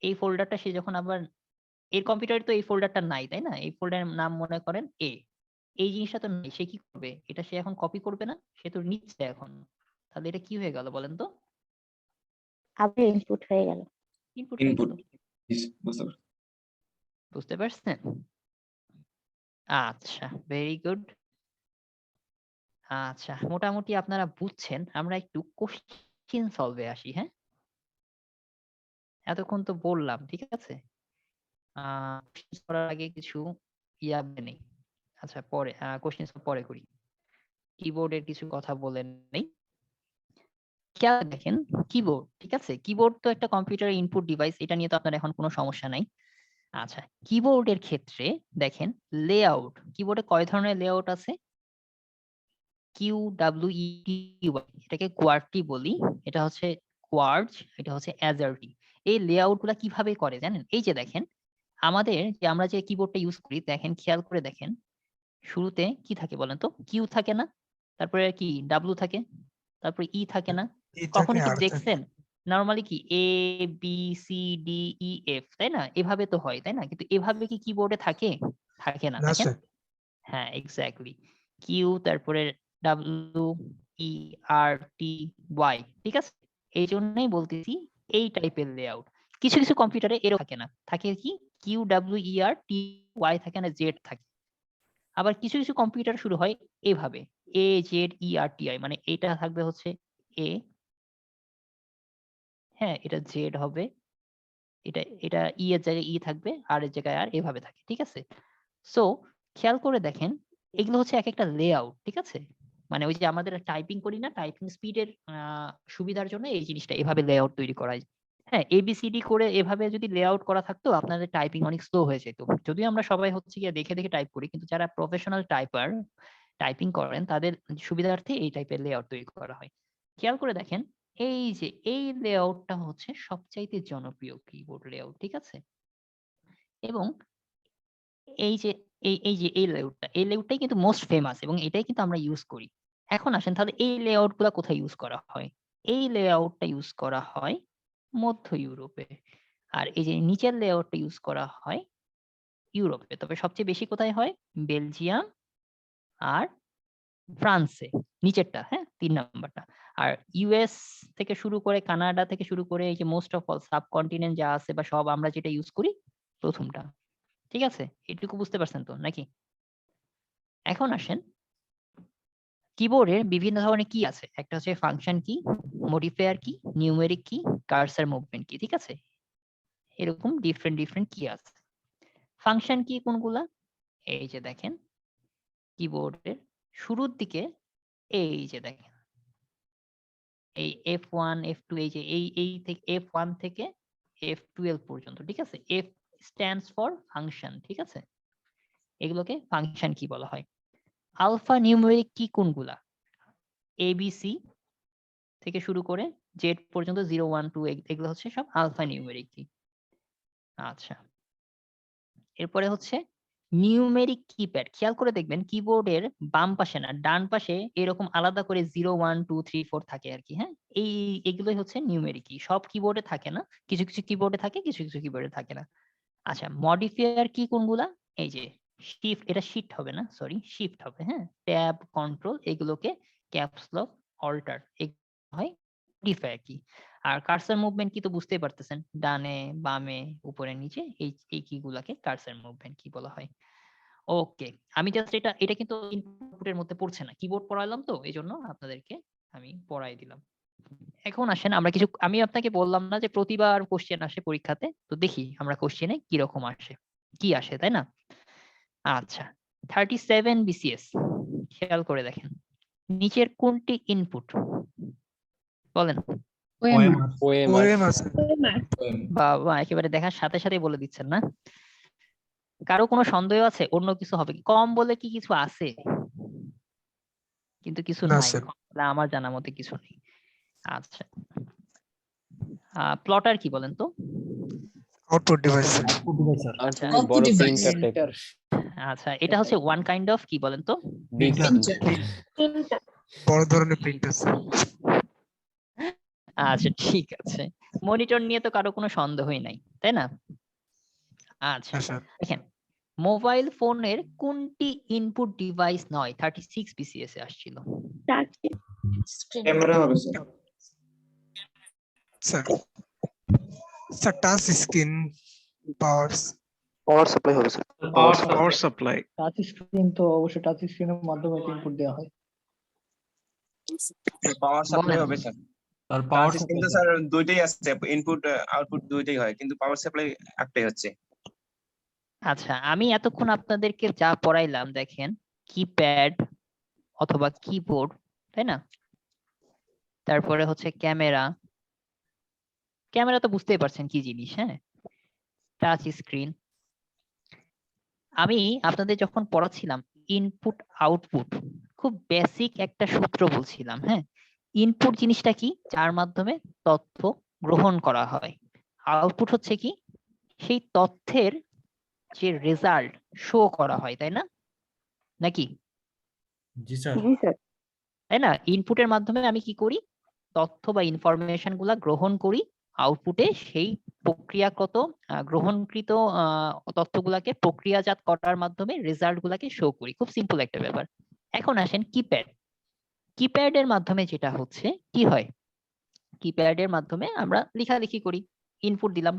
এই ফোল্ডারটা সে যখন আবার এর কম্পিউটারে তো এই ফোল্ডারটা নাই, তাই না? এই ফোল্ডারের নাম মনে করেন এ, এই জিনিসটা তো নেই, সে কি করবে, এটা সে এখন কপি করবে না, সে তো নিচ্ছে এখন। তাহলে এটা কি হয়ে গেল বলেন তো? আবার ইনপুট হয়ে গেল। ইনপুট হয়ে ইনপুট গেল। বুঝতে পারছি। বুঝতে পারছেন? আচ্ছা, ভেরি গুড। আচ্ছা, মোটামুটি আপনারা বুঝছেন। আমরা একটু কোশ্চেন সলভে আসি, হ্যাঁ? এতক্ষণ তো বললাম, ঠিক আছে? কোশ্চেন করার আগে কিছু নেই। আচ্ছা, পরে কোশ্চেন পরে করি। কিবোর্ডের কিছু কথা বলেন নেই। খেয়াল দেখেন কিবোর্ড, ঠিক আছে? কিবোর্ড তো একটা কম্পিউটারের ইনপুট ডিভাইস, এটা নিয়ে তো আপনার এখন কোনো সমস্যা নাই। আচ্ছা, কিবোর্ডের ক্ষেত্রে দেখেন লেআউট, কিবোর্ডে কয় ধরনের লেআউট আছে? QWERTY, এটাকে কোয়ার্টি বলি, এটা হচ্ছে কোয়ার্জ, এটা হচ্ছে অ্যাজারটি। এই লেআউট গুলা কিভাবে করে জানেন? এই যে দেখেন আমাদের যে আমরা যে কিবোর্ডটা ইউজ করি, দেখেন খেয়াল করে দেখেন, শুরুতে কি থাকে বলেন তো? কিউ থাকে না, তারপরে কি ডাব্লিউ থাকে, তারপরে ই থাকে না? কখনো কি দেখছেন নরমালি কি A B C D E F, তাই না? এভাবে তো হয়, তাই না? কিন্তু এভাবে কি কিবোর্ডে থাকে? থাকে না, না দেখেন। স্যার হ্যাঁ, এক্স্যাক্টলি। কিউ, তারপরে ডাব্লিউ ই আর টি ওয়াই, ঠিক আছে? এই জন্যই বলতেছি এই টাইপের লেআউট। কিছু কিছু কম্পিউটারে এরকম থাকে না, থাকে কি কিউ ডাব্লিউ ই আর টি ওয়াই থাকে না, জেড থাকে। আবার কিছু কিছু কম্পিউটার শুরু হয় এভাবে A Z E R T I, মানে এটা থাকবে হচ্ছে এ, হ্যাঁ এটা জেড হবে, এটা এটা ই এর জায়গায় ই থাকবে, আর এর জায়গায় আর, এভাবে থাকে, ঠিক আছে? সো খেয়াল করে দেখেন, এগুলো হচ্ছে এক একটা লেআউট, ঠিক আছে? মানে ওই যে আমাদের টাইপিং করি না, টাইপিং স্পিডের সুবিধার জন্য এই জিনিসটা এভাবে লেআউট তৈরি করা হয়। হ্যাঁ, এবিসিডি করে এভাবে যদি লেআউট করা থাকতো আপনাদের টাইপিং অনেক স্লো হয়ে যেত। যদিও আমরা সবাই হচ্ছে গিয়ে দেখে দেখে টাইপ করি, কিন্তু যারা প্রফেশনাল টাইপার টাইপিং করেন তাদের সুবিধার্থে এই টাইপের লেআউট তৈরি করা হয়। খেয়াল করে দেখেন, এই যে এই লেআউটটা হচ্ছে সবচাইতে জনপ্রিয় কিবোর্ড লেআউট, ঠিক আছে? এবং এই যে এই লেআউটটাই কিন্তু মোস্ট ফেমাস এবং এটাই কিন্তু আমরা ইউজ করি। এখন আসেন তাহলে এই লেআউট গুলা কোথায় ইউজ করা হয়? এই লেআউটটা ইউজ করা হয় মধ্য ইউরোপে। আর এই যে নিচের লেআউটটা ইউজ করা হয় ইউরোপে। তবে সবচেয়ে বেশি কোথায় হয়? বেলজিয়াম আর ফ্রান্সে, নিচেরটা, হ্যাঁ ৩ নাম্বারটা। আর ইউএস থেকে শুরু করে কানাডা থেকে শুরু করে এই যে মোস্ট অফ অল সাবকন্টিনেন্ট যা আছে বা সব আমরা যেটা ইউজ করি প্রথমটা। ঠিক আছে? এটুকু বুঝতে পারছেন তো নাকি? এখন আসেন কিবোর্ডের বিভিন্ন ধরনের কি আছে। একটা হচ্ছে ফাংশন কি, মডিফায়ার কি, নিউমেরিক কি, কার্সর মুভমেন্ট কি, ঠিক আছে? এরকম ডিফারেন্ট কি আছে। ফাংশন কি কোনগুলা? এই যে দেখেন কিবোর্ডের শুরুর দিকে এই যে দেখেন এই F1 F2 এই যে এই থেকে F1 থেকে F12 পর্যন্ত, ঠিক আছে? F stands for ফাংশন, ঠিক আছে? এগুলোকে ফাংশন কি বলা হয়। আলফা নিউমেরিক কি কোনগুলা? ABC থেকে শুরু করে জেড পর্যন্ত 0 1 2 এগুলো হচ্ছে সব আলফা নিউমেরিক কি। আচ্ছা, এরপরে হচ্ছে নিউমেরিক কিপ্যাড। খেয়াল করে দেখবেন কিবোর্ডের বাম পাশে না ডান পাশে এরকম আলাদা করে 0 1 2 3 4 থাকে আর কি, হ্যাঁ? এগুলোই হচ্ছে নিউমেরিক কি। সব কিবোর্ডে থাকে না, কিছু কিছু কিবোর্ডে থাকে, কিছু কিছু কিবোর্ডে থাকে না। আচ্ছা, মডিফায়ার কি কোনগুলা? এই যে শিফট, এটা শিফট হবে না, সরি শিফট হবে, হ্যাঁ? ট্যাব, কন্ট্রোল এগুলোকে ক্যাপস লক, অল্টার হয় মডিফায়ার কি। আর কার্সর মুভমেন্ট কি তো বুঝতেই পারতেছেন, ডানে বামে উপরে নিচে এই কি গুলাকে কার্সর মুভমেন্ট কি বলা হয়। ওকে, আমি জাস্ট এটা কিন্তু ইনপুটের মধ্যে পড়ছে না, কিবোর্ড পড়াইলাম তো এইজন্য আপনাদেরকে আমি পড়াই দিলাম। এখন আসেন আমরা কিছু, আমি আপনাকে বললাম না যে প্রতিবার কোশ্চেন আসে পরীক্ষাতে, তো দেখি আমরা কোশ্চেনে কি রকম আসে, কি আসে, তাই না? আচ্ছা, 37 BCS খেয়াল করে দেখেন, নিচের কোনটি ইনপুট বলেন? ওএমআর বাবা, একেবারে দেখার সাথে সাথে বলে দিচ্ছেন না। কারো কোনো সন্দেহ আছে অন্য কিছু হবে কি? কম বলে কি কিছু আছে? কিন্তু কিছু না নাই, স্যার না আমার জানা মতে কিছু নেই। আচ্ছা, প্লটার কি বলেন তো? আউটপুট ডিভাইস আচ্ছা, বড় প্রিন্টার টাইপের আচ্ছা, এটা হচ্ছে ওয়ান কাইন্ড অফ কি বলেন তো? বড় ধরনের প্রিন্টার আচ্ছা ঠিক আছে, মনিটর নিয়ে তো কারো কোনো সন্দেহই নাই, তাই না? আচ্ছা দেখেন, মোবাইল ফোনের কোনটি ইনপুট ডিভাইস নয়? 36 BCS এ আসছিল। ক্যামেরা হবে sir sir touch screen power supply হবে sir. Power supply touch screen তো অবশ্যই টাচ স্ক্রিনের মাধ্যমে ইনপুট দেওয়া হয়। পাওয়ার সাপ্লাই হবে স্যার। আর পাওয়ার কিন্তু স্যার দুইটাই আছে, ইনপুট আউটপুট দুইটাই হয়, কিন্তু পাওয়ার সাপ্লাই একটাই হচ্ছে। আচ্ছা, আমি এতক্ষণ আপনাদেরকে যা পড়াইলাম দেখেন, কিপ্যাড অথবা কিবোর্ড, তাই না? তারপরে হচ্ছে ক্যামেরা, ক্যামেরা তো বুঝতেই পারছেন কি জিনিস, হ্যাঁ? Touch screen. আমি আপনাদের যখন পড়াচ্ছিলাম ইনপুট আউটপুট, খুব বেসিক একটা সূত্র বলছিলাম, হ্যাঁ? ইনপুট জিনিসটা কি? যার মাধ্যমে তথ্য গ্রহণ করা হয়। আউটপুট হচ্ছে কি? সেই তথ্যের যে রেজাল্ট শো করা হয়, তাই না? নাকি? জি স্যার। জি স্যার। তাই না? ইনপুটের মাধ্যমে আমি কি করি? তথ্য বা ইনফরমেশন গুলা গ্রহণ করি, আউটপুটে সেই প্রক্রিয়াগত গ্রহণকৃত তথ্যগুলাকে প্রক্রিয়াজাত করার মাধ্যমে রেজাল্ট গুলাকে শো করি। খুব সিম্পল একটা ব্যাপার। এখন আসেন কিপ্যাড। কিপ্যাড এর মাধ্যমে যেটা হচ্ছে কি হয়, কিপ্যাড এর মাধ্যমে আমরা লেখালেখি করি, ইনপুট দিলাম।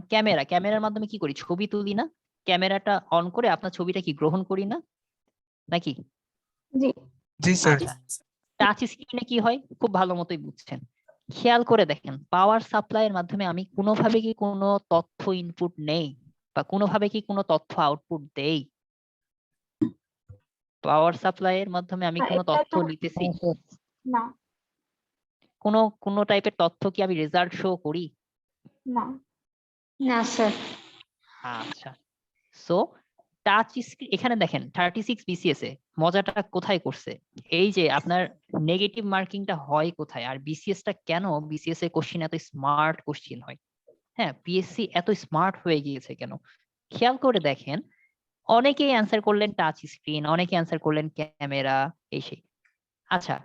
ক্যামেরার মাধ্যমে কি করি, ছবি তুলি না? ক্যামেরাটা অন করে আপনার ছবিটা কি গ্রহণ করি না নাকি? জি জি স্যার। আচ্ছা, টাচ স্ক্রিনে কি হয় খুব ভালো মতোই বুঝছেন। খেয়াল করে দেখেন, পাওয়ার সাপ্লাই এর মাধ্যমে আমি কোনোভাবে কি কোনো তথ্য ইনপুট নেই বা কোনোভাবে কি কোনো তথ্য আউটপুট দেই? পাওয়ার সাপ্লাই এর মাধ্যমে আমি কোনো তথ্য নিতেছি? না কোনো টাইপের তথ্য কি আমি রেজাল্ট শো করি? না না স্যার। আচ্ছা, সো টাচ স্ক্রিন এখানে দেখেন 36 বিসিএস এ মজাটা কোথায় করছে, এই যে আপনার নেগেটিভ মার্কিংটা হয় কোথায়, আর বিসিএস টা কেন বিসিএস এর কোশ্চেন এত স্মার্ট কোশ্চেন হয়, হ্যাঁ পিএসসি এত স্মার্ট হয়ে গিয়েছে কেন? খেয়াল করে দেখেন, অনেকেই অ্যান্সার করলেন টাচ স্ক্রিন, অনেকে অ্যান্সার করলেন ক্যামেরা, এই সেই। আচ্ছা,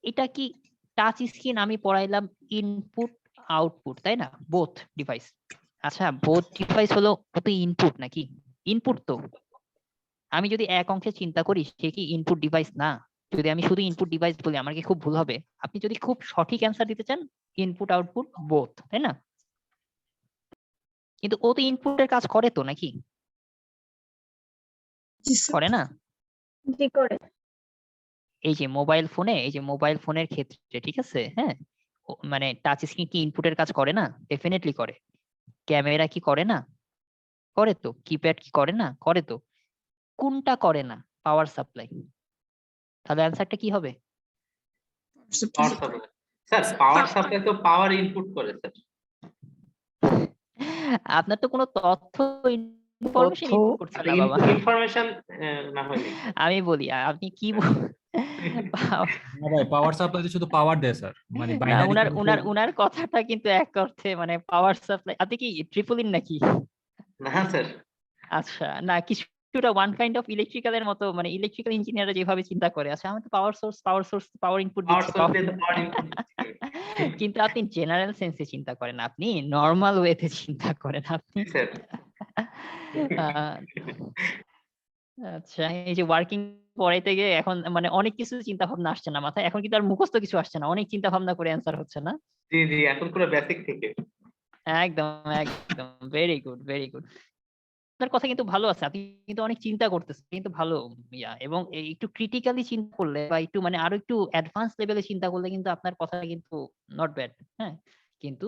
এটা কি টাচ স্ক্রিন আমি পড়াইলাম ইনপুট আউটপুট, তাই না? Both device. আচ্ছা, বোথ ডিভাইস হলো তো ইনপুট নাকি? ইনপুট তো। আমি যদি এক অংশে চিন্তা করি সে কি ইনপুট ডিভাইস না? যদি আমি শুধু ইনপুট ডিভাইস বলি আমার কি খুব ভুল হবে? আপনি যদি খুব সঠিক অ্যান্সার দিতে চান ইনপুট আউটপুট বোথ, তাই না? কিন্তু ও তো ইনপুটের কাজ করে তো নাকি? করে না? জি করে। এই যে মোবাইল ফোনের ক্ষেত্রে ঠিক আছে, হ্যাঁ মানে টাচ স্ক্রিন কি ইনপুটের কাজ করে না? ডেফিনেটলি করে। ক্যামেরা কি করে না? করে তো। কিপ্যাড কি করে না? করে তো। কোনটা করে না? Power supply. তাহলে অ্যান্সারটা কি হবে? Power supply. Sir power supply তো পাওয়ার ইনপুট করে স্যার। আপনার তো কোনো তথ্য ইনফরমেশন ইনপুট করছে না বাবা। ইনফরমেশন না হলে আমি বলি আপনি কি না ভাই, পাওয়ার সাপ্লাই শুধু পাওয়ার দেয় স্যার, মানে না, বাইনারি উনার কথাটা কিন্তু এক অর্থে মানে পাওয়ার সাপ্লাই। আপনি কি ট্রিপল ইন নাকি? না স্যার। আচ্ছা, না কিছুটা ওয়ান কাইন্ড অফ ইলেকট্রিক্যাল এর মতো, মানে ইলেকট্রিক্যাল ইঞ্জিনিয়াররা যেভাবে চিন্তা করে, আচ্ছা আমি তো পাওয়ার সোর্স পাওয়ার ইনপুট পাওয়ার দিচ্ছি, সোর্স দিয়ে তো পাওয়ার ইনপুট কিন্তু আপনি জেনারেল সেন্সে চিন্তা করেন, আপনি নরমাল ওয়েতে চিন্তা করেন আপনি। স্যার। আচ্ছা, এই যে ওয়ার্কিং পড়াইতে গিয়ে এখন মানে অনেক কিছু চিন্তা ভাবনা আসছে না মাথায়, এখন কিন্তু আর মুখস্থ কিছু আসছে না, অনেক চিন্তা ভাবনা করে অ্যান্সার হচ্ছে না? জি জি, এখন পুরো বেসিক থেকে। একদম একদম, ভেরি গুড ভেরি গুড। আপনার কথা কিন্তু ভালো আছে, আপনি কিন্তু অনেক চিন্তা করতেছেন, কিন্তু ভালো এবং একটু ক্রিটিক্যালি চিন্তা করলে বা একটু মানে আরো একটু অ্যাডভান্স লেভেলে চিন্তা করলে কিন্তু আপনার কথা কিন্তু নট ব্যাড, হ্যাঁ। কিন্তু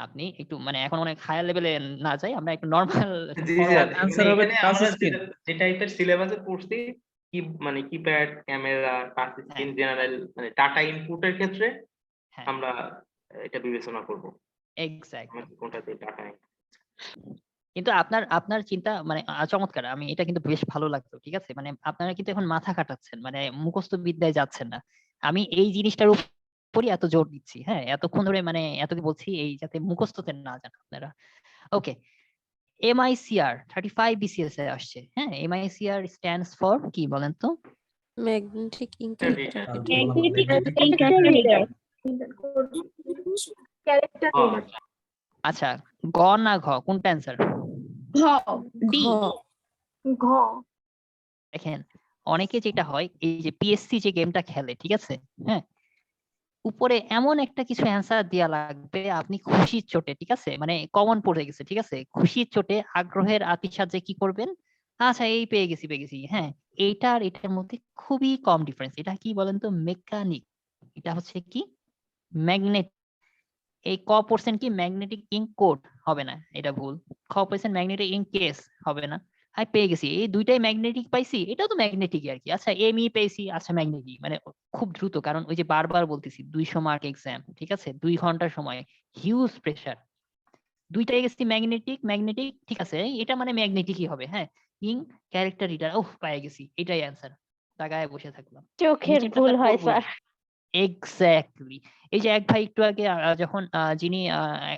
আপনি একটু মানে এখন অনেক হায়ার লেভেলে না যাই, আমরা একটু নরমাল জি স্যার, আনসার হবে এখানে টাচ আমরা স্ক্রিন। যে টাইপের সিলেবাসে পড়ছি কি মানে keypad, camera, touch screen, general মানে ডাটা ইনপুটের ক্ষেত্রে আমরা এটা বিবেচনা করব। এক্স্যাক্টলি। কোনটাতে ডাটা। কিন্তু আপনার চিন্তা মানে চমৎকার, আমি এটা কিন্তু বেশ ভালো লাগতো, ঠিক আছে। মানে আপনারা কিন্তু এখন মাথা খাটাচ্ছেন, মানে মুখস্থ বিদ্যায় যাচ্ছেন না। আমি এই জিনিসটার উপরই এত জোর দিচ্ছি, হ্যাঁ এতক্ষণ ধরে মানে এতদিন বলছি এই যাতে মুখস্থতে না যান আপনারা। ওকে, MICR 35 BCS এ আসছে, হ্যাঁ MICR স্ট্যান্ডস ফর কি বলেন তো? ম্যাগনেটিক আচ্ছা, গ না ঘ, কোনটা অ্যান্সার? ডি। ঘ। দেখেন অনেকে যেটা হয় এই যে পিএসসি যে গেমটা খেলে, ঠিক আছে, হ্যাঁ উপরে এমন একটা কিছু অ্যান্সার দেয়া লাগবে আপনি খুশির চোটে, ঠিক আছে মানে কমন পড়ে গেছে, ঠিক আছে, খুশির চোটে আগ্রহের আতিশয্যে কি করবেন, আচ্ছা এই পেয়ে গেছি, হ্যাঁ এইটা আর এটার মধ্যে খুবই কম ডিফারেন্স। এটা কি বলেন তো? মেকানিক। এটা হচ্ছে কি ম্যাগনেট। এই ক পার্সেন্ট কি ম্যাগনেটিক ইঙ্ক কোড হবে না, এটা ভুল। খ পার্সেন্ট ম্যাগনেটিক ইঙ্ক কেস হবে না। আমি পেয়ে গেছি, এই দুইটাই ম্যাগনেটিক পাইছি, এটাও তো ম্যাগনেটিক আর কি। আচ্ছা এমই পেয়েছি, আচ্ছা ম্যাগনেটিক, মানে খুব দ্রুত, কারণ ওই যে বারবার বলতেছি 200 মার্ক এক্সাম, ঠিক আছে 2 ঘন্টার সময়, হিউজ প্রেসার, দুইটাই গেছি ম্যাগনেটিক, ঠিক আছে এটা মানে ম্যাগনেটিকই হবে, হ্যাঁ ইঙ্ক ক্যারেক্টার রিডার, ওহ পেয়ে গেছি, এটাই অ্যান্সার। তাকায় বসে থাকলাম, চোখের ভুল হয় স্যার। এক্স্যাক্টলি। এই যে এক ভাই একটু আগে যখন যিনি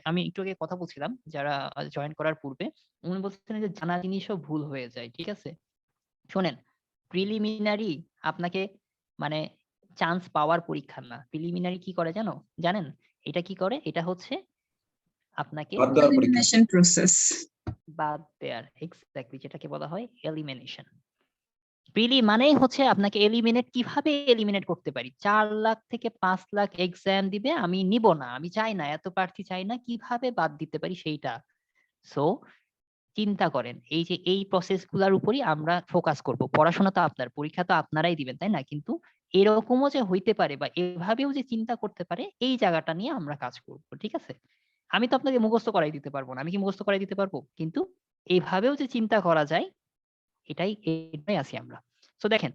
আমি একটু আগে কথা বলছিলাম যারা জয়েন করার পূর্বে, উনি বলছিলেন যে জানা জিনিসও ভুল হয়ে যায়, ঠিক আছে। শোনেন, প্রিলিমিনারি আপনাকে মানে চান্স পাওয়ার পরীক্ষা না। প্রিলিমিনারি কি করে জানেন? এটা কি করে? এটা হচ্ছে আপনাকে এলিমিনেশন প্রসেস। বাদ দেয়ার, এক্স্যাক্টলি যেটাকে বলা হয় এলিমিনেশন। প্রিলি মানেই হচ্ছে আপনাকে এলিমিনেট, কিভাবে এলিমিনেট করতে পারি। 4 লাখ থেকে 5 লাখ এক্সাম দিবে, আমি নিব না, আমি চাই না, এত প্রার্থী চাই না, কিভাবে বাদ দিতে পারি সেইটা। সো চিন্তা করেন, এই যে এই প্রসেস গুলার উপরই আমরা ফোকাস করব। পড়াশোনা তো আপনার, পরীক্ষা তো আপনারাই দিবেন, তাই না? কিন্তু এরকমও যে হইতে পারে বা এভাবেও যে চিন্তা করতে পারে, এই জায়গাটা নিয়ে আমরা কাজ করব, ঠিক আছে? আমি তো আপনাকে মুখস্থ করাই দিতে পারবো না, আমি কি মুখস্থ করাই দিতে পারবো? কিন্তু এইভাবেও যে চিন্তা করা যায়, এটাই আছি আমরা। সো দেখেন,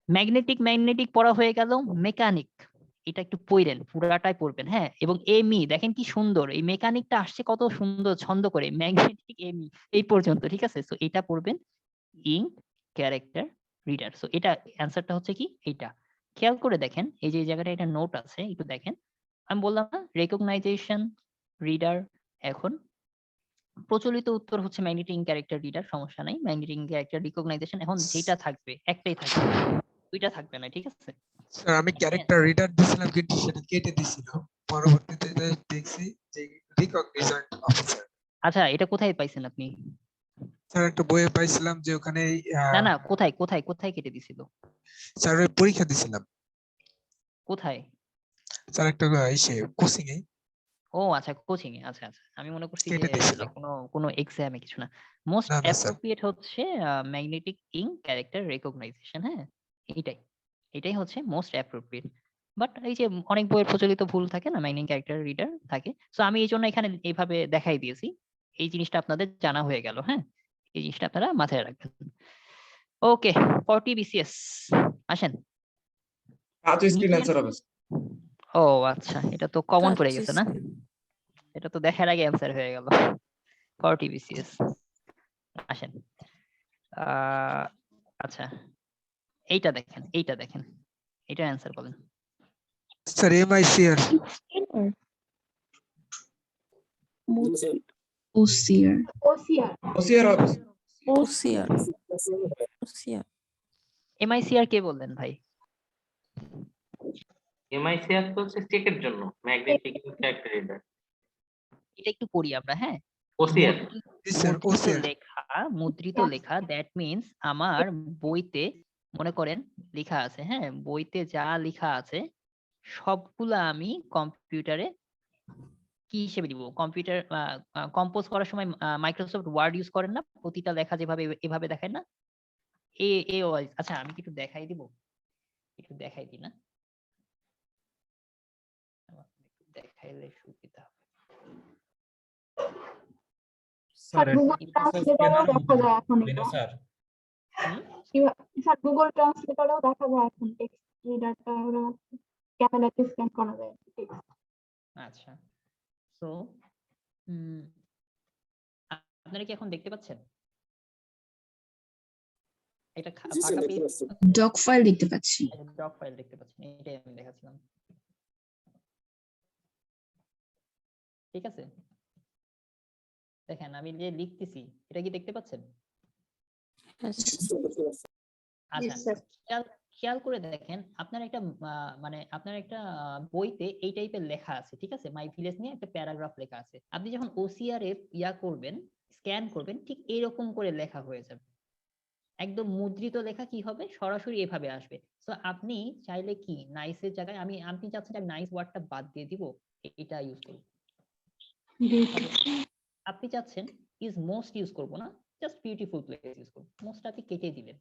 ম্যাগনেটিক পড়া হয়ে গেল, মেকানিক এটা একটু পড়েন, পুরাটাই পড়বেন, হ্যাঁ। এবং এমি দেখেন কি সুন্দর, এই মেকানিকটা আসছে কত সুন্দর ছন্দ করে, ম্যাগনেটিক এমি এই পর্যন্ত, ঠিক আছে? সো এটা পড়বেন, ইঙ্ক ক্যারেক্টার রিডার। সো এটা অ্যান্সারটা হচ্ছে কি এইটা। খেয়াল করে দেখেন, এই যে এই জায়গাটা এটা নোট আছে, একটু দেখেন। আমি বললাম না রেকগনাইজেশন, রিডার। এখন প্রচলিত উত্তর হচ্ছে ম্যাগনেটিক ক্যারেক্টার রিডার, সমস্যা নাই। ম্যাগনেটিক ক্যারেক্টার রিকগনাইজেশন, এখন যেটা থাকবে একটাই থাকবে, দুইটা থাকবে না, ঠিক আছে? স্যার আমি ক্যারেক্টার রিডার দিছিলাম কিন্তু সেটা কেটে দিছিল, পরবর্তীতে দেখছি যে রিকগনিশন অফিসার। আচ্ছা, এটা কোথায় পাইছেন আপনি? স্যার একটা বইয়ে পাইছিলাম যে ওখানে না কোথায় কেটে দিছিল? স্যার ওই পরীক্ষা দিছিলাম কোথায়? স্যার একটা ইসে কোচিং এ। ও আচ্ছা, কোচিং এ। আচ্ছা, আমি মনে করছি কেটে যে দিয়েছিল। কোনো এক্সামে কিছু না। মোস্ট না, না, স্যার। অ্যাপ্রোপ্রিয়েট হচ্ছে ম্যাগনেটিক ইঙ্ক ক্যারেক্টার রিকগনাইজেশন, হ্যাঁ। এটাই হচ্ছে মোস্ট অ্যাপ্রোপ্রিয়েট। বাট এই যে অনেক বইয়ের প্রচলিত ভুল থাকে না, ম্যাগনেটিক ক্যারেক্টার রিডার থাকে। সো আমি এই জন্য এখানে এইভাবে দেখাই দিয়েছি, এই জিনিসটা আপনাদের জানা হয়ে গেল, হ্যাঁ। এই জিনিসটা আপনারা মাথায় রাখবেন। ওকে, 40 BCS আসেন। টাচ স্ক্রিন অ্যান্সার হবে। ও আচ্ছা, এটা তো কমন পড়ে Touch গেছে না? screen। এটা তো দেখার আগে অ্যান্সার হয়ে গেল। 40 BCS আসেন। আচ্ছা, এইটা দেখেন, এটার অ্যান্সার বলেন। Sir MICR. ওসিআর হবে। OCR এমআইসিআর কে বললেন ভাই? এমআইসিআর তো হচ্ছে চেকের জন্য, ম্যাগনেটিক ক্যারেক্টার রিডার। এটা একটু করি আমরা, হ্যাঁ। ওসিআর মুদ্রিত লেখা, দ্যাট মিন্স আমার বইতে মনে করেন লেখা আছে, হ্যাঁ। বইতে যা লেখা আছে সবগুলা আমি কম্পিউটারে কি হিসেবে দিব? কম্পিউটার কম্পোজ করার সময় মাইক্রোসফট ওয়ার্ড ইউজ করেন না? প্রতিটা লেখা যেভাবে এভাবে দেখায় না? আচ্ছা, আমি কি একটু দেখাই দিব, একটু দেখাই দিই না, দেখাইলে সুবিধা হবে। স্যার গুগল ট্রান্সলেটরেও দেখা যায় এখন এটা। স্যার গুগল ট্রান্সলেটরেও দেখা যায় এখন টেক্সট রিডারটা, ওরা ক্যামেরাতে স্ক্যান করা যায় টেক্সট। আচ্ছা, সো আপনারা কি এখন দেখতে পাচ্ছেন? এটা ফাঁকা পেজ, ডক ফাইল দেখতে পাচ্ছি। ডক ফাইল দেখতে পাচ্ছেন, এটাই আমি দেখাচ্ছিলাম, ঠিক আছে? দেখেন আমি যে লিখতেছি, এটা কি দেখতে পাচ্ছেন? আচ্ছা, খেয়াল করে দেখেন, আপনার একটা মানে আপনার একটা বইতে এই টাইপের লেখা আছে, ঠিক আছে? মাই ভিলেজ নিয়ে একটা প্যারাগ্রাফ লেখা আছে। আপনি যখন ওসিআর এ করবেন, স্ক্যান করবেন, ঠিক এরকম করে লেখা হয়ে যাবে। একদম মুদ্রিত লেখা কি হবে? সরাসরি এভাবে আসবে। সো আপনি চাইলে কি নাইসের জায়গায় আপনি চাচ্ছেন যে নাইস ওয়ার্ডটা বাদ দিয়ে দিব, এটা ইউজ করব। আপনি চাচ্ছেন ইজ মোস্ট ইউজ করব না, জাস্ট বিউটিফুল প্লেস ইউজ করব, মোস্ট আপনি কেটে দিবেন।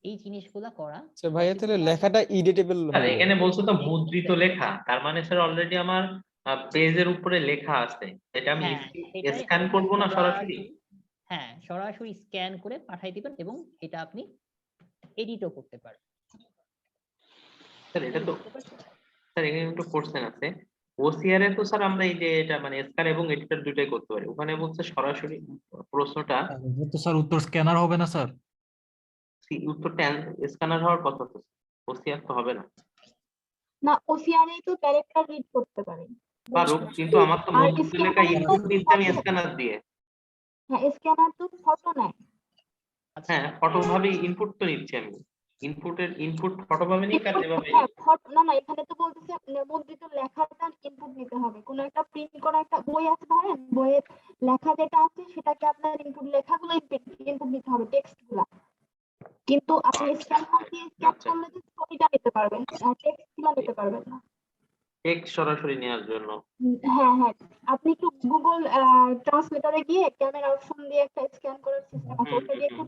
এই জিনিসগুলা করা। আচ্ছা ভাইয়া, তাহলে লেখাটা এডিটেবল স্যার হবে? এখানে বলছো তো মুদ্রিত লেখা, তার মানে স্যার অলরেডি আমার পেজের উপরে লেখা আছে, এটা আমি স্ক্যান করব না সরাসরি? হ্যাঁ, সরাসরি স্ক্যান করে পাঠাই দিবেন এবং এটা আপনি এডিটও করতে পারেন। স্যার এটা তো স্যার এখানে একটু কোশ্চেন আছে। ওসিআর এ তো স্যার আমরা এই যে এটা মানে স্ক্যান এবং এডিটর দুটোই করতে পারি, ওখানে বলছে সরাসরি প্রশ্নটা তো স্যার উত্তর স্ক্যানার হবে না স্যার? উত্তরটা স্ক্যানার হওয়ার কথা, তো ওসিআর তো হবে না। না, ওসিআর এ তো ক্যারেক্টার রিড করতে পারে। পারুক, কিন্তু আমার তো মুদ্রিত লেখা ইনপুট দিচ্ছি আমি স্ক্যানার দিয়ে। হ্যাঁ, স্ক্যানার তো ফটো নেয়। হ্যাঁ, ফটো ভাবে ইনপুট তো নিচ্ছি আমি। ইনপুট ফটো পাবেনই কার যেভাবে না না, এখানে তো বলতেছে মুদ্রিত লেখাটা ইনপুট নিতে হবে। কোনো একটা প্রিন্ট করা একটা বই আছে ধরেন, বইয়ের লেখা যেটা আছে সেটাকে আপনার ইনপুট লেখাগুলো ইনপুট নিতে হবে, টেক্সট গুলা। কিন্তু আপনি স্ক্যান দিয়ে স্ক্যান করলে যে ছবিটা নিতে পারবেন, টেক্সট গুলো নিতে পারবেন না। টেক্সট সরাসরি নেওয়ার জন্য হ্যাঁ হ্যাঁ, আপনি একটু গুগল ট্রান্সলেটরে গিয়ে ক্যামেরা অপশন দিয়ে একটা স্ক্যান করার সিস্টেম আছে, ওটা দিয়ে একটু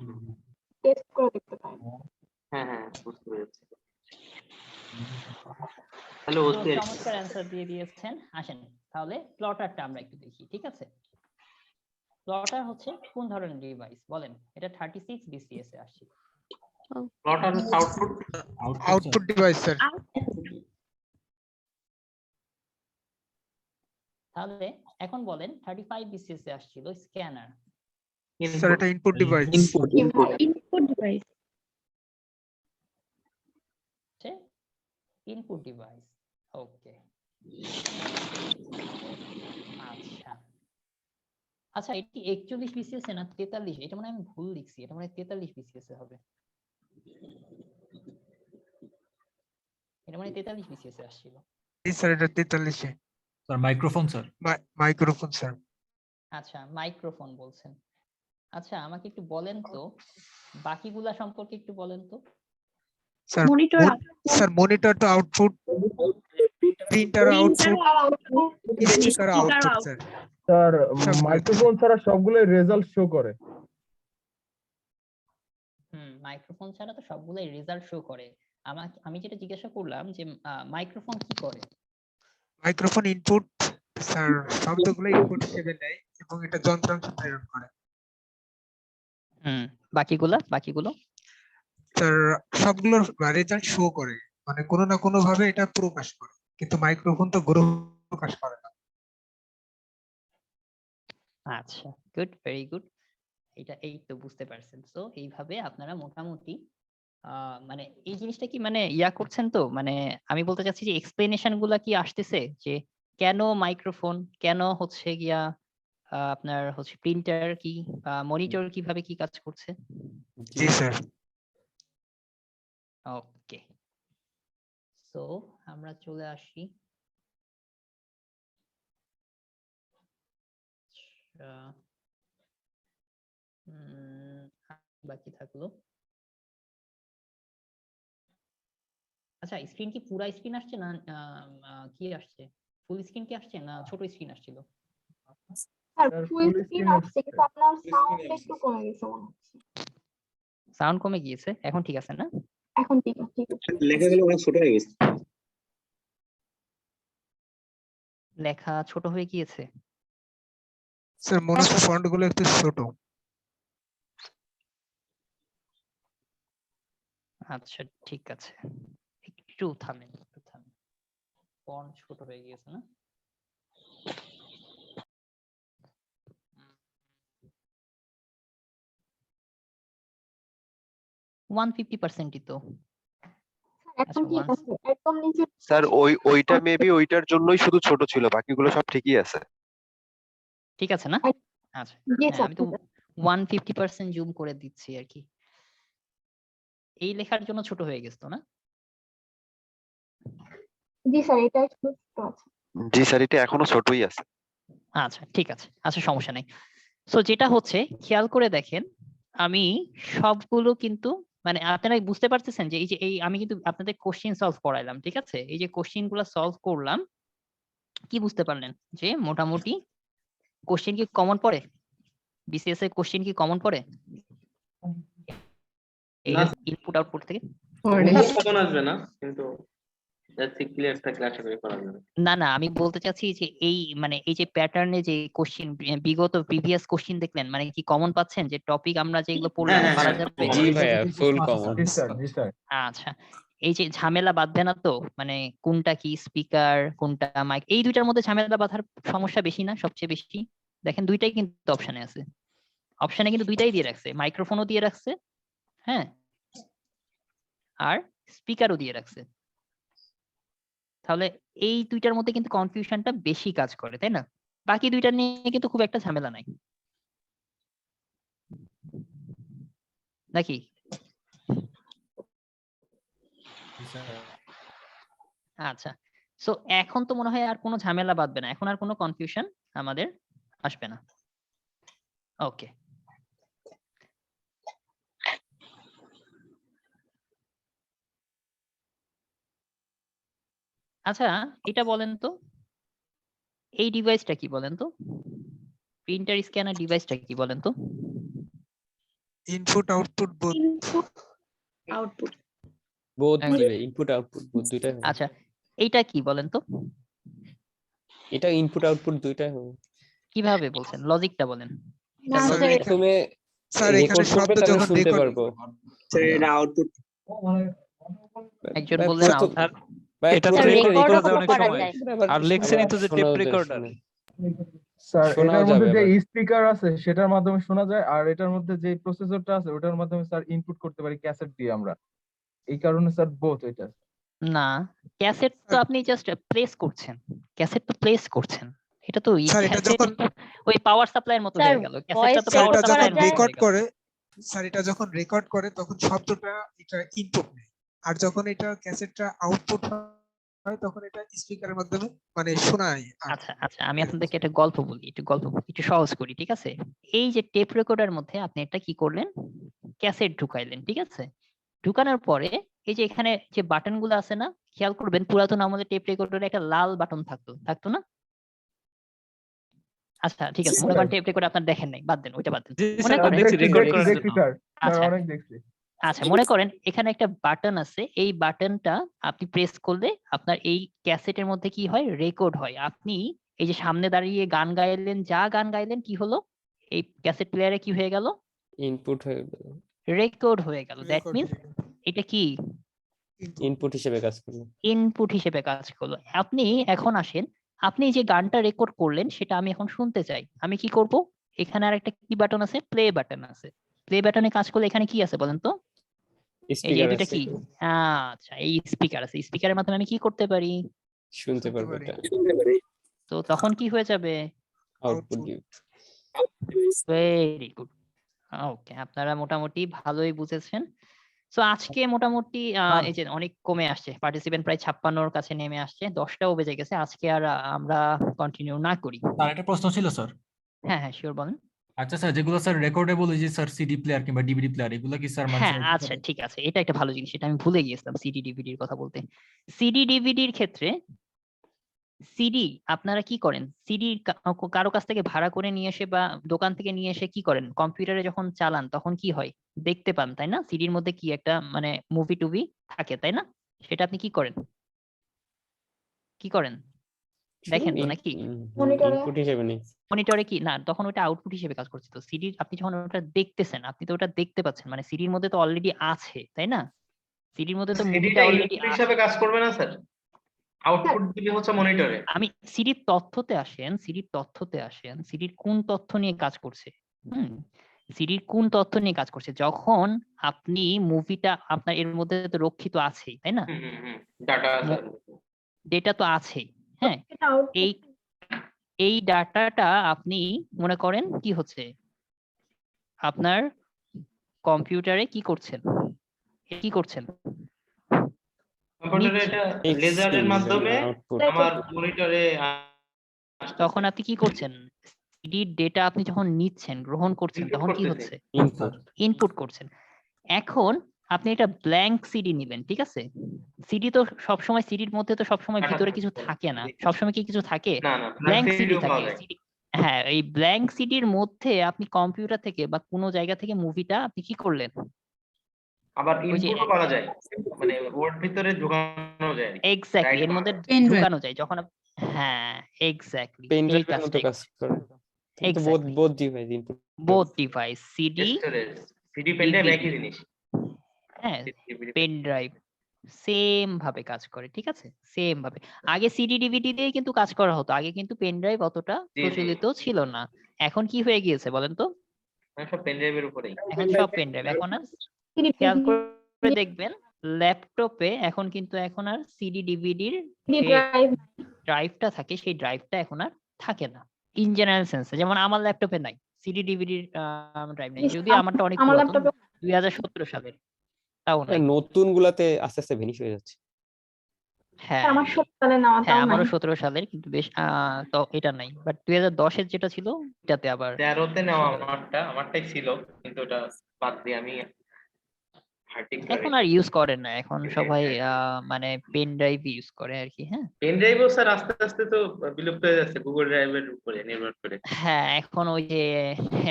টেস্ট করে দেখতে পারেন। হ্যাঁ হ্যাঁ, বুঝতে পেরেছি। হ্যালো তো ওসিআর চমৎকার অ্যান্সার দিয়ে দিয়েছেন। আসেন তাহলে প্লটারটা আমরা একটু দেখি, ঠিক আছে? প্লটার হচ্ছে কোন ধরনের ডিভাইস বলেন? এটা 36 BCS এ আসছে। Plotter output output device sir. তাহলে এখন বলেন 35 BCS এ আসছিল স্ক্যানার। স্যার এটা ইনপুট ডিভাইস। ইনপুট ডিভাইস হচ্ছে ইনপুট ডিভাইস। ওকে, আচ্ছা আচ্ছা, এটি 41 BCS এ না 43? এটা মনে হয় আমি ভুল লিখছি, এটা মনে হয় 43 BCS এ হবে। এটা মানে 43 BCS এ আসছিল। জি স্যার এটা 43 এ। Sir microphone sir. Microphone sir. আচ্ছা, মাইক্রোফোন বলছেন। আচ্ছা, আমাকে একটু বলেন তো বাকিগুলা সম্পর্কে একটু বলেন তো। স্যার মনিটর তো output, printer output, speaker output sir. Sir microphone ছাড়া সবগুলোই রেজাল্ট শো করে। মাইক্রোফোন ছাড়া তো সবগুলাই রেজাল্ট শো করে। আমি যেটা জিজ্ঞাসা করলাম যে মাইক্রোফোন কি করে? মাইক্রোফোন ইনপুট স্যার, শব্দগুলো ইনপুট হিসেবে নেয় এবং এটা যন্ত্রাংশ প্রেরণ করে। বাকিগুলো স্যার সবগুলোর রেজাল্ট শো করে, মানে কোনো না কোনো ভাবে এটা প্রকাশ করে, কিন্তু মাইক্রোফোন তো প্রকাশ করে না। আচ্ছা, গুড, ভেরি গুড। এই তো বুঝতে পারছেন। তো এইভাবে আপনারা মোটামুটি মানে এই জিনিসটা কি মানে করছেন তো, মানে আমি বলতে চাচ্ছি যে এক্সপ্লেনেশন গুলা কি আসতেছে যে কেন মাইক্রোফোন, কেন হচ্ছে গিয়া আপনার হচ্ছে প্রিন্টার কি, মনিটর কিভাবে কি কাজ করছে? জি স্যার। ওকে, সো আমরা চলে আসি বাকি থাকলো। আচ্ছা, স্ক্রিন কি পুরা স্ক্রিন আসছে না কি আসছে? ফুল স্ক্রিন কি আসছে না ছোট স্ক্রিন আসছিল? স্যার ফুল স্ক্রিন আসছে, কিন্তু আপনার সাউন্ড একটু কমে গেছে মনে হচ্ছে। সাউন্ড কমে গিয়েছে, এখন ঠিক আছে না? এখন ঠিক আছে। লেখাগুলো অনেক ছোট হয়ে গেছে। লেখা ছোট হয়ে গিয়েছে? স্যার মনে হচ্ছে ফন্ট গুলো একটু ছোট। আচ্ছা ঠিক আছে, একটু থামেন। ফন্ট ছোট হয়ে গিয়েছে না? ওয়ান 50%ই তো। এখন ঠিক আছে, একদম নিচে। স্যার ওইটা মেবি ওইটার জন্যই শুধু ছোট ছিল, বাকিগুলো সব ঠিকই আছে। ঠিক আছে না? আচ্ছা, আমি তো 150% জুম করে দিচ্ছি আর কি। এই লেখার জন্য ছোট হয়ে গেছে তো না? জি স্যার, এটা একটু ছোট আছে। জি স্যার, এটা এখনো ছোটই আছে। আচ্ছা ঠিক আছে, আচ্ছা সমস্যা নাই। সো যেটা হচ্ছে খেয়াল করে দেখেন, আমি সবগুলো কিন্তু মানে আপনারা বুঝতে পারতেছেন যে এই আমি কিন্তু আপনাদের কোশ্চেন সলভ করাইলাম, ঠিক আছে? এই যে কোশ্চেন গুলো সলভ করলাম, কি বুঝতে পারলেন যে মোটামুটি কোশ্চেন কি কমন পড়ে? বিসিএস এর কোশ্চেন কি কমন পড়ে এই ইনপুট আউটপুট থেকে? কমন আসবে না, কিন্তু ক্লিয়ার থাকলে আশা করি করা যাবে। না না, আমি বলতে চাচ্ছি যে এই যে প্যাটার্নে যে কোশ্চেন, বিগত প্রিভিয়াস কোশ্চেন দেখলেন, মানে কি কমন পাচ্ছেন যে টপিক আমরা যেগুলো পড়লাম পারা যাবে? জি ভাইয়া, ফুল কমন। জি স্যার, জি স্যার। আচ্ছা, এই যে ঝামেলা বাঁধবে না তো, মানে কোনটা কি স্পিকার কোনটা মাইক, এই দুইটার মধ্যে ঝামেলা বাঁধার সমস্যা বেশি না? সবচেয়ে বেশি দেখেন দুইটাই কিন্তু অপশনে আছে, অপশনে কিন্তু দুইটাই দিয়ে রাখছে, মাইক্রোফোনও দিয়ে রাখছে, হ্যাঁ, আর স্পিকারও দিয়ে রাখছে। তাহলে এই দুইটার মধ্যে কিন্তু কনফিউশনটা বেশি কাজ করে, তাই না? বাকি দুইটা নিয়ে কিন্তু খুব একটা ঝামেলা নাই, নাকি? আচ্ছা, সো এখন তো মনে হয় আর কোনো ঝামেলা বাঁধবে না, এখন আর কোনো কনফিউশন আমাদের আসবে না। ওকে, আচ্ছা এটা বলেন তো, এই ডিভাইসটা কি বলেন তো, প্রিন্টার স্ক্যানার ডিভাইসটা কি বলেন তো? Input output both. Input output both একদম। দিবে, ইনপুট আউটপুট বোথ দুইটাই হবে। আচ্ছা এইটা কি বলেন তো, এটা ইনপুট আউটপুট দুইটাই হবে। কিভাবে বলছেন, লজিকটা বলেন। না স্যার স্যার এটা তুমি স্যার এখানে রেকর্ড করবে শব্দ তাহলে যখন শুনতে রেকর্ড পারবো। স্যার এটা আউটপুট একজন ভাই, বললেন পুরো তো- আউট, ভাই, এটা পুরো তো রেকর্ড রেকর্ডও করা করা যায়। আর লেখছেনই তো যে টেপ রেকর্ডার। স্যার শোনাও এটার মধ্যে যাবে যে আবার। স্পিকার আছে সেটার মাধ্যমে শোনা যায়, আর এটার মধ্যে যে প্রসেসরটা আছে ওটার মাধ্যমে স্যার ইনপুট করতে পারি ক্যাসেট দিয়ে আমরা। এই কারণে স্যার বোথ এটা। না ক্যাসেট তো আপনি জাস্ট প্লেস করছেন, ক্যাসেট তো প্লেস করছেন, এটা তো স্যার এটা ক্যাসেট যখন ওই পাওয়ার সাপ্লাইয়ের মতো স্যার হয়ে গেল, ক্যাসেটটা ভয়েস তো স্যার পাওয়ার এটা রেকর্ড করা যখন সাপ্লাইয়ের মতো যায়। রেকর্ড হয়ে গেল। করে স্যার এটা যখন রেকর্ড করে তখন শব্দটা এটা ইনপুট নেয়, আর যখন এটা ক্যাসেটটা আউটপুট হয় তখন এটা স্পিকারের মাধ্যমে মানে শোনায়। আচ্ছা আচ্ছা, আমি আপনাদেরকে একটা গল্প বলি, একটু সহজ করি, ঠিক আছে? এই যে টেপ রেকর্ডার মধ্যে আপনি একটা কি করলেন, ক্যাসেট ঢুকাইলেন, ঠিক আছে? ঢুকানোর পরে এই যে এখানে যে বাটন গুলো আছে না, খেয়াল করবেন পুরাতন আমাদের টেপ রেকর্ডারে একটা লাল বাটন থাকতো না? আচ্ছা ঠিক আছে, মনে করেন টেপ রেকর্ড আপনার দেখেন নাই, বাদ দেন, ওইটা বাদ দেন। মনে করেন দেখছি দেখছি স্যার, আচ্ছা অনেক দেখছি। আচ্ছা, মনে করেন এখানে একটা বাটন আছে, এই বাটনটা আপনি প্রেস করলে আপনার এই ক্যাসেটের মধ্যে কি হয়, রেকর্ড হয়। আপনি এই যে সামনে দাঁড়িয়ে গান গাইলেন, যা গান গাইলেন কি হলো, এই ক্যাসেট প্লেয়ারে কি হয়ে গেল, ইনপুট হয়ে গেল, রেকর্ড হয়ে গেল। দ্যাট Record মিন্স হয়ে গেল। এটা কি ইনপুট হিসেবে কাজ করলো। ইনপুট হিসেবে কাজ করলো। আপনি এখন আসেন, আপনি যে গানটা রেকর্ড করলেন সেটা আমি এখন শুনতে চাই, আমি কি করব, এখানে আর একটা কি বাটন আছে, প্লে বাটন আছে। প্লে বাটনে কাজ করলে এখানে কি আছে বলেন তো, এই যে স্পিকার দুটা আছে, কি, আচ্ছা এই স্পিকার আছে, স্পিকারের মাধ্যমে আমি কি করতে পারি, শুনতে পারবো পারি। এটা। তো তখন কি হয়ে যাবে, আউটপুট দিবে। Very good. ওকে, আপনারা মোটামুটি ভালোই বুঝেছেন। সো আজকে মোটামুটি এই যে অনেক কমে আসছে, পার্টিসিপেন্ট প্রায় 56-র কাছে নেমে আসছে, 10টাও বেজে গেছে। আজকে আর আমরা কন্টিনিউ না করি। স্যার একটা প্রশ্ন ছিল স্যার। হ্যাঁ হ্যাঁ শিওর, বলেন। আচ্ছা স্যার, যেগুলো স্যার রেকর্ডেবল, এই যে স্যার সিডি প্লেয়ার কিংবা ডিভিডি প্লেয়ার, এগুলো কি স্যার মানে হ্যাঁ আচ্ছা ঠিক আছে, এটা একটা ভালো জিনিস, এটা আমি ভুলে গিয়েছিলাম সিডি ডিভিডির কথা বলতে। সিডি ডিভিডির ক্ষেত্রে সিডি আপনারা কি করেন, সিডি কারো কাছ থেকে ভাড়া করে নিয়ে এসে বা দোকান থেকে নিয়ে এসে কি করেন, কম্পিউটারে যখন চালান তখন কি হয়, দেখতে পান তাই না, সিডির মধ্যে কি একটা মানে মুভি টুভি থাকে তাই না, সেটা আপনি কি করেন, দেখেন তো নাকি? মনিটরে ইনপুট হিসেবে নেই। মনিটরে কি না, তখন ওটা আউটপুট হিসেবে কাজ করছে। তো সিডি আপনি যখন ওটা দেখতেছেন, আপনি তো ওটা দেখতে পাচ্ছেন, মানে সিডির মধ্যে তো অলরেডি আছে তাই না, সিডির মধ্যে তো মুভিটা সিডিটা অলরেডি ইনপুট হিসাবে কাজ করবে না স্যার, আউটপুট দিবে হচ্ছে মনিটরে। আমি সিডির তথ্যতে আসেন, সিডির কোন তথ্য নিয়ে কাজ করছে, সিডির কোন তথ্য নিয়ে কাজ করছে, যখন আপনি মুভিটা আপনার এর মধ্যে তো রক্ষিত আছেই তাই না, ডাটা ডেটা তো আছেই, হ্যাঁ এটা আউটপুট এই ডাটাটা আপনি মনে করেন কি হচ্ছে, আপনার কম্পিউটারে কি করছেন, কম্পিউটারে এটা লেজারের মাধ্যমে আমার মনিটরে তখন আপনি কি করছেন, সিডির ডেটা আপনি যখন নিচ্ছেন, গ্রহণ করছেন, Input তখন কি করতেছি। হচ্ছে, ইনপুট করছেন। এখন আপনি এটা ব্ল্যাঙ্ক সিডি নিবেন, ঠিক আছে? সিডি তো সবসময়, সিডির মধ্যে তো সবসময় Data ভিতরে থাকে কিছু না। থাকে না, সবসময় কি কিছু থাকে, না না ব্ল্যাঙ্ক সিডি সিডিও পাওয়া থাকে। যায়। হ্যাঁ, এই ব্ল্যাঙ্ক সিডির মধ্যে আপনি কম্পিউটার থেকে বা কোনো জায়গা থেকে মুভিটা আপনি কি করলেন, আবার ওই যে ইনপুটও করা যায়, মানে ওর ভিতরে ঢোকানো যায়। এক্স্যাক্টলি এর মধ্যে Pen drive। ঢুকানো যায় যখন হ্যাঁ এক্স্যাক্টলি পেন এই ড্রাইভের মতো কাজটাই কাজ করে। কিন্তু Exactly. Both device input. Both device CD, storage CD pen drive একই জিনিস। হ্যাঁ পেন ড্রাইভ সেম ভাবে কাজ করে, ঠিক আছে, সেম ভাবে। আগে সিডি ডিভিডি দিয়ে কিন্তু কাজ করা হতো, আগে কিন্তু পেন ড্রাইভ অতটা জি। প্রচলিত ছিল না। এখন কি হয়ে গিয়েছে বলেন তো, সব পেন ড্রাইভের উপরেই। এখন সব পেন ড্রাইভ। এখন আর খেয়াল করে দেখবেন ল্যাপটপে এখন কিন্তু এখন আর সিডি ডিভিডির ড্রাইভ ড্রাইভটা থাকে, সেই ড্রাইভটা এখন আর থাকে না ইন জেনারেল সেন্সে। যেমন আমার ল্যাপটপে নাই সিডি ডিভিডির ড্রাইভ নাই, যদিও আমারটা অনেক আমার পুরাতন, ল্যাপটপে 2017 সালের। তাও নাই। নতুন গুলাতে আস্তে আস্তে ভেনিশ হয়ে যাচ্ছে। হ্যাঁ আমার 17 সালে নেওয়া হ্যাঁ তাও আমারও নাই। 17 সালের, কিন্তু বেশ তো এটা নাই, বাট 2010-এর যেটা ছিল এটাতে আবার 13-তে নেওয়া আমারটাই ছিল, কিন্তু ওটা বাদ দিয়ে আমি হার্ডিং এখন আর ইউজ করে না, এখন সবাই মানে পেন ড্রাইভ ইউজ করে আর কি। হ্যাঁ পেন ড্রাইভও স্যার আস্তে আস্তে তো বিলুপ্ত হয়ে যাচ্ছে গুগল ড্রাইভের উপরে নির্ভর করে হ্যাঁ এখন ওই যে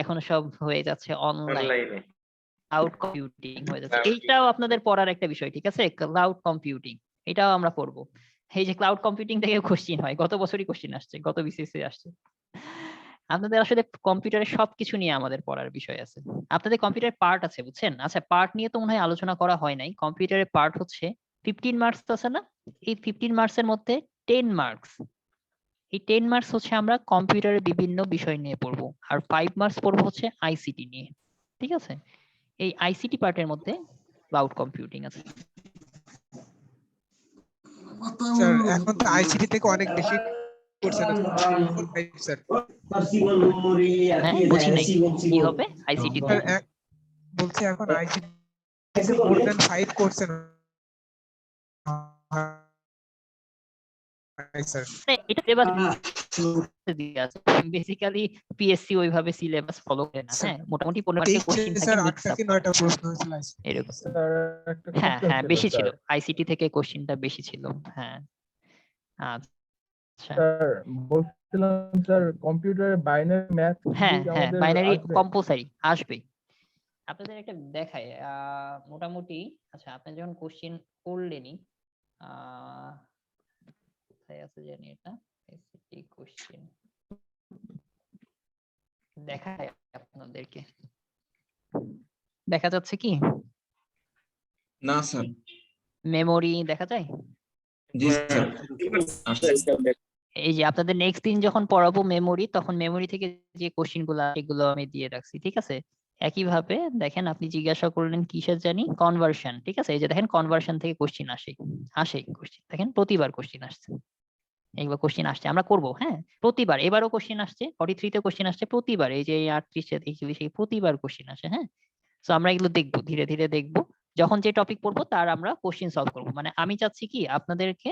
এখন সব হয়ে যাচ্ছে অনলাইন, অনলাইনে। ক্লাউড কম্পিউটিং হয়ে যাচ্ছে। এইটাও আপনাদের পড়ার একটা বিষয়, ঠিক আছে? ক্লাউড কম্পিউটিং এটাও আমরা পড়বো। এই যে ক্লাউড কম্পিউটিং থেকে কোশ্চিন হয়, গত বছরই কোশ্চিন আসছে, গত বিসিএস আসছে। আপনাদের আসলে কম্পিউটারের সবকিছু নিয়ে আমাদের পড়ার বিষয় আছে। আপনাদের কম্পিউটার পার্ট আছে, বুঝছেন? আচ্ছা, পার্ট নিয়ে তো মনে হয় আলোচনা করা হয় নাই। কম্পিউটারের পার্ট হচ্ছে 15 মার্কস আছে না? এই 15 মার্কসের মধ্যে 10 মার্কস, এই 10 মার্কস হচ্ছে আমরা কম্পিউটারের বিভিন্ন বিষয় নিয়ে পড়বো, আর 5 মার্কস পড়বো হচ্ছে আইসিটি নিয়ে, ঠিক আছে? এই আইসিটি পার্টের মধ্যে ক্লাউড কম্পিউটিং আছে। স্যার এখন তো আইসিটি থেকে অনেক বেশি করছেন স্যার। হ্যাঁ বুঝি নাই কি হবে আইসিটি তে। স্যার বলছি এখন আইসিটি থেকে মোর দ্যান 5 করছেন স্যার। এটা সিলেবাস দিয়ে আছে, বেসিক্যালি পিএসসি ওইভাবে সিলেবাস ফলো করে না। হ্যাঁ মোটামুটি 15 মার্কের কোশ্চেন থাকে, স্যার মিক্স 8টা কি 9টা প্রশ্ন হয়েছিল এরকম। স্যার একটা হ্যাঁ কোশ্চেন হ্যাঁ ছিল বেশি ছিল, স্যার। আইসিটি থেকে কোশ্চেনটা বেশি ছিল। হ্যাঁ আচ্ছা স্যার বলছিলাম স্যার কম্পিউটারে বাইনারি ম্যাথ হ্যাঁ হ্যাঁ আমাদের বাইনারি আসবে? কম্পালসারি আসবেই। আপনাদের একটা দেখায় মোটামুটি। আচ্ছা আপনি যখন কোশ্চেন করলেনই, কোথায় আছে জানি এটা, এসিটি কোশ্চেন দেখায় আপনাদেরকে, দেখা যাচ্ছে কি? না স্যার। মেমোরি দেখা যায়? জি স্যার। এই যে আপনাদের নেক্সট দিন যখন পড়াবো মেমোরি, তখন মেমোরি থেকে যে কোশ্চেন গুলো এগুলো আমি দিয়ে রাখছি, ঠিক আছে? একইভাবে দেখেন, আপনি জিজ্ঞাসা করলেন কিসের জানি, কনভার্সন, ঠিক আছে? এই যে দেখেন কনভার্সন থেকে কোশ্চেন আসে কোশ্চেন, দেখেন প্রতিবার কোশ্চেন আসছে, এগুলো কোশ্চেন আসছে, আমরা করব। হ্যাঁ প্রতিবার, এবারও কোশ্চেন আসছে, 43 তে কোশ্চেন আসছে প্রতিবার, এই যে 38 41 প্রতিবার কোশ্চেন আসে। হ্যাঁ তো আমরা এগুলো দেখবো, ধীরে ধীরে দেখবো, যখন যে টপিক পড়বো তার আমরা কোশ্চেন সলভ করবো। মানে আমি চাচ্ছি কি আপনাদেরকে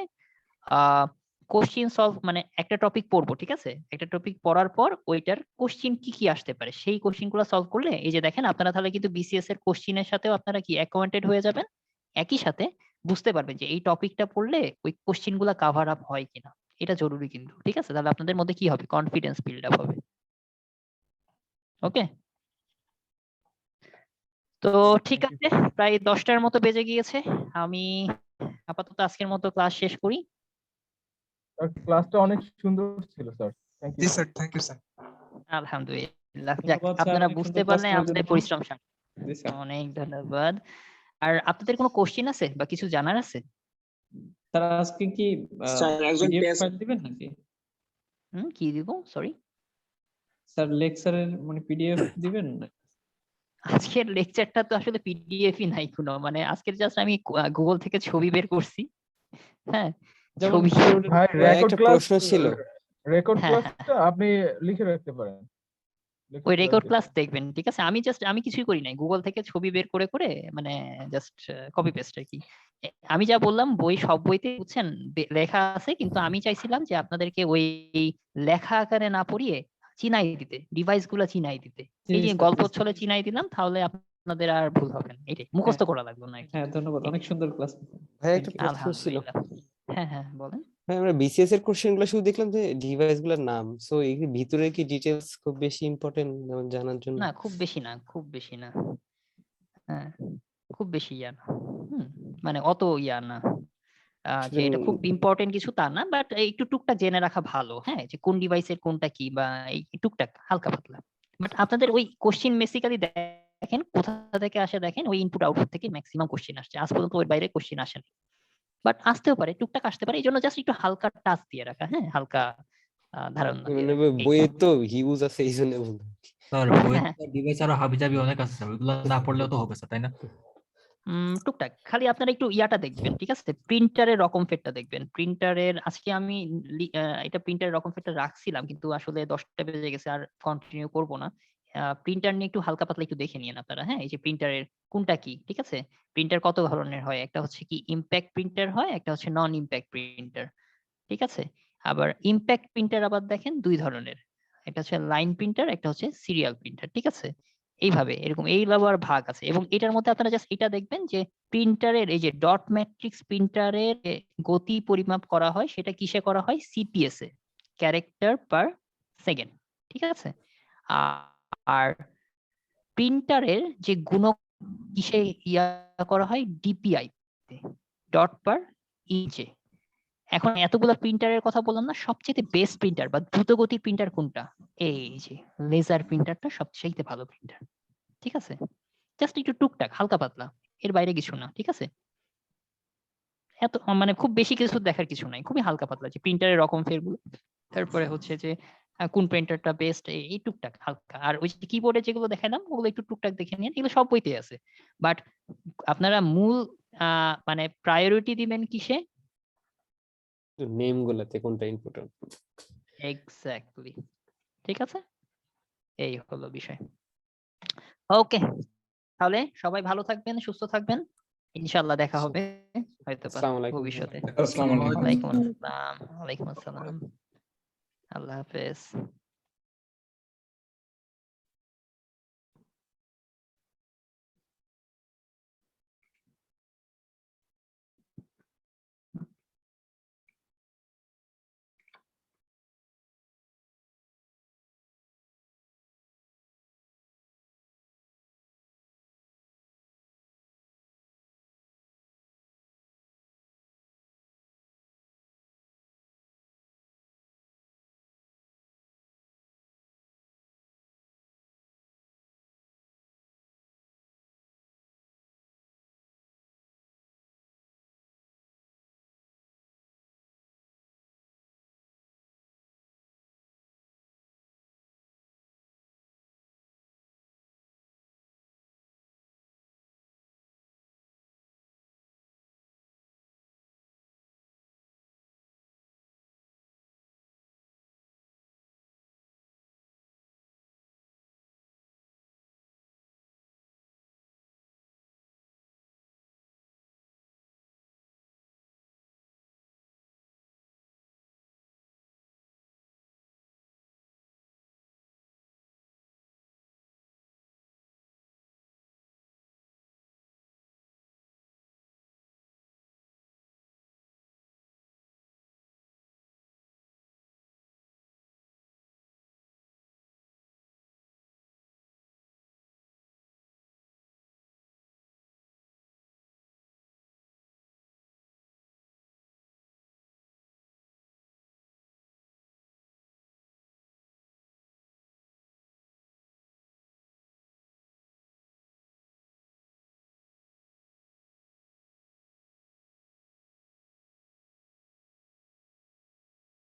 কোশ্চেন সলভ, মানে একটা টপিক পড়বো, ঠিক আছে? একটা টপিক পড়ার পর ওইটার কোশ্চেন কি কি আসতে পারে সেই কোশ্চেন গুলো সলভ করলে, এই যে দেখেন আপনারা তাহলে কিন্তু বিসিএস এর কোশ্চেনের সাথেও আপনারা কি অ্যাকাউন্টেড হয়ে যাবেন, একই সাথে বুঝতে পারবেন যে এই টপিকটা পড়লে ওই কোশ্চেন গুলা কাভার আপ হয় কিনা। এটা জরুরি কিন্তু, ঠিক আছে? তাহলে আপনাদের মধ্যে কি হবে, কনফিডেন্স বিল্ড আপ হবে। ওকে, তো ঠিক আছে, প্রায় 10টার মতো বেজে গিয়েছে। আমি আপাতত আজকের মতো ক্লাস শেষ করি। ক্লাসটা অনেক সুন্দর ছিল স্যার, থ্যাংক ইউ জি স্যার, থ্যাংক ইউ স্যার। আলহামদুলিল্লাহ, যাক ধন্যবাদ স্যার, আপনারা অনেক বুঝতে সুন্দর ক্লাস পারলে করার আমাদের জন্য। পরিশ্রম সার্থক। জি স্যার। অনেক ধন্যবাদ। আর আপনাদের কোনো কোশ্চেন আছে বা কিছু জানার আছে? স্যার আজকে কি স্যার একজন পিডিএফ পেয়েছে ফাইল দিবেন নাকি? কি দিব, সরি? স্যার লেকচারের মানে পিডিএফ দিবেন না? আজকের লেকচারটা তো আসলে পিডিএফই নাই কোনো, মানে আজকের জাস্ট আমি গুগল থেকে ছবি বের করছি। হ্যাঁ যেমন ছবি, ভাই রেকর্ড একটা ক্লাস প্রশ্ন ছিল। রেকর্ড হ্যাঁ, ক্লাসটা আপনি লিখে রাখতে পারেন, ওই রেকর্ড ক্লাস দেখবেন, ঠিক আছে? আমি কিছুই করি নাই, গুগল থেকে ছবি বের করে করে মানে জাস্ট কপি পেস্ট আর কি। আমি যা বললাম সব বইতে বুঝছেন লেখা আছে, কিন্তু আমি চাইছিলাম যে আপনাদেরকে ওই লেখা আকারে না পড়িয়ে চিনাই দিতে, ডিভাইস গুলা চিনাই দিতে। এই যে স্যার, গল্প জি, ছলে চিনাই দিলাম, তাহলে আপনাদের আর ভুল হবে না, এটাই মুখস্থ করা লাগবে না আর কি। হ্যাঁ ধন্যবাদ, অনেক সুন্দর ক্লাস। ভাই একটা প্রশ্ন ছিল। আলহামদুলিল্লাহ। হ্যাঁ হ্যাঁ বলেন। ভাই আমরা বিসিএস এর কোশ্চেন গুলো শুধু দেখলাম যে ডিভাইস গুলোর নাম, সো এই ভিতরে কি ডিটেইলস খুব বেশি ইম্পর্টেন্ট জানার জন্য? না খুব বেশি না, খুব বেশি না। হ্যাঁ খুব বেশি ইয়া না। মানে অত ইয়া না যে এটা খুব ইম্পর্টেন্ট কিছু তা না, বাট একটু টুকটাক জেনে রাখা ভালো। হ্যাঁ যে কোন ডিভাইসের কোনটা কি, বা এই টুকটাক হালকা পাতলা। বাট আপনাদের ওই কোশ্চেন বেসিক্যালি দেখেন কোথা থেকে আসে, দেখেন ওই ইনপুট আউটপুট থেকে ম্যাক্সিমাম কোশ্চেন আসছে, আজ পর্যন্ত ওর বাইরে কোশ্চেন আসেনি। বাট আসতেও পারে, টুকটাক আসতে পারে, এই জন্য জাস্ট একটু হালকা টাচ দিয়ে রাখা। হ্যাঁ হালকা ধারণা দিয়ে মানে রাখা, এই। বইয়ে তো হিউজ আছে এই জন্য বললাম। স্যার বই ডিভাইস আরো হাবিজাবি অনেক আছে স্যার, ওইগুলো না পড়লেও তো হবে স্যার, তাই না? টুকটাক খালি আপনারা একটু ইয়াটা দেখবেন, ঠিক আছে? প্রিন্টারের রকম ফেরটা দেখবেন, প্রিন্টারের আজকে আমি এটা প্রিন্টারের রকম ফেরটা রাখছিলাম, কিন্তু আসলে 10টা বেজে গেছে, আর কন্টিনিউ করব না। প্রিন্টার নিয়ে একটু হালকা পাতলা একটু দেখে নিন আপনারা, হ্যাঁ? এই যে প্রিন্টারের কোনটা কি, ঠিক আছে? প্রিন্টার কত ধরনের হয়? একটা হচ্ছে কি ইমপ্যাক্ট প্রিন্টার হয়, একটা হচ্ছে নন ইমপ্যাক্ট প্রিন্টার, ঠিক আছে? আবার ইমপ্যাক্ট প্রিন্টার আবার দেখেন 2 ধরনের। একটা হচ্ছে লাইন প্রিন্টার, একটা হচ্ছে সিরিয়াল প্রিন্টার, ঠিক আছে? এইভাবে এরকম আবার ভাগ আছে এবং এটার মধ্যে আপনারা জাস্ট এটা দেখবেন যে প্রিন্টারের এই যে ডট ম্যাট্রিক্স প্রিন্টারের গতি পরিমাপ করা হয় সেটা কিসে করা হয়? সিপিএস এ, ক্যারেক্টার পার সেকেন্ড, ঠিক আছে? আর প্রিন্টারের যে গুণক কিসে করা হয়? ডিপিআই, ডট পার ইঞ্চে। এখন এতগুলা প্রিন্টারের কথা বললাম না, সবচেয়ে বেস্ট প্রিন্টার বা দ্রুতগতির প্রিন্টার কোনটা? এই যে লেজার প্রিন্টারটা সবচেয়ে ভালো প্রিন্টার, ঠিক আছে? জাস্ট একটু টুকটাক হালকা পাতলা, এর বাইরে কিছু না, ঠিক আছে? এত মানে খুব বেশি কিছু দেখার কিছু নাই, খুবই হালকা পাতলা যে প্রিন্টারের রকম ফেরগুলো, তারপরে হচ্ছে যে কোন প্রিন্টারটা বেস্ট, এই টুকটাক হালকা। আর ওই যে কিবোর্ডে যেগুলো দেখালাম ওগুলো একটু টুকটাক দেখে নিন, এগুলো সব বইতে আছে। বাট আপনারা মূল মানে প্রায়োরিটি দিবেন কিসে? নেম গুলাতে কোনটা ইনপুট আউটপুট। এক্স্যাক্টলি, ঠিক আছে? এই হলো বিষয়। ওকে, তাহলে সবাই ভালো থাকবেন, সুস্থ থাকবেন, ইনশাআল্লাহ দেখা হবে হয়তো আসসালামু আলাইকুম। ভবিষ্যতে। আসসালামু আলাইকুম। ওয়ালাইকুম আসসালাম। ওয়ালাইকুম আসসালাম। আল্লাহ হাফেজ।